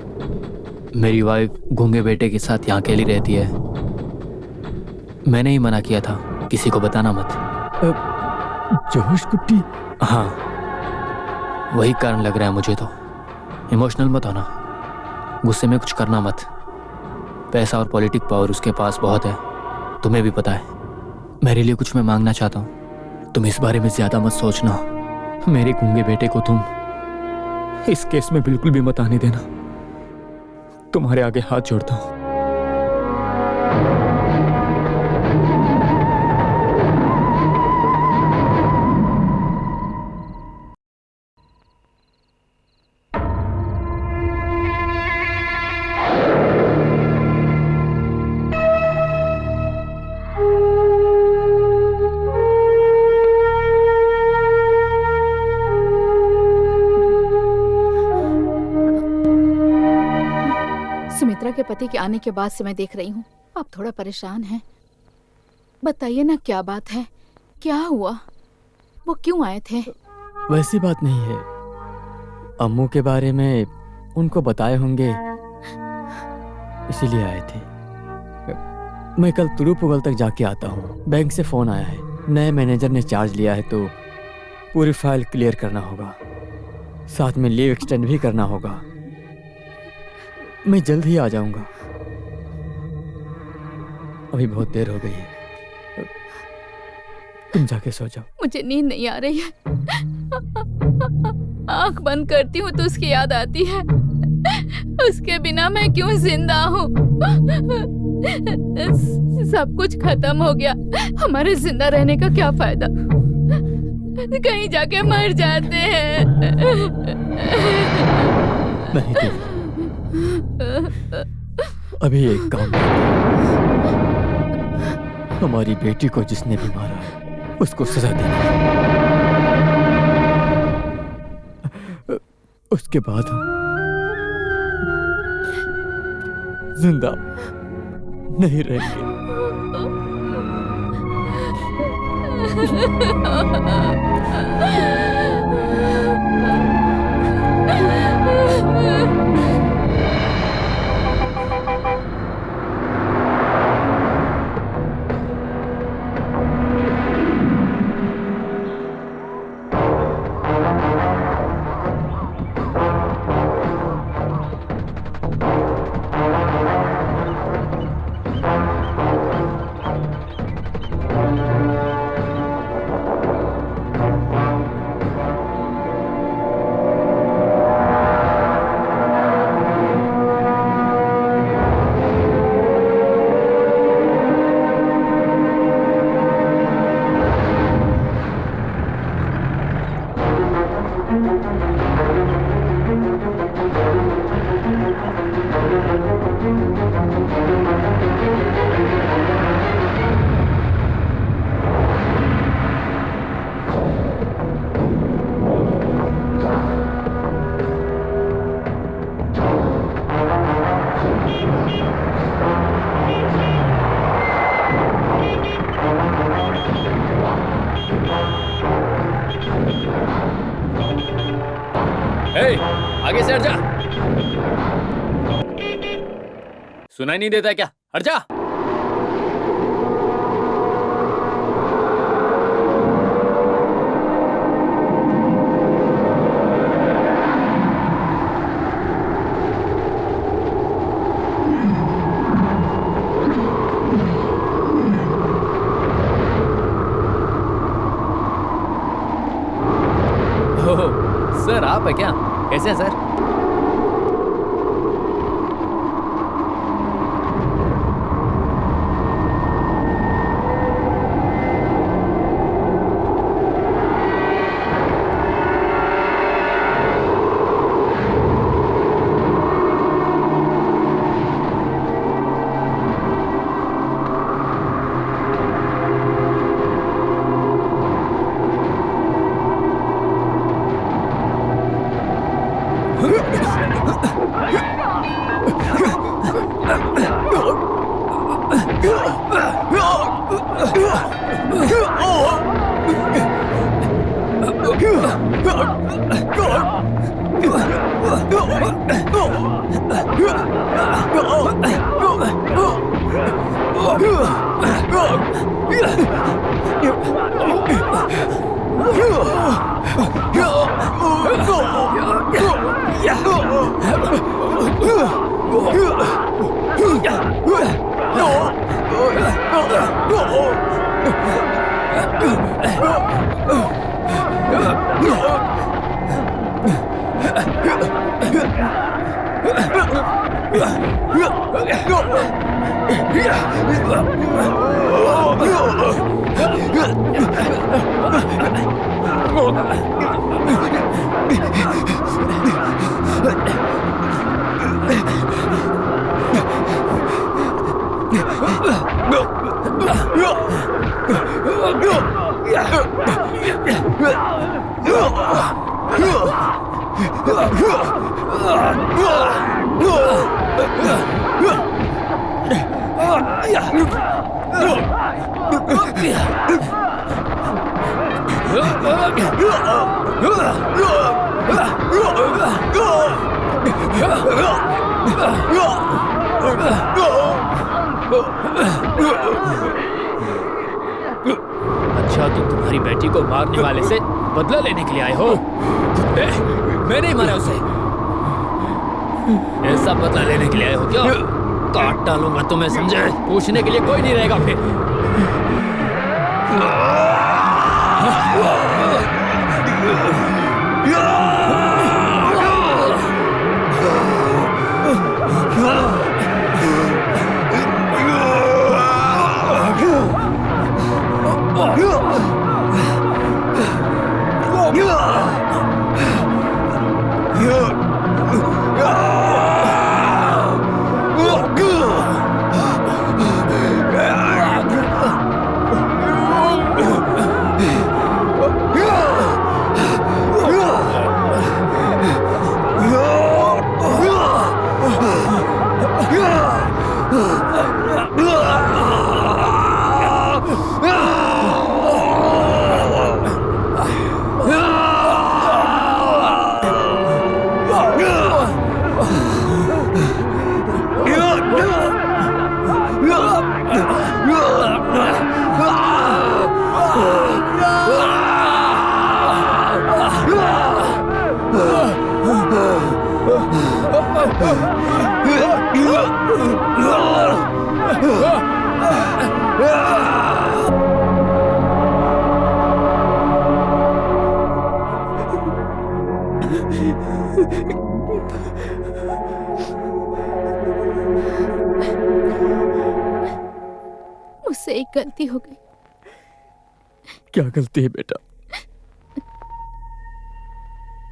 [SPEAKER 2] मेरी वाइफ गूंगे बेटे के साथ यहाँ अकेली रहती है। मैंने ही मना किया था, किसी को बताना मत।
[SPEAKER 6] जोश कुट्टी?
[SPEAKER 2] हाँ, वही कारण लग रहा है मुझे तो। इमोशनल मत होना, गुस्से में कुछ करना मत। पैसा और पॉलिटिक पावर उसके पास बहुत है, तुम्हें भी पता है। मेरे लिए कुछ मैं मांगना चाहता हूँ, तुम इस बारे में ज्यादा मत सोचना। मेरे गूंगे बेटे को तुम इस केस में बिल्कुल भी मत आने देना। तुम्हारे आगे हाथ जोड़ता हूं।
[SPEAKER 5] सुमित्रा के पति के आने के बाद से मैं देख रही हूँ आप थोड़ा परेशान हैं। बताइए ना, क्या बात है, क्या हुआ, वो क्यों आए थे?
[SPEAKER 6] वैसी बात नहीं है, अम्मू के बारे में उनको बताए होंगे, इसीलिए आए थे। मैं कल तुरुपुगल तक जाके आता हूँ। बैंक से फोन आया है, नए मैनेजर ने चार्ज लिया है तो पूरी फाइल क्लियर करना होगा, साथ में लीव एक्सटेंड भी करना होगा। मैं जल्द ही आ जाऊंगा, अभी बहुत देर हो गई है। तुम जाके सो जाओ।
[SPEAKER 5] मुझे नींद नहीं आ रही है। आंख बंद करती हूँ तो उसकी याद आती है। उसके बिना मैं क्यों जिंदा हूँ? सब कुछ खत्म हो गया, हमारे जिंदा रहने का क्या फायदा? कहीं जाके मर जाते हैं।
[SPEAKER 6] नहीं देव, अभी एक काम हमारी बेटी को जिसने भी मारा उसको सजा देना। उसके बाद हम जिंदा नहीं रहेंगे।
[SPEAKER 2] आगे से हट जा। सुनाई नहीं देता क्या? हट जा। सर आप है क्या? कैसे हैं सर? अच्छा तो तुम्हारी बेटी को मारने वाले से बदला लेने के लिए आए हो? मैं नहीं मारा उसे। ऐसा बदला लेने के लिए आए हो क्या? काट डालूंगा तुम्हें, समझे? पूछने के लिए कोई नहीं रहेगा फिर।
[SPEAKER 5] मुझसे एक गलती हो गई।
[SPEAKER 6] क्या गलती है बेटा?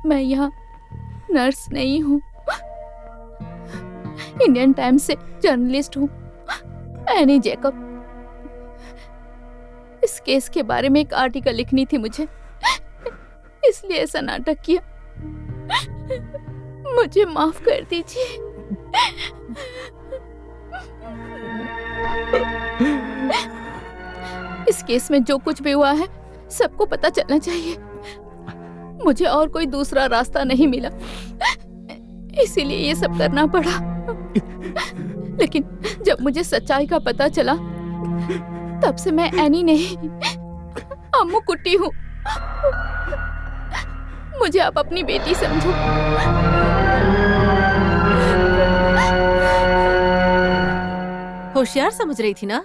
[SPEAKER 5] मैं यहाँ नर्स नहीं हूँ, इंडियन टाइम्स से जर्नलिस्ट हूँ, एनी जैकब। इस केस के बारे में एक आर्टिकल लिखनी थी मुझे, इसलिए ऐसा नाटक किया। मुझे माफ कर दीजिए। इस केस में जो कुछ भी हुआ है सबको पता चलना चाहिए। मुझे और कोई दूसरा रास्ता नहीं मिला, इसीलिए ये सब करना पड़ा। लेकिन जब मुझे सच्चाई का पता चला तब से मैं एनी नहीं, अम्मू कुट्टी हूँ। मुझे आप अपनी बेटी समझो।
[SPEAKER 4] होशियार समझ रही थी ना,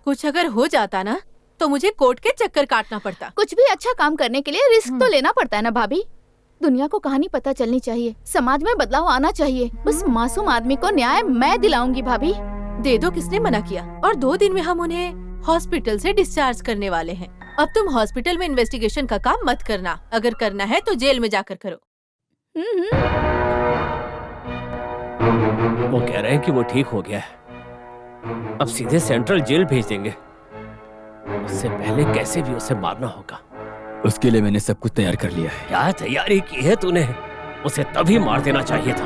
[SPEAKER 4] कुछ अगर हो जाता ना तो मुझे कोर्ट के चक्कर काटना पड़ता।
[SPEAKER 5] कुछ भी अच्छा काम करने के लिए रिस्क तो लेना पड़ता है ना भाभी। दुनिया को कहानी पता चलनी चाहिए, समाज में बदलाव आना चाहिए। उस मासूम आदमी को न्याय मैं दिलाऊंगी भाभी।
[SPEAKER 4] दे दो, किसने मना किया? और 2 दिन में हम उन्हें हॉस्पिटल से डिस्चार्ज करने वाले हैं। अब तुम हॉस्पिटल में इन्वेस्टिगेशन का काम मत करना, अगर करना है तो जेल में जाकर करो।
[SPEAKER 7] वो कह रहे हैं कि वो ठीक हो गया है, अब सीधे सेंट्रल जेल भेज देंगे। उससे पहले कैसे भी उसे मारना होगा।
[SPEAKER 6] उसके लिए मैंने सब कुछ तैयार कर लिया है।
[SPEAKER 7] क्या तैयारी की है तूने? उसे तभी मार देना चाहिए था।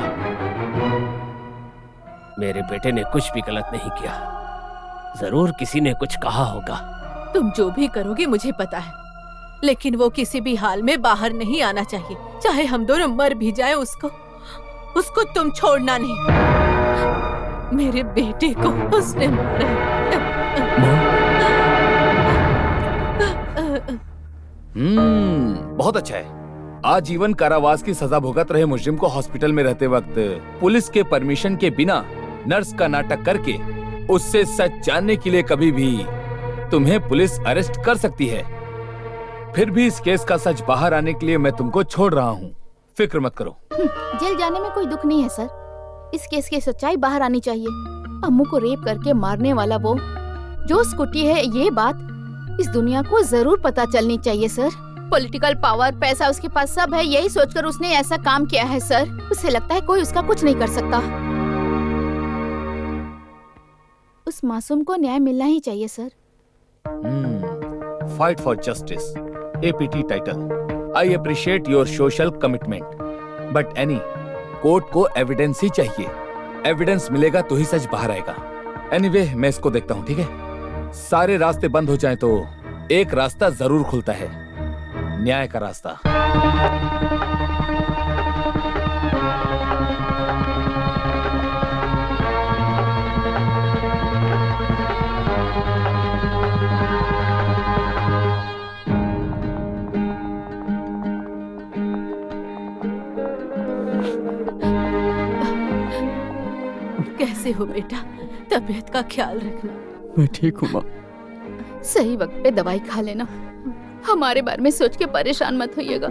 [SPEAKER 7] मेरे बेटे ने कुछ भी गलत नहीं किया, जरूर किसी ने कुछ कहा होगा।
[SPEAKER 4] तुम जो भी करोगे मुझे पता है, लेकिन वो किसी भी हाल में बाहर नहीं आना चाहिए। चाहे हम दोनों मर भी जाएं, उसको तुम छोड़ना नहीं। मेरे बेटे को उसने मारा।
[SPEAKER 1] बहुत अच्छा है। आजीवन कारावास की सजा भुगत रहे मुजरिम को हॉस्पिटल में रहते वक्त पुलिस के परमिशन के बिना नर्स का नाटक करके उससे सच जानने के लिए कभी भी तुम्हें पुलिस अरेस्ट कर सकती है। फिर भी इस केस का सच बाहर आने के लिए मैं तुमको छोड़ रहा हूँ, फिक्र मत करो।
[SPEAKER 5] जेल जाने में कोई दुख नहीं है सर। इस केस की सच्चाई बाहर आनी चाहिए। अम्मू को रेप करके मारने वाला वो जो स्कूटी है, ये बात इस दुनिया को जरूर पता चलनी चाहिए सर। पॉलिटिकल पावर, पैसा उसके पास सब है, यही सोचकर उसने ऐसा काम किया है सर। उसे लगता है कोई उसका कुछ नहीं कर सकता। उस मासूम को न्याय मिलना ही चाहिए sir.
[SPEAKER 1] Fight for justice, APT title. I appreciate your social commitment, but any, court को एविडेंस ही चाहिए। एविडेंस मिलेगा तो ही सच बाहर आएगा। एनीवे, मैं इसको देखता हूँ, ठीक है? सारे रास्ते बंद हो जाएं तो एक रास्ता जरूर खुलता है, न्याय का रास्ता।
[SPEAKER 4] कैसे हो बेटा? तबीयत का ख्याल रखना।
[SPEAKER 6] मैं ठीक हूँ माँ।
[SPEAKER 5] सही वक्त पे दवाई खा लेना। हमारे बारे में सोच के परेशान मत होइएगा।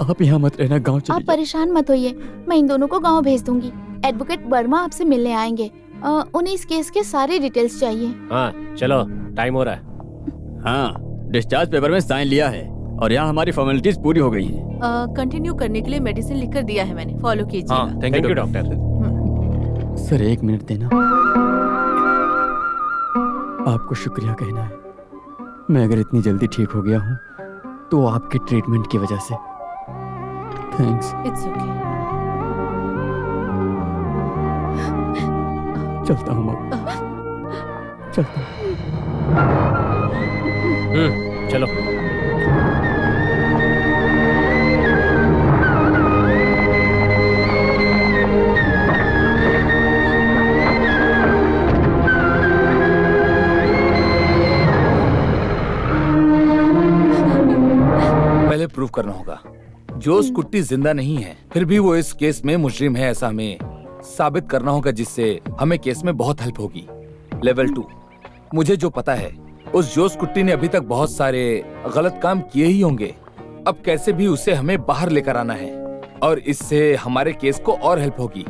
[SPEAKER 6] आप यहाँ मत रहना, गांव चली
[SPEAKER 5] आप परेशान मत होइए, मैं इन दोनों को गांव भेज दूंगी। एडवोकेट वर्मा आपसे मिलने आएंगे। उन्हें इस केस के सारे डिटेल्स चाहिए।
[SPEAKER 7] हाँ चलो, टाइम हो रहा है।
[SPEAKER 6] हाँ, डिस्चार्ज पेपर में साइन लिया है और यहाँ हमारी फॉर्मेलिटीज पूरी हो गई हैं।
[SPEAKER 4] कंटिन्यू करने के लिए मेडिसिन लिखकर दिया है मैंने, फॉलो कीजिएगा।
[SPEAKER 1] हाँ,
[SPEAKER 7] thank you doctor.
[SPEAKER 6] Sir 1 minute देना, आपको शुक्रिया कहना है। मैं अगर इतनी जल्दी ठीक हो गया हूँ तो आपके ट्रीटमेंट की वजह से। थैंक्स।
[SPEAKER 4] It's okay.
[SPEAKER 6] चलता हूँ माँ, चलता हूँ।
[SPEAKER 7] चलो।
[SPEAKER 1] पहले प्रूव करना होगा जोश कुट्टी जिंदा नहीं है, फिर भी वो इस केस में मुजरिम है, ऐसा हमें साबित करना होगा, जिससे हमें केस में बहुत हेल्प होगी। लेवल 2, मुझे जो पता है उस जोश कुट्टी ने अभी तक बहुत सारे गलत काम किए ही होंगे। अब कैसे भी उसे हमें बाहर लेकर आना है और इससे हमारे केस को और हेल्प होगी।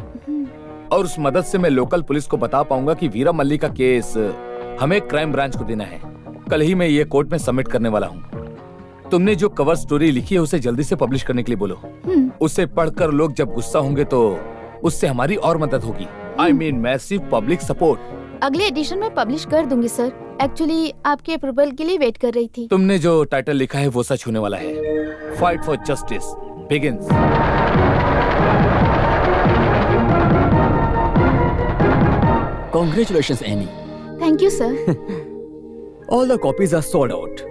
[SPEAKER 1] और उस मदद से मैं लोकल पुलिस को बता पाऊंगा कि वीरा मल्ली का केस हमें क्राइम ब्रांच को देना है। कल ही मैं ये कोर्ट में सबमिट करने वाला हूँ। तुमने जो कवर स्टोरी लिखी है उसे जल्दी से पब्लिश करने के लिए बोलो। उसे पढ़कर लोग जब गुस्सा होंगे तो उससे हमारी और मदद होगी। I mean massive public support.
[SPEAKER 5] अगले एडिशन में पब्लिश कर दूंगी सर। एक्चुअली आपके अप्रूवल के लिए वेट कर रही थी।
[SPEAKER 1] तुमने जो टाइटल लिखा है वो सच होने वाला है। Fight for justice begins.
[SPEAKER 6] Congratulations, Annie.
[SPEAKER 5] Thank you sir.
[SPEAKER 6] All the copies are sold out.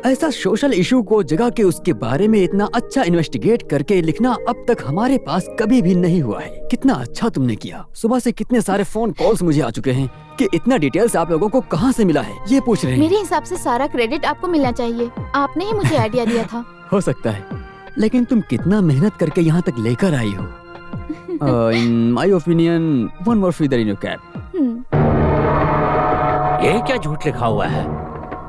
[SPEAKER 6] ऐसा सोशल इशू को जगा के उसके बारे में इतना अच्छा इन्वेस्टिगेट करके लिखना अब तक हमारे पास कभी भी नहीं हुआ है। कितना अच्छा तुमने किया। सुबह से कितने सारे फोन कॉल्स मुझे आ चुके हैं कि इतना डिटेल्स आप लोगों को कहाँ से मिला है ये पूछ रहे हैं।
[SPEAKER 5] मेरे हिसाब से सारा क्रेडिट आपको मिलना चाहिए। आपने ही मुझे आइडिया दिया था।
[SPEAKER 6] हो सकता है, लेकिन तुम कितना मेहनत करके यहाँ तक लेकर आई हो। In my opinion, one more feather in your cap.
[SPEAKER 7] ये क्या झूठ लिखा हुआ है?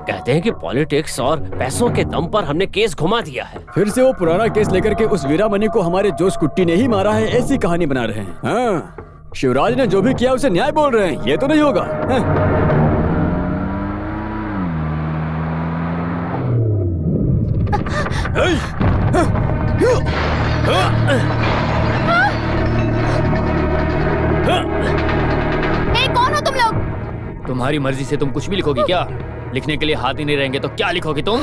[SPEAKER 7] कहते हैं कि पॉलिटिक्स और पैसों के दम पर हमने केस घुमा दिया है।
[SPEAKER 6] फिर से वो पुराना केस लेकर के उस वीरा मनी को हमारे जोश कुट्टी ने ही मारा है, ऐसी कहानी बना रहे हैं। हाँ, शिवराज ने जो भी किया उसे न्याय बोल रहे हैं। ये तो नहीं होगा।
[SPEAKER 5] कौन हो तुम लोग?
[SPEAKER 2] तुम्हारी मर्जी से तुम कुछ भी लिखोगी क्या? लिखने के लिए हाथ ही नहीं रहेंगे तो क्या लिखोगी तुम?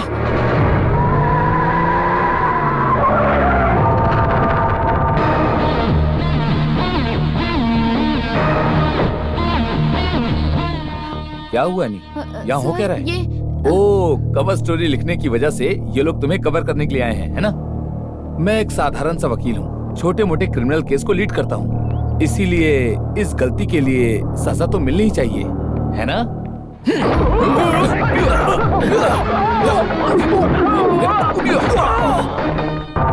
[SPEAKER 1] क्या हुआ नी? यहाँ हो क्या रहा है?
[SPEAKER 5] ये
[SPEAKER 1] ओ, कवर स्टोरी लिखने की वजह से ये लोग तुम्हें कवर करने के लिए आए हैं, है ना? मैं एक साधारण सा वकील हूँ, छोटे मोटे क्रिमिनल केस को लीड करता हूँ, इसीलिए इस गलती के लिए सजा तो मिलनी ही चाहिए, है ना?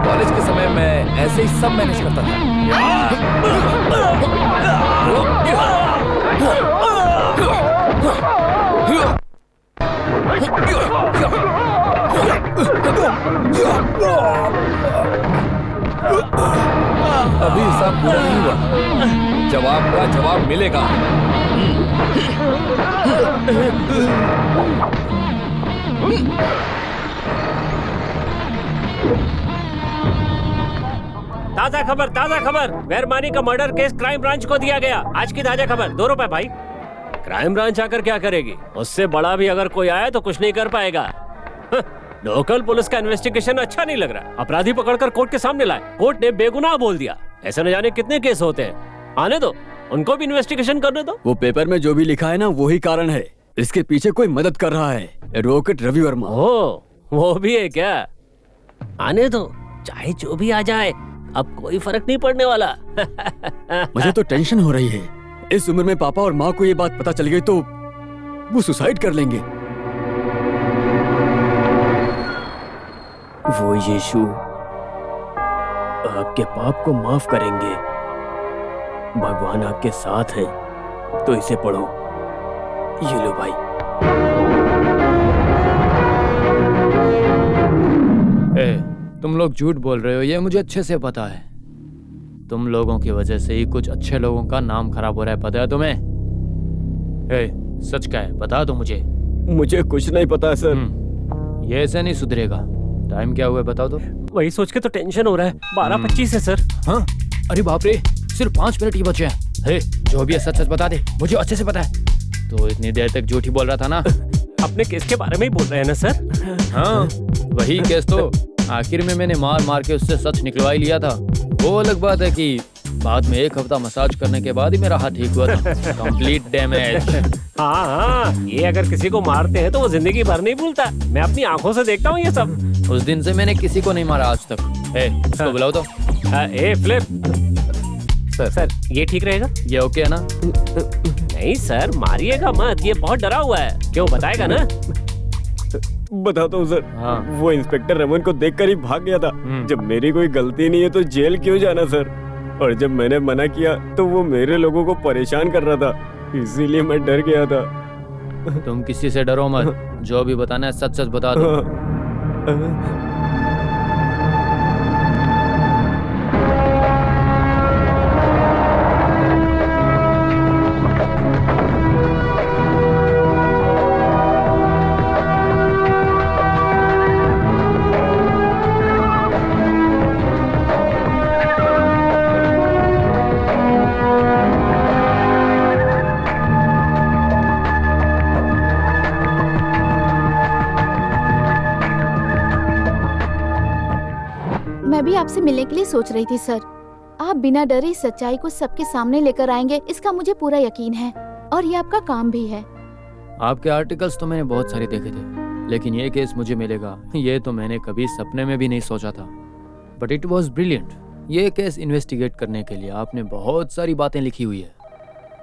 [SPEAKER 1] कॉलेज के समय मैं ऐसे ही सब मैनेज करता अभी सब पूरा नहीं हुआ, जवाब का जवाब मिलेगा।
[SPEAKER 7] ताजा खबर। वेरमानी का मर्डर केस क्राइम ब्रांच को दिया गया। आज की ताजा खबर। 2 रुपए भाई। क्राइम ब्रांच आकर क्या करेगी? उससे बड़ा भी अगर कोई आए तो कुछ नहीं कर पाएगा। लोकल पुलिस का इन्वेस्टिगेशन अच्छा नहीं लग रहा। अपराधी पकड़कर कोर्ट के सामने लाए, कोर्ट ने बेगुनाह बोल दिया। ऐसे न जाने कितने केस होते हैं। आने दो, उनको भी इन्वेस्टिगेशन करने दो।
[SPEAKER 6] वो पेपर में जो भी लिखा है ना, वही कारण है। इसके पीछे कोई मदद कर रहा है, एडवोकेट रवि वर्मा।
[SPEAKER 7] ओ, वो भी है क्या? आने दो, चाहे जो भी आ जाए, अब कोई फर्क नहीं पड़ने वाला।
[SPEAKER 6] मुझे तो टेंशन हो रही है। इस उम्र में पापा और माँ को ये बात पता चल गई तो वो सुसाइड कर लेंगे।
[SPEAKER 2] वो यीशु आपके पाप को माफ करेंगे। भगवान आपके साथ है, तो इसे पढ़ो। ये लो भाई। तुम लोग झूठ बोल रहे हो, ये मुझे अच्छे से पता है। तुम लोगों की वजह से ही कुछ अच्छे लोगों का नाम खराब हो रहा है, पता है तुम्हें? सच क्या है, बता दो मुझे।
[SPEAKER 6] मुझे कुछ नहीं पता सर।
[SPEAKER 2] ये ऐसे नहीं सुधरेगा। टाइम क्या हुआ है बताओ तो।
[SPEAKER 7] वही सोच के तो टेंशन हो रहा है। 12:25 है सर।
[SPEAKER 2] हाँ, अरे बाप रे, सिर्फ 5 मिनट ही बचे हैं। जो भी है सच सच बता दे, मुझे अच्छे से पता है। तो इतनी देर तक झूठ ही बोल रहा था ना?
[SPEAKER 7] अपने केस के बारे में ही बोल रहे हैं ना सर?
[SPEAKER 2] हाँ, वही केस तो आखिर में मैंने मार मार के उससे सच निकलवा ही लिया था। वो अलग बात है कि बाद में 1 हफ्ता मसाज करने के बाद ही मेरा हाथ ठीक हुआ था। Complete damage.
[SPEAKER 7] हाँ, ये अगर किसी को मारते हैं तो वो जिंदगी भर नहीं भूलता। मैं अपनी आंखों से देखता हूँ ये सब।
[SPEAKER 2] उस दिन से मैंने किसी को नहीं मारा आज तक। इसको बुलाओ तो।
[SPEAKER 7] फ्लिप सर, ये ठीक रहेगा?
[SPEAKER 2] ये ओके है ना?
[SPEAKER 7] नहीं सर, मारिएगा मत, ये बहुत डरा हुआ है। क्यों, बताएगा ना?
[SPEAKER 3] बताता हूँ सर।
[SPEAKER 2] हाँ।
[SPEAKER 3] वो इंस्पेक्टर रमन को देखकर ही भाग गया था। जब मेरी कोई गलती नहीं है तो जेल क्यों जाना सर? और जब मैंने मना किया तो वो मेरे लोगों को परेशान कर रहा था, इसीलिए मैं डर गया था।
[SPEAKER 2] तुम किसी से डरो मत, जो भी बताना है सच सच बता दो।
[SPEAKER 5] मैं भी आपसे मिलने के लिए सोच रही थी सर। आप बिना डरे सच्चाई को सबके सामने लेकर आएंगे, इसका मुझे पूरा यकीन है, और ये आपका काम भी है।
[SPEAKER 2] आपके आर्टिकल्स तो मैंने बहुत सारे देखे थे, लेकिन ये केस मुझे मिलेगा ये तो मैंने कभी सपने में भी नहीं सोचा था। But it was brilliant. ये केस इन्वेस्टिगेट करने के लिए आपने बहुत सारी बातें लिखी हुई है।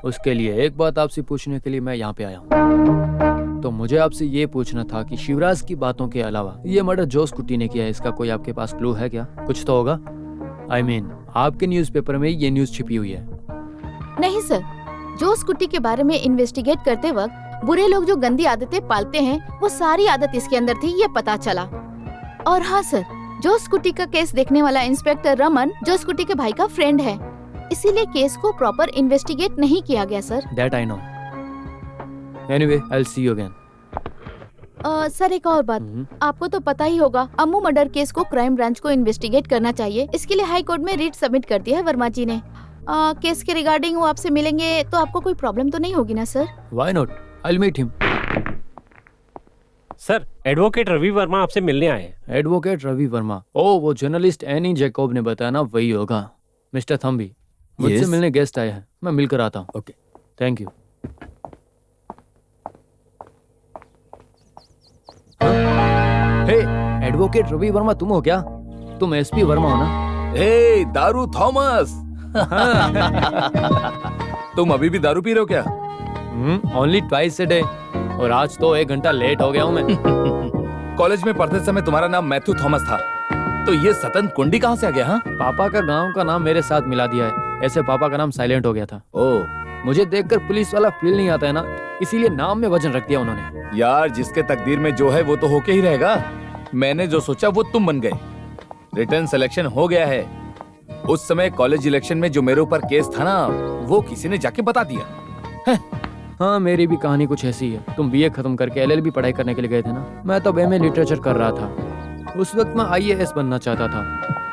[SPEAKER 2] उसके लिए एक बात आपसे पूछने के लिए मैं यहाँ पे आया हूँ। तो मुझे आपसे ये पूछना था कि शिवराज की बातों के अलावा ये मर्डर जोस कुट्टी ने किया है, इसका कोई आपके पास क्लू है क्या? कुछ तो होगा। I mean, आपके न्यूज़पेपर में ये न्यूज़ छिपी हुई है।
[SPEAKER 5] नहीं सर, जोस कुट्टी के बारे में इन्वेस्टिगेट करते वक्त बुरे लोग जो गंदी आदतें पालते हैं वो सारी आदत इसके अंदर थी, ये पता चला। और हाँ सर, जोस कुट्टी का केस देखने वाला इंस्पेक्टर रमन जोस कुट्टी के भाई का फ्रेंड है, इसीलिए केस को प्रॉपर इन्वेस्टिगेट नहीं किया गया sir.
[SPEAKER 2] That I know. Anyway, I'll see you again.
[SPEAKER 5] Sir एक और बात, आपको तो पता ही होगा अम्मू मर्डर केस को क्राइम ब्रांच को इन्वेस्टिगेट करना चाहिए। इसके लिए हाई कोर्ट में रिट सबमिट कर दिया है वर्मा जी ने। केस के रिगार्डिंग वो आपसे मिलेंगे तो आपको कोई प्रॉब्लम तो नहीं होगी ना sir?
[SPEAKER 2] Why not? I'll meet him.
[SPEAKER 7] Sir, advocate Ravi Varma आपसे मिलने आए हैं।
[SPEAKER 2] एडवोकेट रवि वर्मा? ओ, वो जर्नलिस्ट एनी जैकब ने बताया ना, वही होगा। मिस्टर थम्बी, मुझसे
[SPEAKER 6] Yes?
[SPEAKER 2] मिलने गेस्ट आए हैं, मैं मिलकर आता हूँ।
[SPEAKER 6] Okay.
[SPEAKER 2] Thank you. Hey, advocate Ravi Varma तुम हो क्या? तुम एसपी वर्मा हो ना?
[SPEAKER 1] हे दारू थॉमस। तुम अभी भी दारू पी रहे हो क्या?
[SPEAKER 2] ओनली ट्वाइस ए डे, और आज तो 1 घंटा लेट हो गया हूँ मैं।
[SPEAKER 1] कॉलेज में पढ़ते समय तुम्हारा नाम मैथ्यू थॉमस था, तो ये सतन कुंडी कहाँ से आ गया? हाँ,
[SPEAKER 2] पापा का गांव का नाम मेरे साथ मिला दिया है, ऐसे पापा का नाम साइलेंट हो गया था।
[SPEAKER 1] ओह
[SPEAKER 2] मुझे देखकर पुलिस वाला फील नहीं आता है ना, इसीलिए नाम में वजन रख दिया उन्होंने।
[SPEAKER 1] यार, जिसके तकदीर में जो है वो तो होके ही रहेगा। मैंने जो सोचा वो तुम बन गए। रिटर्न सिलेक्शन हो गया है। उस समय कॉलेज इलेक्शन में जो मेरे ऊपर केस था ना, वो किसी ने जाके बता दिया।
[SPEAKER 2] हाँ, मेरी भी कहानी कुछ ऐसी है। तुम बीए खत्म करके एलएलबी पढ़ाई करने के लिए गए थे ना, मैं तो एमए लिटरेचर कर रहा था। उस वक्त मैं आईएएस बनना चाहता था,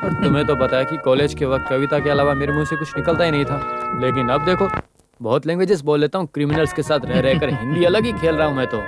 [SPEAKER 2] और तुम्हें तो पता है कि कॉलेज के वक्त कविता के अलावा मेरे मुंह से कुछ निकलता ही नहीं था। लेकिन अब देखो, बहुत लैंग्वेजेस बोल लेता हूँ, क्रिमिनल्स के साथ रह रहकर हिंदी अलग ही खेल रहा हूँ मैं तो।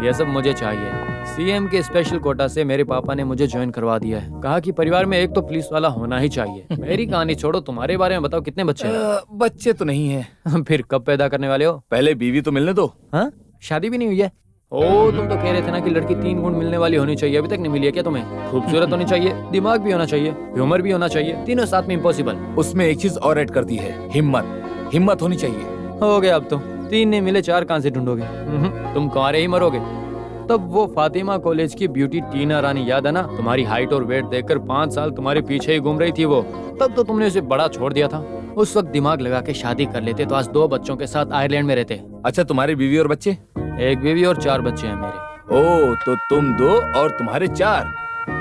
[SPEAKER 2] ये सब मुझे चाहिए। सीएम के स्पेशल कोटा से मेरे पापा ने मुझे ज्वाइन करवा दिया है। कहा कि परिवार में एक तो पुलिस वाला होना ही चाहिए। मेरी कहानी छोड़ो, तुम्हारे बारे में बताओ, कितने बच्चे हैं?
[SPEAKER 1] बच्चे तो नहीं है।
[SPEAKER 2] फिर कब पैदा करने वाले हो?
[SPEAKER 1] पहले बीवी तो मिलने दो।
[SPEAKER 2] हाँ, शादी भी नहीं हुई है? ओ, तुम तो कह रहे थे ना कि लड़की 3 गुण मिलने वाली होनी चाहिए, अभी तक नहीं मिली है क्या तुम्हें? खूबसूरत होनी चाहिए, दिमाग भी होना चाहिए, ह्यूमर भी होना चाहिए, तीनों साथ में इम्पॉसिबल।
[SPEAKER 1] उसमें एक चीज और ऐड कर दी है, हिम्मत। हिम्मत होनी चाहिए।
[SPEAKER 2] हो गया अब तो, 3 नहीं मिले 4 कहां से ढूंढोगे? तुम कुंवारे ही मरोगे। तब वो फातिमा कॉलेज की ब्यूटी टीना रानी याद है ना? तुम्हारी हाइट और वेट देखकर 5 साल तुम्हारे पीछे ही घूम रही थी वो। तब तो तुमने उसे बड़ा छोड़ दिया था। उस वक्त दिमाग लगा के शादी कर लेते तो आज 2 बच्चों के साथ आयरलैंड में रहते।
[SPEAKER 1] अच्छा, तुम्हारी बीवी और बच्चे?
[SPEAKER 2] 1 बीवी और 4 बच्चे हैं मेरे।
[SPEAKER 1] ओ, तो तुम 2 और तुम्हारे 4।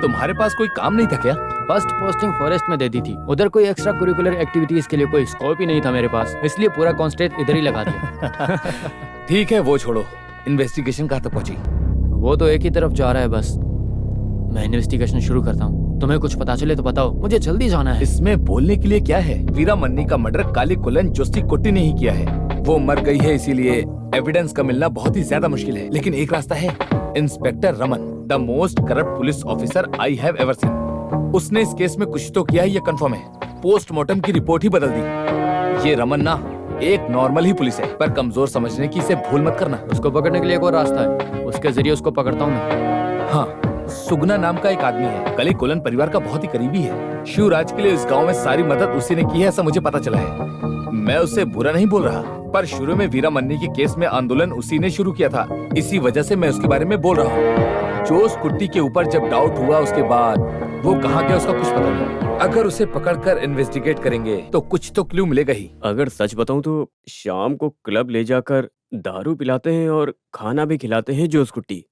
[SPEAKER 1] तुम्हारे पास कोई काम नहीं था क्या?
[SPEAKER 2] फर्स्ट पोस्टिंग फॉरेस्ट में दे दी थी, उधर कोई एक्स्ट्रा करिकुलर एक्टिविटीज के लिए कोई स्कोप ही नहीं था मेरे पास, इसलिए पूरा कॉन्सेंट्रेट इधर ही लगा दिया।
[SPEAKER 1] ठीक है, वो छोड़ो। इन्वेस्टिगेशन कहाँ तक पहुंची?
[SPEAKER 2] वो तो एक ही तरफ जा रहा है बस। मैं इन्वेस्टिगेशन शुरू करता हूँ, तुम्हें कुछ पता चले तो बताओ, मुझे जल्दी जाना है।
[SPEAKER 1] इसमें बोलने के लिए क्या है? वीरा मन्नी का मर्डर काली कुलन जोशी कुट्टी ने ही किया है। वो मर गई है, इसीलिए एविडेंस का मिलना बहुत ही ज्यादा मुश्किल है। लेकिन एक रास्ता है, inspector Raman, the most corrupt police officer I have ever seen. उसने इस केस में कुछ तो किया है, ये कंफर्म है। पोस्टमार्टम की रिपोर्ट ही बदल दी। ये रमन ना एक नॉर्मल ही पुलिस है, पर कमजोर समझने की इसे भूल मत करना।
[SPEAKER 2] उसको पकड़ने के लिए एक और रास्ता है, उसके जरिए उसको पकड़ता हूँ मैं।
[SPEAKER 1] हाँ, सुगना नाम का एक आदमी है, कली कोलन परिवार का बहुत ही करीबी है। शिवराज के लिए इस गांव में सारी मदद उसी ने की है, ऐसा मुझे पता चला है। मैं उससे बुरा नहीं बोल रहा, पर शुरू में वीरा मन्नी के केस में आंदोलन उसी ने शुरू किया था, इसी वजह से मैं उसके बारे में बोल रहा हूँ। जोश कुट्टी के ऊपर जब डाउट हुआ उसके बाद वो कहाँ गया उसका कुछ पता नहीं। अगर उसे पकड़कर इन्वेस्टिगेट करेंगे तो कुछ तो क्लू मिलेगा ही।
[SPEAKER 3] अगर सच बताऊं तो शाम को क्लब ले जाकर दारू पिलाते हैं और खाना भी खिलाते हैं जोश कुट्टी।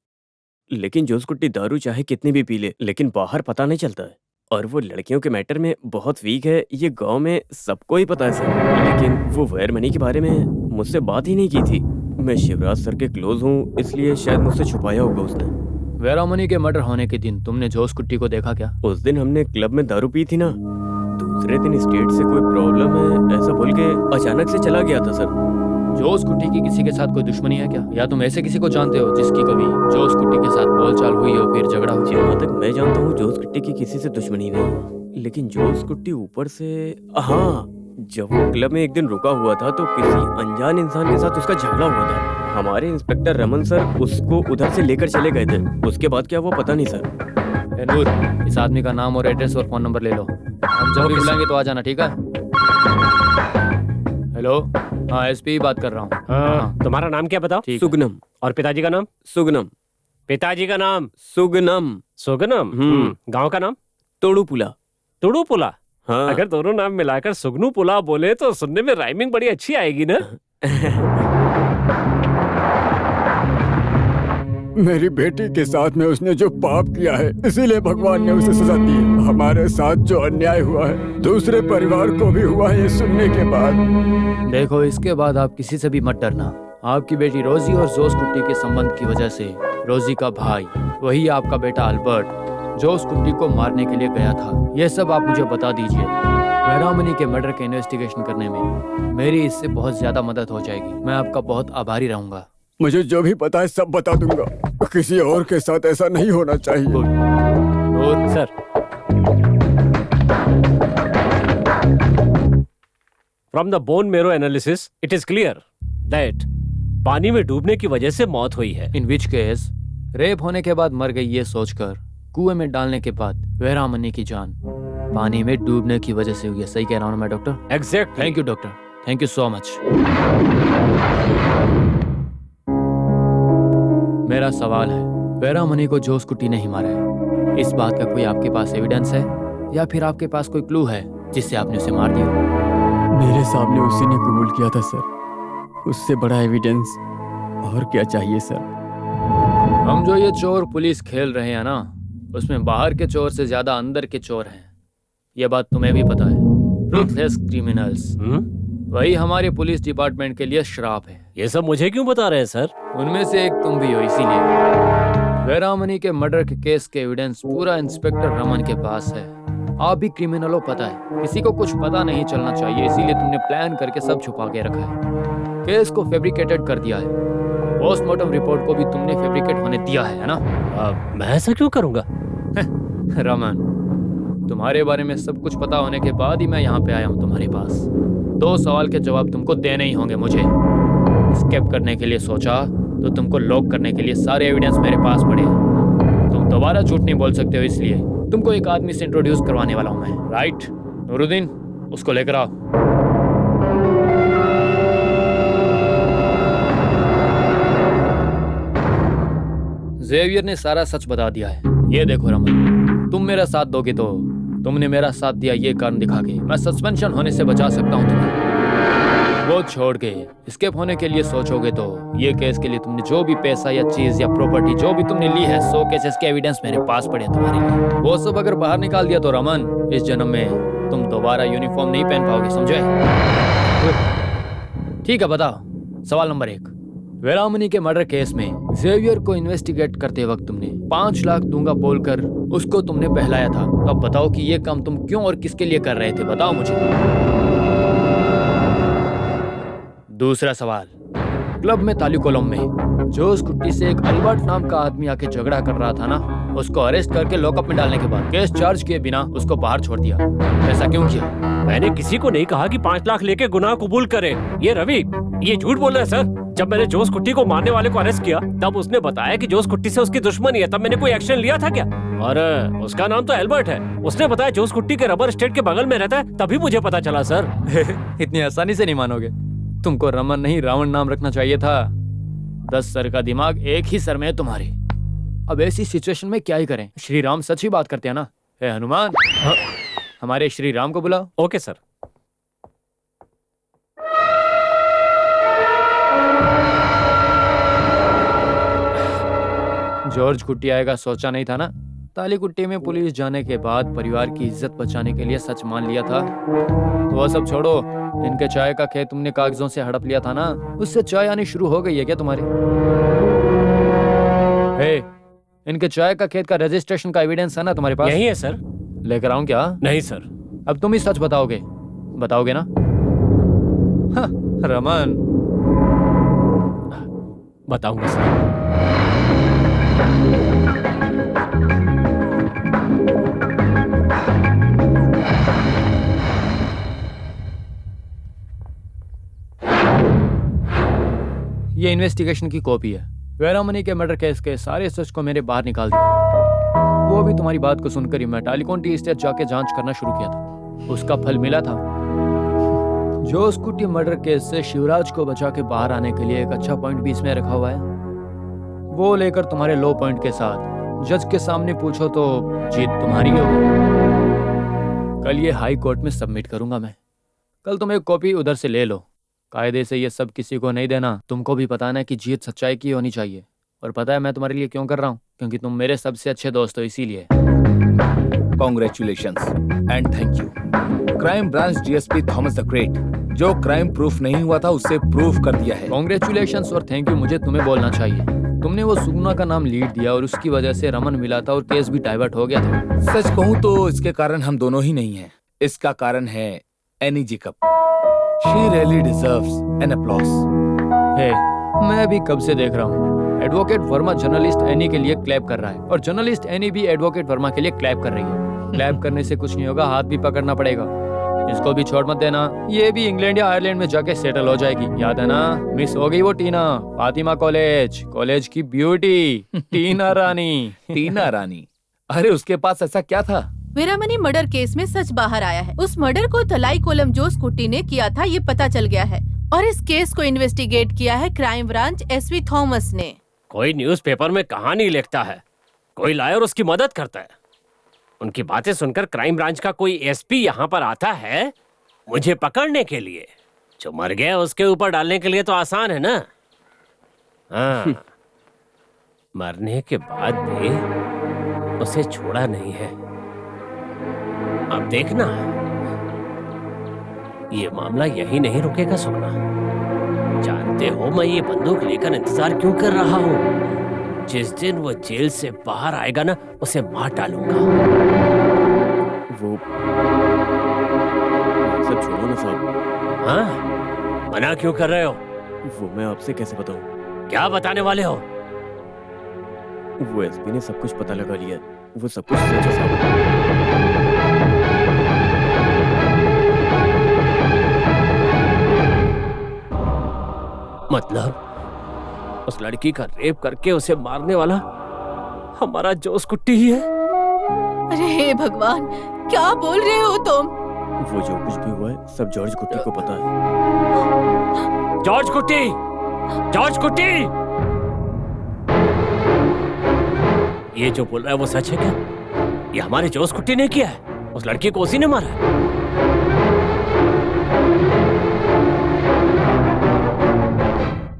[SPEAKER 3] लेकिन जोश कुट्टी दारू चाहे कितनी भी पी ले, लेकिन बाहर पता नहीं चलता है। और वो लड़कियों के मैटर में बहुत वीक है, ये गांव में सबको ही पता है सर। लेकिन वो वेयर मनी के बारे में मुझसे बात ही नहीं की थी। मैं शिवराज सर के क्लोज हूँ, इसलिए शायद मुझसे छुपाया होगा उसने।
[SPEAKER 2] वेरामनी के मर्डर होने के दिन तुमने जोश कुट्टी को देखा क्या?
[SPEAKER 3] उस दिन हमने क्लब में दारू पी थी ना, दूसरे दिन स्टेट से कोई प्रॉब्लम है ऐसा बोल के अचानक से चला गया था सर।
[SPEAKER 2] जोश कुट्टी की किसी के साथ कोई दुश्मनी है क्या, या तुम ऐसे किसी को जानते हो जिसकी कभी जोश कुट्टी के साथ बोलचाल हुई हो फिर झगड़ा हो?
[SPEAKER 3] जहाँ तक मैं जानता हूँ जोश कुट्टी की किसी से दुश्मनी नहीं, लेकिन जोश कुट्टी ऊपर से, हाँ, जब वो क्लब में एक दिन रुका हुआ था तो किसी अनजान इंसान के साथ उसका झगड़ा हुआ था। हमारे इंस्पेक्टर रमन सर उसको उधर से लेकर चले गए थे, उसके बाद क्या हुआ पता नहीं सर।
[SPEAKER 2] नूर, इस आदमी का नाम और एड्रेस और फोन नंबर ले लो, हम जब भी बुलाएंगे तो आ जाना, ठीक है? हेलो, हाँ एसपी बात कर रहा हूँ।
[SPEAKER 7] हाँ, तुम्हारा नाम क्या बताओ?
[SPEAKER 3] सुगनम।
[SPEAKER 7] और पिताजी का नाम?
[SPEAKER 3] सुगनम।
[SPEAKER 7] पिताजी का नाम?
[SPEAKER 3] सुगनम।
[SPEAKER 7] सुगनम। गांव का नाम?
[SPEAKER 3] तोड़ूपुला।
[SPEAKER 7] तोड़ूपुला?
[SPEAKER 3] हाँ।
[SPEAKER 7] अगर दोनों नाम मिलाकर सुगनू पुला बोले तो सुनने में राइमिंग बड़ी अच्छी आएगी ना।
[SPEAKER 6] मेरी बेटी के साथ में उसने जो पाप किया है, इसीलिए भगवान ने उसे सजा दी। हमारे साथ जो अन्याय हुआ है दूसरे परिवार को भी हुआ है, ये सुनने के बाद।
[SPEAKER 2] देखो, इसके बाद आप किसी से भी मत डरना। आपकी बेटी रोजी और जोश कुट्टी के संबंध की वजह से रोजी का भाई, वही आपका बेटा अल्बर्ट, जोश कुट्टी को मारने के लिए गया था। ये सब आप मुझे बता दीजिए। वेरामनी के मर्डर के इन्वेस्टिगेशन करने में मेरी इससे बहुत ज्यादा मदद हो जाएगी। मैं आपका बहुत आभारी रहूंगा।
[SPEAKER 6] मुझे जो भी पता है सब बता दूंगा, किसी और के साथ ऐसा नहीं होना चाहिए।
[SPEAKER 2] और
[SPEAKER 7] sir, from the bone marrow analysis it is clear that पानी में डूबने की वजह से मौत हुई है।
[SPEAKER 2] इन विच केस रेप होने के बाद मर गई ये सोचकर कुएं में डालने के बाद वेरामनी की जान पानी में डूबने की वजह से हुई है। सही कह रहा हूँ मैं doctor?
[SPEAKER 7] Exact.
[SPEAKER 2] Thank you doctor, thank you so much. मेरा सवाल है, वेरामनी को जोश कुट्टी ने ही मारा है, इस बात का कोई आपके पास एविडेंस है या फिर आपके पास कोई क्लू है जिससे आपने उसे मार दिया?
[SPEAKER 6] मेरे सामने उसी ने कबूल किया था सर, उससे बड़ा एविडेंस और क्या चाहिए सर?
[SPEAKER 2] हम जो ये चोर पुलिस खेल रहे हैं ना, उसमें बाहर के चोर से ज्यादा अंदर के चोर हैं। ये बात तुम्हें भी पता है। रूथलेस क्रिमिनल्स, वही हमारे पुलिस डिपार्टमेंट के लिए श्राप है।
[SPEAKER 7] ये सब मुझे क्यों बता रहे हैं सर?
[SPEAKER 2] उनमें से एक तुम भी हो, इसीलिए। वेरामनी के मर्डर के केस के एविडेंस पूरा इंस्पेक्टर रमन के पास है। आप भी क्रिमिनल हो, पता है, किसी को कुछ पता नहीं चलना चाहिए, इसीलिए तुमने प्लान करके सब छुपा के रखा है। केस को फैब्रिकेटेड कर दिया है। पोस्टमार्टम रिपोर्ट को भी तुमने फैब्रिकेट होने दिया है ना?
[SPEAKER 7] मैं ऐसा क्यों करूंगा?
[SPEAKER 2] रमन, तुम्हारे बारे में सब कुछ पता होने के बाद ही मैं यहाँ पे आया हूँ तुम्हारे पास। 2 सवाल के जवाब तुमको देने ही होंगे मुझे। एस्केप करने के लिए सोचा तो तुमको लॉक करने के लिए सारे एविडेंस मेरे पास पड़े हैं। तुम दोबारा झूठ नहीं बोल सकते हो, इसलिए तुमको एक आदमी से इंट्रोड्यूस करवाने वाला हूँ मैं। राइट नूरुद्दीन, उसको लेकर आओ। जेवियर ने सारा सच बता दिया है। ये देखो रमन, तुम मेरा साथ दोगे तो तुमने मेरा साथ दिया ये कारण दिखा के मैं सस्पेंशन होने से बचा सकता हूँ तुम्हें। वो छोड़ के एस्केप होने के लिए सोचोगे तो ये केस के लिए तुमने जो भी पैसा या चीज या प्रॉपर्टी जो भी तुमने ली है, 100 केसेस के एविडेंस मेरे पास पड़े हैं तुम्हारे लिए। वो सब अगर बाहर निकाल दिया तो रमन, इस जन्म में तुम दोबारा यूनिफॉर्म नहीं पहन पाओगे, समझे? ठीक है, बताओ। सवाल नंबर 1, वेरामनी के मर्डर केस में जेवियर को इन्वेस्टिगेट करते वक्त तुमने 5 लाख दूंगा बोलकर उसको तुमने बहलाया था। तो अब बताओ कि ये काम तुम क्यों और किसके लिए कर रहे थे, बताओ मुझे। दूसरा सवाल, क्लब में ताली कोलम में जोश कुट्टी से एक अल्बर्ट नाम का आदमी आके झगड़ा कर रहा था ना, उसको अरेस्ट करके लॉकअप में डालने के बाद केस चार्ज किए बिना उसको बाहर छोड़ दिया। ऐसा क्यों किया?
[SPEAKER 7] मैंने किसी को नहीं कहा कि 5 लाख लेके गुनाह कबूल करे। ये रवि, ये झूठ बोल रहा है सर। जब मैंने जोस कुट्टी को मारने वाले को अरेस्ट किया तब उसने बताया कि जोस कुट्टी से उसकी दुश्मनी है। तब मैंने कोई एक्शन लिया था क्या? और उसका नाम तो एल्बर्ट है। उसने बताया जोस कुट्टी के रबर स्टेट के बगल में रहता है, तभी मुझे पता चला सर।
[SPEAKER 2] इतनी आसानी से नहीं मानोगे। तुमको रमन नहीं रावण नाम रखना चाहिए था। 10 सर का दिमाग एक ही सर में है तुम्हारे। अब ऐसी सिचुएशन में क्या ही करें? श्री राम सच ही बात करते हैं ना। हे हनुमान, हमारे श्री राम को बुलाओ।
[SPEAKER 7] Okay sir.
[SPEAKER 2] जॉर्ज कुट्टी आएगा सोचा नहीं था ना। ताली कुट्टी में पुलिस जाने के बाद परिवार की इज्जत बचाने के लिए सच मान लिया था। तो वह सब छोड़ो, इनके चाय का खेत तुमने कागजों से हड़प लिया था ना, उससे चाय आनी शुरू हो गई है क्या तुम्हारे? हे, इनके चाय का खेत का रजिस्ट्रेशन का एविडेंस है ना तुम्हारे पास?
[SPEAKER 7] यही है सर।
[SPEAKER 2] लेकर आऊं क्या?
[SPEAKER 7] नहीं सर।
[SPEAKER 2] अब तुम ही सच बताओगे ना? हाँ, रमन।
[SPEAKER 7] बताऊंगा सर।
[SPEAKER 2] ये इन्वेस्टिगेशन की कॉपी है। वेरामनी के मर्डर केस के सारे सच को मैंने बाहर निकाल दिया। वो भी तुम्हारी बात को सुनकर ही मैं टालीकोन टी एस्टेट जाके जांच करना शुरू किया था। उसका फल मिला था। जोस कुट्टी मर्डर केस से शिवराज को बचा के बाहर आने के लिए एक अच्छा पॉइंट भी इसमें रखा हुआ है। वो लेकर तुम्हारे लो पॉइंट के साथ जज के सामने पूछो तो जीत तुम्हारी होगी। कल ये हाई कोर्ट में सबमिट करूंगा मैं। कल तुम एक कॉपी उधर से ले लो। कायदे से ये सब किसी को नहीं देना। तुमको भी पता ना कि जीत सच्चाई की होनी चाहिए। और पता है मैं तुम्हारे लिए क्यों कर रहा हूँ? क्योंकि तुम मेरे सबसे अच्छे दोस्त हो, इसीलिए।
[SPEAKER 1] Congratulations and thank you crime branch DSP Thomas the great. जो क्राइम प्रूफ नहीं हुआ था उसे प्रूफ कर दिया है।
[SPEAKER 2] कॉन्ग्रेचुलेशंस और थैंक यू मुझे तुम्हें बोलना चाहिए। तुमने वो सुगुना का नाम लीड दिया और उसकी वजह से रमन मिला था और केस भी डाइवर्ट हो गया था।
[SPEAKER 1] सच कहूँ तो इसके कारण हम दोनों ही नहीं हैं। इसका कारण है any Jacob. She really deserves an applause.
[SPEAKER 2] हे, मैं भी कब से देख रहा हूँ एडवोकेट वर्मा जर्नलिस्ट एनी के लिए क्लैप कर रहा है और जर्नलिस्ट एनी भी एडवोकेट वर्मा के लिए क्लैप कर रही है। क्लैप करने से कुछ नहीं होगा, हाथ भी पकड़ना पड़ेगा। इसको भी छोड़ मत देना। ये भी इंग्लैंड या आयरलैंड में जाके सेटल हो जाएगी। याद है ना? मिस हो गई वो टीना। फातिमा कॉलेज की ब्यूटी टीना रानी।
[SPEAKER 1] टीना रानी? अरे उसके पास ऐसा क्या था?
[SPEAKER 4] वीरामनी मर्डर केस में सच बाहर आया है। उस मर्डर को तलाई कोलम जोस कुट्टी ने किया था, ये पता चल गया है। और इस केस को इन्वेस्टिगेट किया है क्राइम ब्रांच एसवी थॉमस ने।
[SPEAKER 7] कोई न्यूज़पेपर में कहानी लिखता है, कोई लायर उसकी मदद करता है। उनकी बातें सुनकर क्राइम ब्रांच का कोई एसपी यहाँ पर आता है मुझे पकड़ने के लिए। जो मर गया उसके ऊपर डालने के लिए तो आसान है ना? हाँ। मरने के बाद भी उसे छोड़ा नहीं है। अब देखना, ये मामला यही नहीं रुकेगा सुगना। जानते हो मैं ये बंदूक लेकर इंतजार क्यों कर रहा हूँ? जिस दिन वो जेल से बाहर आएगा ना, उसे मार डालूंगा।
[SPEAKER 3] वो सब छोड़ो ना साहब।
[SPEAKER 7] हाँ? मना क्यों कर रहे हो?
[SPEAKER 3] वो मैं आपसे कैसे बताऊं?
[SPEAKER 7] क्या बताने वाले हो?
[SPEAKER 3] वो एसपी ने सब कुछ पता लगा लिया। वो सब कुछ सच है साहब।
[SPEAKER 7] मतलब उस लड़की का रेप करके उसे मारने वाला हमारा जोस कुट्टी ही है?
[SPEAKER 4] अरे हे भगवान, क्या बोल रहे हो तुम?
[SPEAKER 3] वो जो कुछ भी हुआ है सब जॉर्ज कुट्टी को पता है।
[SPEAKER 7] जॉर्ज कुट्टी! जॉर्ज कुट्टी! ये जो बोल रहा है वो सच है क्या? ये हमारे जोस कुट्टी ने किया है? उस लड़की को उसी ने मारा है?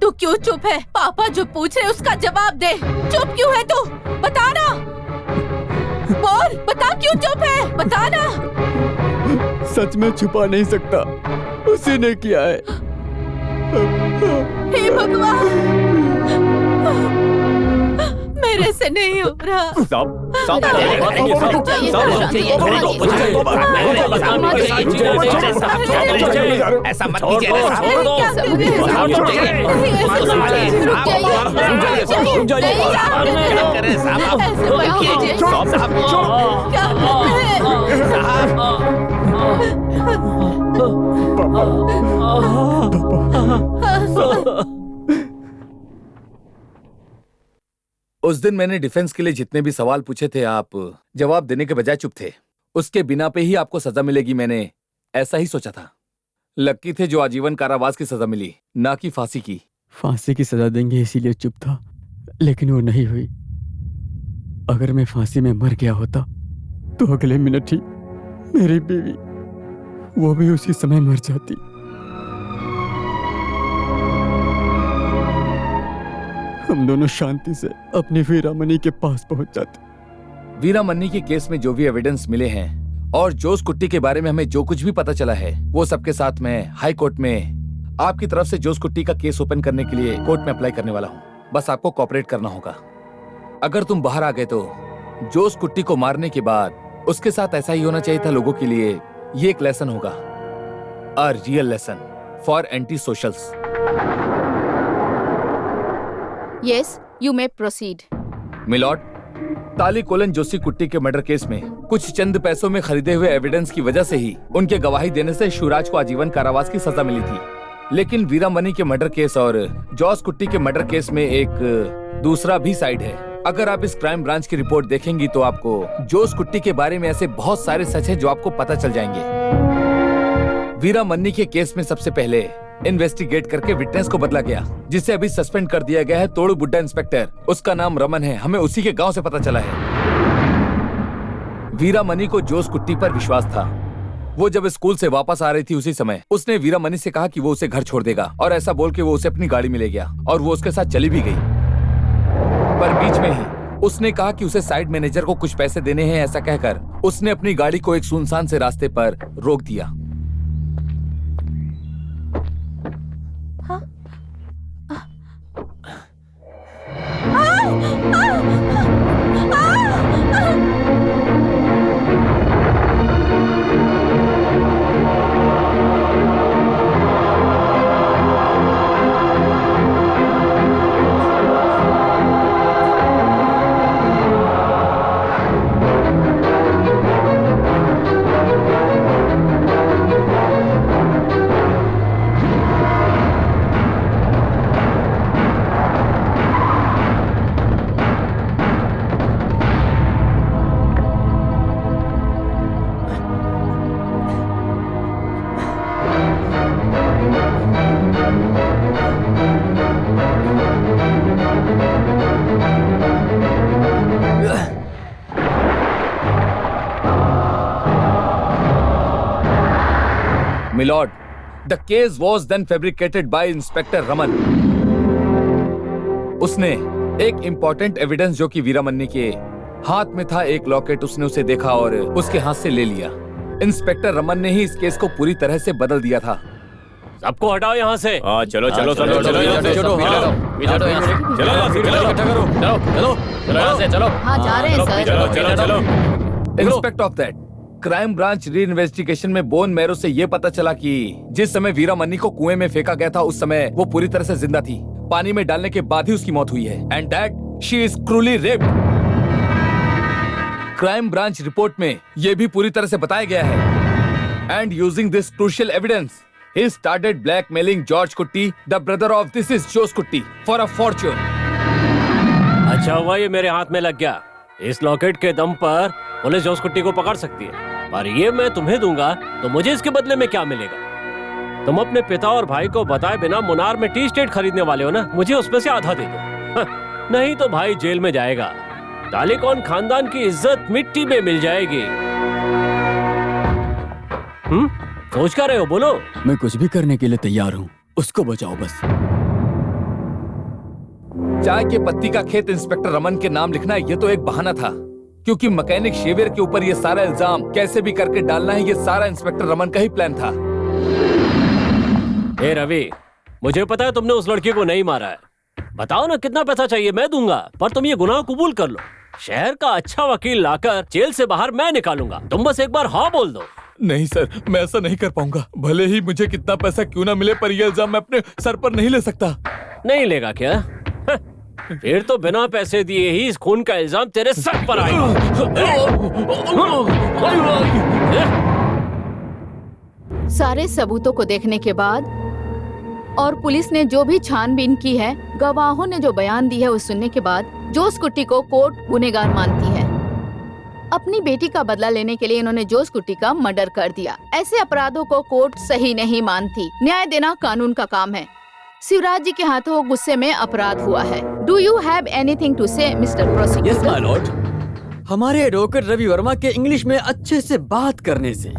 [SPEAKER 4] तू क्यों चुप है? पापा जो पूछ रहे उसका जवाब दे। चुप क्यों है तू? बता ना। बोल, बता क्यों चुप है? बता ना।
[SPEAKER 6] सच में छुपा नहीं सकता, उसी ने किया है।
[SPEAKER 4] हे भगवान, मेरे से नहीं हो रहा।
[SPEAKER 8] ऐसा मत कीजिए।
[SPEAKER 1] उस दिन मैंने डिफेंस के लिए जितने भी सवाल पूछे थे आप जवाब देने के बजाय चुप थे। उसके बिना पे ही आपको सजा मिलेगी, मैंने ऐसा ही सोचा था। लक्की थे जो आजीवन कारावास की सजा मिली, ना कि फांसी की।
[SPEAKER 6] फांसी की सजा देंगे इसीलिए चुप था, लेकिन वो नहीं हुई। अगर मैं फांसी में मर गया होता तो अगले मिनट ही मेरी बीवी वो भी उसी समय मर जाती। हम दोनों शांति से अपनी वीरामणि के पास पहुंच जाते।
[SPEAKER 1] वीरामणि के केस में जो भी एविडेंस मिले हैं और जोस कुट्टी के बारे में हमें जो कुछ भी पता चला है, वो सबके साथ मैं हाई कोर्ट में आपकी तरफ से जोस कुट्टी का केस ओपन करने के लिए कोर्ट में अप्लाई करने वाला हूँ। बस आपको कोऑपरेट करना होगा। अगर तुम बाहर आ गए तो जोस कुट्टी को मारने के बाद उसके साथ ऐसा ही होना चाहिए था। लोगों के लिए ये एक लेसन होगा, a real lesson for anti socials.
[SPEAKER 5] Yes, you may proceed.
[SPEAKER 1] Milord, ताली कोलन जोशी कुट्टी के मर्डर केस में कुछ चंद पैसों में खरीदे हुए एविडेंस की वजह से ही उनके गवाही देने से शिवराज को आजीवन कारावास की सजा मिली थी। लेकिन वीरामणि के मर्डर केस और जॉस कुट्टी के मर्डर केस में एक दूसरा भी साइड है। अगर आप इस क्राइम ब्रांच की रिपोर्ट देखेंगी तो आपको जोस कुट्टी के बारे में ऐसे बहुत सारे सच है जो आपको पता चल जाएंगे। वीरामणि के केस में सबसे पहले इन्वेस्टिगेट करके विटनेस को बदला गया, जिसे अभी सस्पेंड कर दिया गया है। तोड़ू बुड्ढा इंस्पेक्टर, उसका नाम रमन है, हमें उसी के गांव से पता चला है। वीरामणि को जोस कुट्टी पर विश्वास था। वो जब स्कूल से वापस आ रही थी उसी समय उसने वीरामणि से कहा कि वो उसे घर छोड़ देगा, और ऐसा बोल के वो उसे अपनी गाड़ी में ले गया और वो उसके साथ चली भी गई। पर बीच में ही उसने कहा कि उसे साइड मैनेजर को कुछ पैसे देने हैं। ऐसा कहकर उसने अपनी गाड़ी को एक सुनसान से रास्ते पर रोक दिया। Milord, the case was then fabricated by Inspector Raman. उसने एक इम्पोर्टेंट एविडेंस जो कि वीरामणि के हाथ में था, एक लॉकेट, उसने उसे देखा और उसके हाथ से ले लिया। इंस्पेक्टर रमन ने ही इस केस को पूरी तरह से बदल दिया था।
[SPEAKER 7] सबको हटाओ यहाँ से।
[SPEAKER 3] हाँ चलो चलो चलो चलो
[SPEAKER 2] चलो
[SPEAKER 5] हाँ, जा रहे हैं सर।
[SPEAKER 3] चलो चलो चलो।
[SPEAKER 1] Inspect of that crime branch री इन्वेस्टिगेशन में बोन मैरो से ये पता चला कि जिस समय वीरामणि को कुएं में फेंका गया था उस समय वो पूरी तरह से जिंदा थी। पानी में डालने के बाद ही उसकी मौत हुई है। And that she is cruelly raped. Crime branch report में ये भी पूरी तरह से बताया गया है। And using this crucial evidence he started blackmailing George Kutti, the brother of this is Jose Kutti, for a fortune.
[SPEAKER 7] अच्छा हुआ ये मेरे हाथ में लग गया। इस लॉकेट के दम पर पुलिस जोस कुट्टी को पकड़ सकती है, पर ये मैं तुम्हें दूंगा तो मुझे इसके बदले में क्या मिलेगा? तुम अपने पिता और भाई को बताए बिना मुनार में टी स्टेट खरीदने वाले हो ना, मुझे उसमें से आधा दे दो। नहीं तो भाई जेल में जाएगा। तालिकॉन खानदान की इज्जत मिट्टी में मिल जाएगी। सोच क्या रहे हो, बोलो।
[SPEAKER 6] मैं कुछ भी करने के लिए तैयार हूँ, उसको बचाओ बस।
[SPEAKER 1] चाय के पत्ती का खेत इंस्पेक्टर रमन के नाम लिखना ये तो एक बहाना था, क्योंकि मैकेनिक शेवियर के ऊपर ये सारा इल्जाम कैसे भी करके डालना है, ये सारा इंस्पेक्टर रमन का ही प्लान था।
[SPEAKER 7] ए रवि, मुझे पता है तुमने उस लड़की को नहीं मारा है। बताओ ना कितना पैसा चाहिए, मैं दूंगा, पर तुम ये गुनाह कबूल कर लो। शहर का अच्छा वकील लाकर जेल से बाहर मैं निकालूंगा, तुम बस एक बार हाँ बोल दो।
[SPEAKER 1] नहीं सर, मैं ऐसा नहीं कर पाऊंगा। भले ही मुझे कितना पैसा क्यों ना मिले, पर ये इल्जाम मैं अपने सर पर नहीं ले सकता।
[SPEAKER 7] नहीं लेगा क्या? फिर तो बिना पैसे दिए ही इस खून का इल्जाम तेरे सर पर आएगा।
[SPEAKER 5] सारे सबूतों को देखने के बाद और पुलिस ने जो भी छानबीन की है, गवाहों ने जो बयान दी है, वो सुनने के बाद जोस कुट्टी को कोर्ट गुनहगार मानती है। अपनी बेटी का बदला लेने के लिए इन्होंने जोस कुट्टी का मर्डर कर दिया। ऐसे अपराधों को कोर्ट सही नहीं मानती। न्याय देना कानून का काम है। शिवराज जी के हाथों गुस्से में अपराध हुआ है। Do you have anything to say mister
[SPEAKER 6] yes my
[SPEAKER 5] prosecutor?
[SPEAKER 6] Lord. हमारे एडवोकेट रवि वर्मा के इंग्लिश में अच्छे से बात करने से,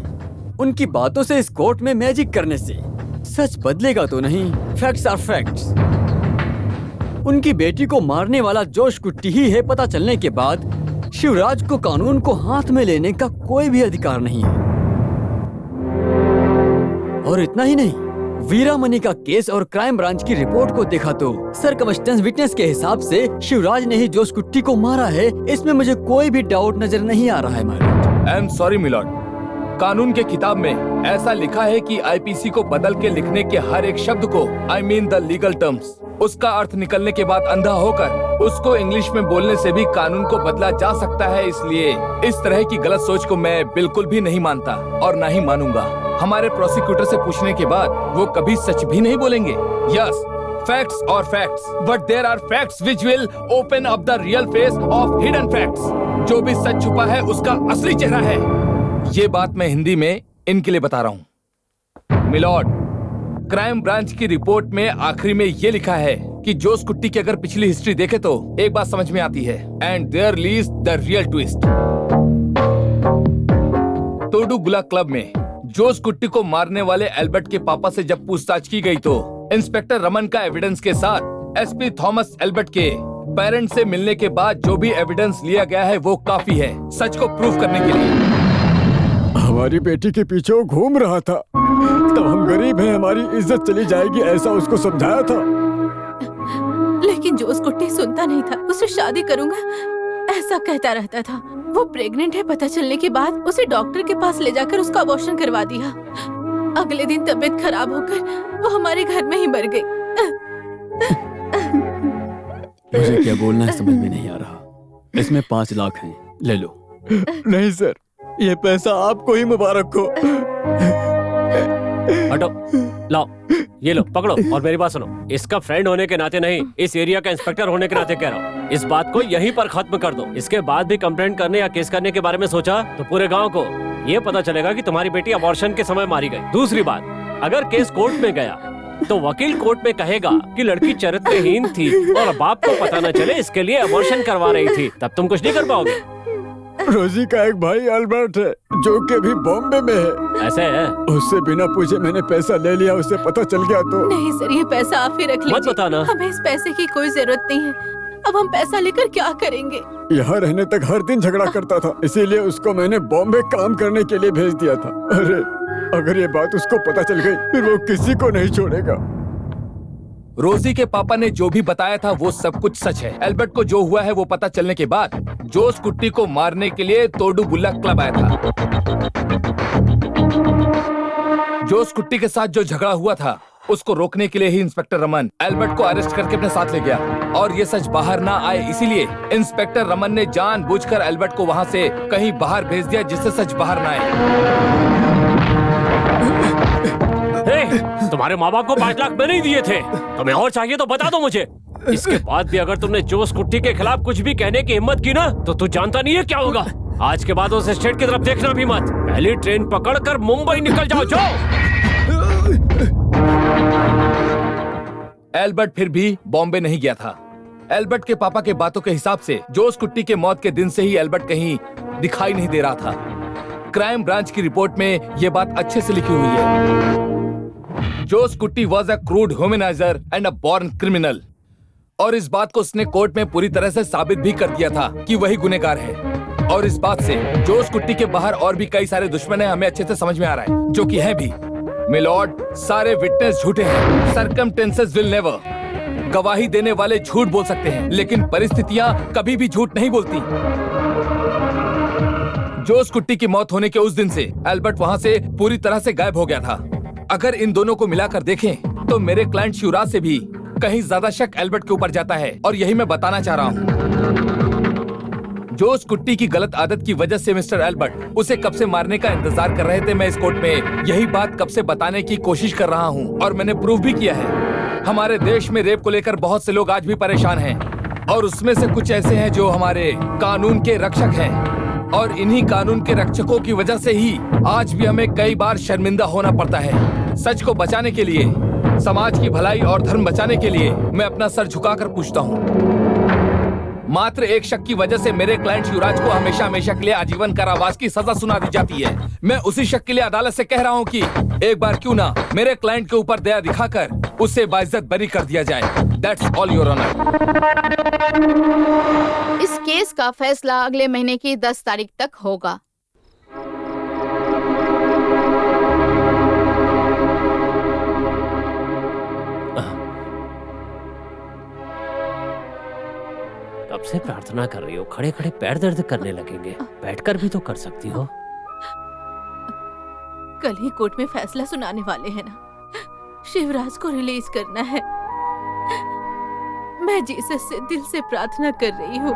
[SPEAKER 6] उनकी बातों से इस कोर्ट में मैजिक करने से सच बदलेगा तो नहीं। Facts are facts. उनकी बेटी को मारने वाला जोश कुट्टी ही है, पता चलने के बाद शिवराज को कानून को हाथ में लेने का कोई भी अधिकार नहीं है। और इतना ही नहीं, वीरामणि का केस और क्राइम ब्रांच की रिपोर्ट को देखा तो सर्कमस्टेंस विटनेस के हिसाब से शिवराज ने ही जोश कुट्टी को मारा है। इसमें मुझे कोई भी डाउट नजर नहीं आ रहा है my
[SPEAKER 1] I am sorry milord, कानून के किताब में ऐसा लिखा है कि आईपीसी को बदल के लिखने के हर एक शब्द को, I mean the legal terms, उसका अर्थ निकलने के बाद अंधा होकर उसको इंग्लिश में बोलने से भी कानून को बदला जा सकता है। इसलिए इस तरह की गलत सोच को मैं बिल्कुल भी नहीं मानता और ना ही मानूंगा। हमारे प्रोसिक्यूटर से पूछने के बाद वो कभी सच भी नहीं बोलेंगे। यस, फैक्ट्स और facts, but there are facts which will open up the real face of hidden facts. जो भी सच छुपा है उसका असली चेहरा है। ये बात मैं हिंदी में इनके लिए बता रहा हूँ। मिलॉर्ड, क्राइम ब्रांच की रिपोर्ट में आखिरी में ये लिखा है कि जोस कुट्टी की अगर पिछली हिस्ट्री देखे तो एक बात समझ में आती है, and there lies the real twist. तोडुगुला क्लब में जोस कुट्टी को मारने वाले एल्बर्ट के पापा से जब पूछताछ की गई तो इंस्पेक्टर रमन का एविडेंस के साथ एसपी थॉमस एल्बर्ट के पेरेंट्स से मिलने के बाद जो भी एविडेंस लिया गया है वो काफी है सच को प्रूफ करने के लिए।
[SPEAKER 9] हमारी बेटी के पीछे वो घूम रहा था, तब हम गरीब हैं, हमारी इज्जत चली जाएगी, ऐसा उसको समझाया था।
[SPEAKER 4] लेकिन जोस कुट्टी सुनता नहीं था। उसे शादी करूंगा ऐसा कहता रहता था। वो प्रेग्नेंट है पता चलने के बाद उसे डॉक्टर के पास ले जाकर उसका अबॉर्शन करवा दिया। अगले दिन तबीयत खराब होकर वो हमारे घर में ही मर गई।
[SPEAKER 6] मुझे क्या बोलना है समझ में नहीं आ रहा। इसमें 5 लाख हैं, ले लो।
[SPEAKER 9] नहीं सर, ये पैसा आपको ही मुबारक हो।
[SPEAKER 7] हटो, लाओ, ये लो, पकड़ो और मेरी बात सुनो। इसका फ्रेंड होने के नाते नहीं, इस एरिया का इंस्पेक्टर होने के नाते कह रहा हूँ, इस बात को यहीं पर खत्म कर दो। इसके बाद भी कंप्लेंट करने या केस करने के बारे में सोचा तो पूरे गांव को ये पता चलेगा कि तुम्हारी बेटी अबॉर्शन के समय मारी गई। दूसरी बात, अगर केस कोर्ट में गया तो वकील कोर्ट में कहेगा कि लड़की चरित्रहीन थी और बाप को पता न चले इसके लिए अबॉर्शन करवा रही थी, तब तुम कुछ नहीं कर पाओगे।
[SPEAKER 9] रोजी का एक भाई अल्बर्ट है जो कि अभी बॉम्बे में है।
[SPEAKER 7] ऐसे है?
[SPEAKER 9] उससे बिना पूछे मैंने पैसा ले लिया, उसे पता चल गया तो।
[SPEAKER 4] नहीं सर, ये पैसा आप ही रख लीजिए।
[SPEAKER 7] मत बताना।
[SPEAKER 4] हमें इस पैसे की कोई जरूरत नहीं है। अब हम पैसा लेकर क्या करेंगे?
[SPEAKER 9] यहाँ रहने तक हर दिन झगड़ा करता था, इसीलिए उसको मैंने बॉम्बे काम करने के लिए भेज दिया था। अरे अगर ये बात उसको पता चल गई फिर वो किसी को नहीं छोड़ेगा।
[SPEAKER 1] रोजी के पापा ने जो भी बताया था वो सब कुछ सच है। एल्बर्ट को जो हुआ है वो पता चलने के बाद जोस कुट्टी को मारने के लिए तोडुगुला क्लब आया था। जोस कुट्टी के साथ जो झगड़ा हुआ था उसको रोकने के लिए ही इंस्पेक्टर रमन एल्बर्ट को अरेस्ट करके अपने साथ ले गया और ये सच बाहर ना आए इसीलिए इंस्पेक्टर रमन ने जानबूझकर एल्बर्ट को वहाँ से कहीं बाहर भेज दिया जिससे सच बाहर ना आए।
[SPEAKER 7] तुम्हारे माँ बाप को 5 लाख मैंने ही दिए थे, तुम्हें और चाहिए तो बता दो मुझे। इसके बाद भी अगर तुमने जोस कुट्टी के खिलाफ कुछ भी कहने की हिम्मत की ना तो तू जानता नहीं है क्या होगा। आज के बाद उस स्टेट की तरफ देखना भी मत। पहली ट्रेन पकड़कर मुंबई निकल जाओ। जाओ।
[SPEAKER 1] एल्बर्ट फिर भी बॉम्बे नहीं गया था। एल्बर्ट के पापा के बातों के हिसाब से जोस कुट्टी के मौत के दिन से ही एल्बर्ट कहीं दिखाई नहीं दे रहा था। क्राइम ब्रांच की रिपोर्ट में यह बात अच्छे से लिखी हुई है। Jose Kutty was a crude womaniser and a born criminal और इस बात को उसने कोर्ट में पूरी तरह से साबित भी कर दिया था कि वही गुनहगार है। और इस बात से जोस कुट्टी के बाहर और भी कई सारे दुश्मन हैं, हमें अच्छे से समझ में आ रहा है, जो कि है भी। मिलॉर्ड, सारे विटनेस झूठे हैं। Circumstances will never. गवाही देने वाले झूठ बोल सकते हैं लेकिन परिस्थितियां कभी भी झूठ नहीं बोलती। जोस कुट्टी की मौत होने के उस दिन से एल्बर्ट वहां से पूरी तरह से गायब हो गया था। अगर इन दोनों को मिलाकर देखें तो मेरे क्लाइंट शिवराज से भी कहीं ज्यादा शक एल्बर्ट के ऊपर जाता है और यही मैं बताना चाह रहा हूँ। जोस कुट्टी की गलत आदत की वजह से मिस्टर एल्बर्ट उसे कब से मारने का इंतजार कर रहे थे। मैं इस कोर्ट में यही बात कब से बताने की कोशिश कर रहा हूँ और मैंने प्रूव भी किया है। हमारे देश में रेप को लेकर बहुत से लोग आज भी परेशान हैं और उसमें से कुछ ऐसे हैं जो हमारे कानून के रक्षक हैं और इन्हीं कानून के रक्षकों की वजह से ही आज भी हमें कई बार शर्मिंदा होना पड़ता है। सच को बचाने के लिए, समाज की भलाई और धर्म बचाने के लिए मैं अपना सर झुकाकर पूछता हूँ। मात्र एक शक की वजह से मेरे क्लाइंट शिवराज को हमेशा हमेशा के लिए आजीवन कारावास की सजा सुना दी जाती है। मैं उसी शक के लिए अदालत से कह रहा हूँ कि एक बार क्यों ना मेरे क्लाइंट के ऊपर दया दिखाकर उसे बाइज्जत बरी कर दिया जाए। That's all, Your Honor.
[SPEAKER 5] इस केस का फैसला अगले महीने की 10 तारीख तक होगा।
[SPEAKER 7] कब से प्रार्थना कर रही हो? खड़े खड़े पैर दर्द करने लगेंगे, बैठकर भी तो कर सकती हो।
[SPEAKER 4] कल ही कोर्ट में फैसला सुनाने वाले हैं ना, शिवराज को रिलीज करना है। मैं जीसस से दिल से प्रार्थना कर रही हूँ।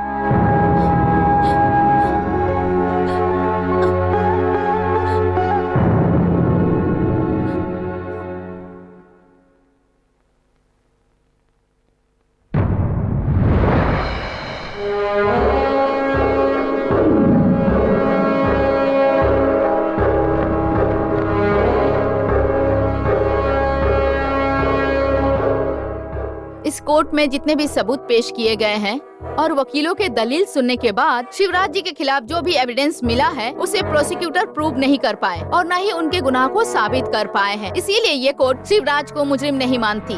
[SPEAKER 5] इस कोर्ट में जितने भी सबूत पेश किए गए हैं और वकीलों के दलील सुनने के बाद शिवराज जी के खिलाफ जो भी एविडेंस मिला है उसे प्रोसिक्यूटर प्रूव नहीं कर पाए और न ही उनके गुनाह को साबित कर पाए हैं। इसीलिए ये कोर्ट शिवराज को मुजरिम नहीं मानती।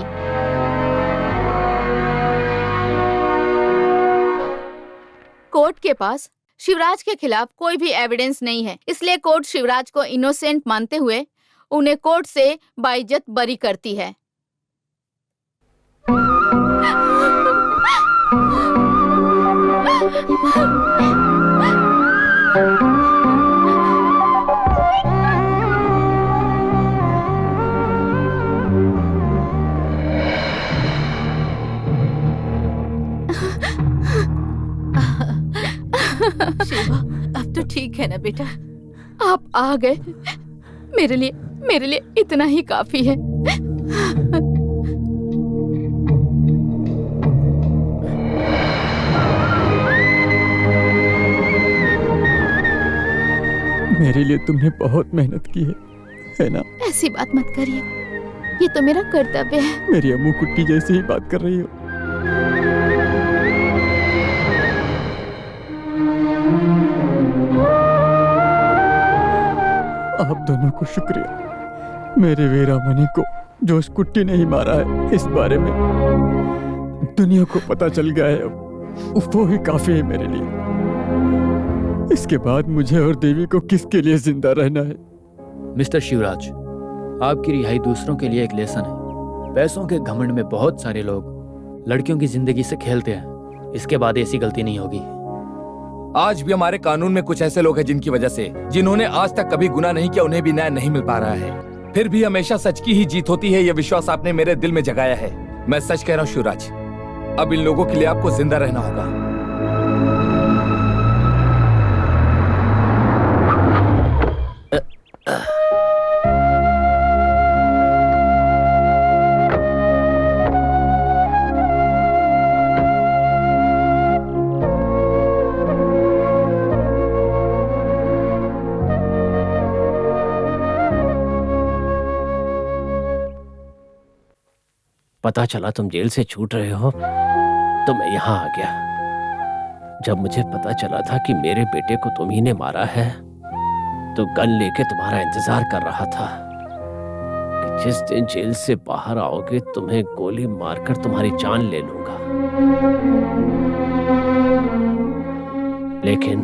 [SPEAKER 5] कोर्ट के पास शिवराज के खिलाफ कोई भी एविडेंस नहीं है, इसलिए कोर्ट शिवराज को इनोसेंट मानते हुए उन्हें कोर्ट से बाइज्जत बरी करती है।
[SPEAKER 4] शिवा, अब तो ठीक है ना बेटा?
[SPEAKER 5] आप आ गए, मेरे लिए इतना ही काफी है।
[SPEAKER 9] मेरे लिए तुमने बहुत मेहनत की है ना?
[SPEAKER 5] ऐसी बात मत करिए, ये तो मेरा कर्तव्य है।
[SPEAKER 9] मेरी अम्मू कुट्टी जैसे ही बात कर रही हो। आप दोनों को शुक्रिया। मेरे वीरा मनी को जोश कुट्टी ने ही मारा है, इस बारे में दुनिया को पता चल गया है। अब वो ही काफी है मेरे लिए। इसके बाद मुझे और देवी को किसके लिए जिंदा रहना है?
[SPEAKER 2] मिस्टर शिवराज, आपकी रिहाई दूसरों के लिए एक लेसन है। पैसों के घमंड में बहुत सारे लोग लड़कियों की जिंदगी से खेलते हैं। इसके बाद ऐसी गलती नहीं होगी।
[SPEAKER 1] आज भी हमारे कानून में कुछ ऐसे लोग हैं जिनकी वजह से, जिन्होंने आज तक कभी गुनाह नहीं किया, उन्हें भी न्याय नहीं मिल पा रहा है। फिर भी हमेशा सच की ही जीत होती है, यह विश्वास आपने मेरे दिल में जगाया है। मैं सच कह रहा हूँ शिवराज, अब इन लोगों के लिए आपको जिंदा रहना होगा।
[SPEAKER 7] पता चला तुम जेल से छूट रहे हो तो मैं यहाँ आ गया। जब मुझे पता चला था कि मेरे बेटे को तुम ही ने मारा है तो गन लेके तुम्हारा इंतजार कर रहा था कि जिस दिन जेल से बाहर आओगे तुम्हें गोली मारकर तुम्हारी जान ले लूंगा। लेकिन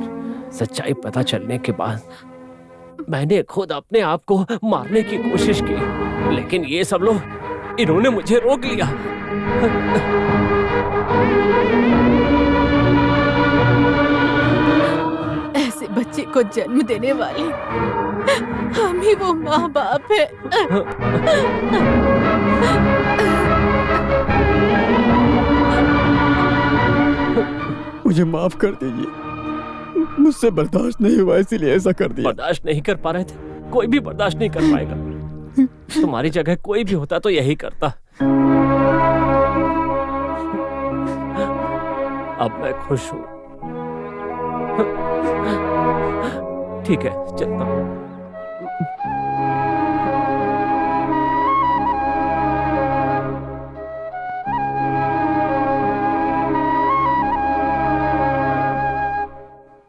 [SPEAKER 7] सच्चाई पता चलने के बाद मैंने खुद अपने आप को मारने की कोशिश की, लेकिन ये सब लोग इन्होंने मुझे रोक लिया।
[SPEAKER 4] ऐसे बच्चे को जन्म देने वाले हम ही वो माँ बाप है।
[SPEAKER 9] मुझे माफ कर दीजिए, मुझसे बर्दाश्त नहीं हुआ इसीलिए ऐसा कर दिया।
[SPEAKER 7] बर्दाश्त नहीं कर पा रहे थे? कोई भी बर्दाश्त नहीं कर पाएगा। तुम्हारी जगह कोई भी होता तो यही करता। अब मैं खुश हूँ। ठीक है, चलता हूँ।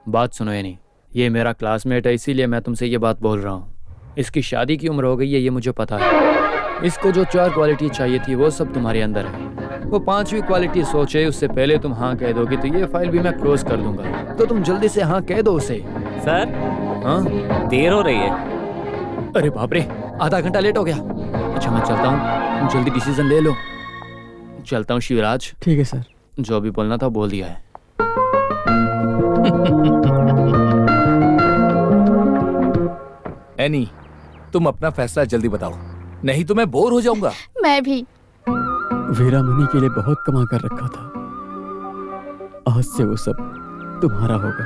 [SPEAKER 2] बात सुनो यानी, ये मेरा क्लासमेट है, इसीलिए मैं तुमसे ये बात बोल रहा हूँ। इसकी शादी की उम्र हो गई है, ये मुझे पता है। इसको जो 4 क्वालिटी चाहिए थी वो सब तुम्हारे अंदर है। वो 5वीं क्वालिटी सोचे उससे पहले तुम हाँ कह दोगी तो ये फाइल भी मैं क्लोज कर दूंगा। तो तुम जल्दी से हाँ कह दो उसे।
[SPEAKER 7] सर,
[SPEAKER 2] हाँ
[SPEAKER 7] देर हो रही है।
[SPEAKER 2] अरे बाप रे, आधा घंटा लेट हो गया। अच्छा मैं चलता हूँ, तुम जल्दी डिसीजन ले लो। चलता हूँ शिवराज।
[SPEAKER 9] ठीक है सर।
[SPEAKER 2] जो भी बोलना था बोल दिया है।
[SPEAKER 1] एनी, तुम अपना फैसला जल्दी बताओ, नहीं तो मैं बोर हो जाऊंगा।
[SPEAKER 5] मैं भी।
[SPEAKER 9] वीरा मनी के लिए बहुत कमा कर रखा था, आज से वो सब तुम्हारा होगा।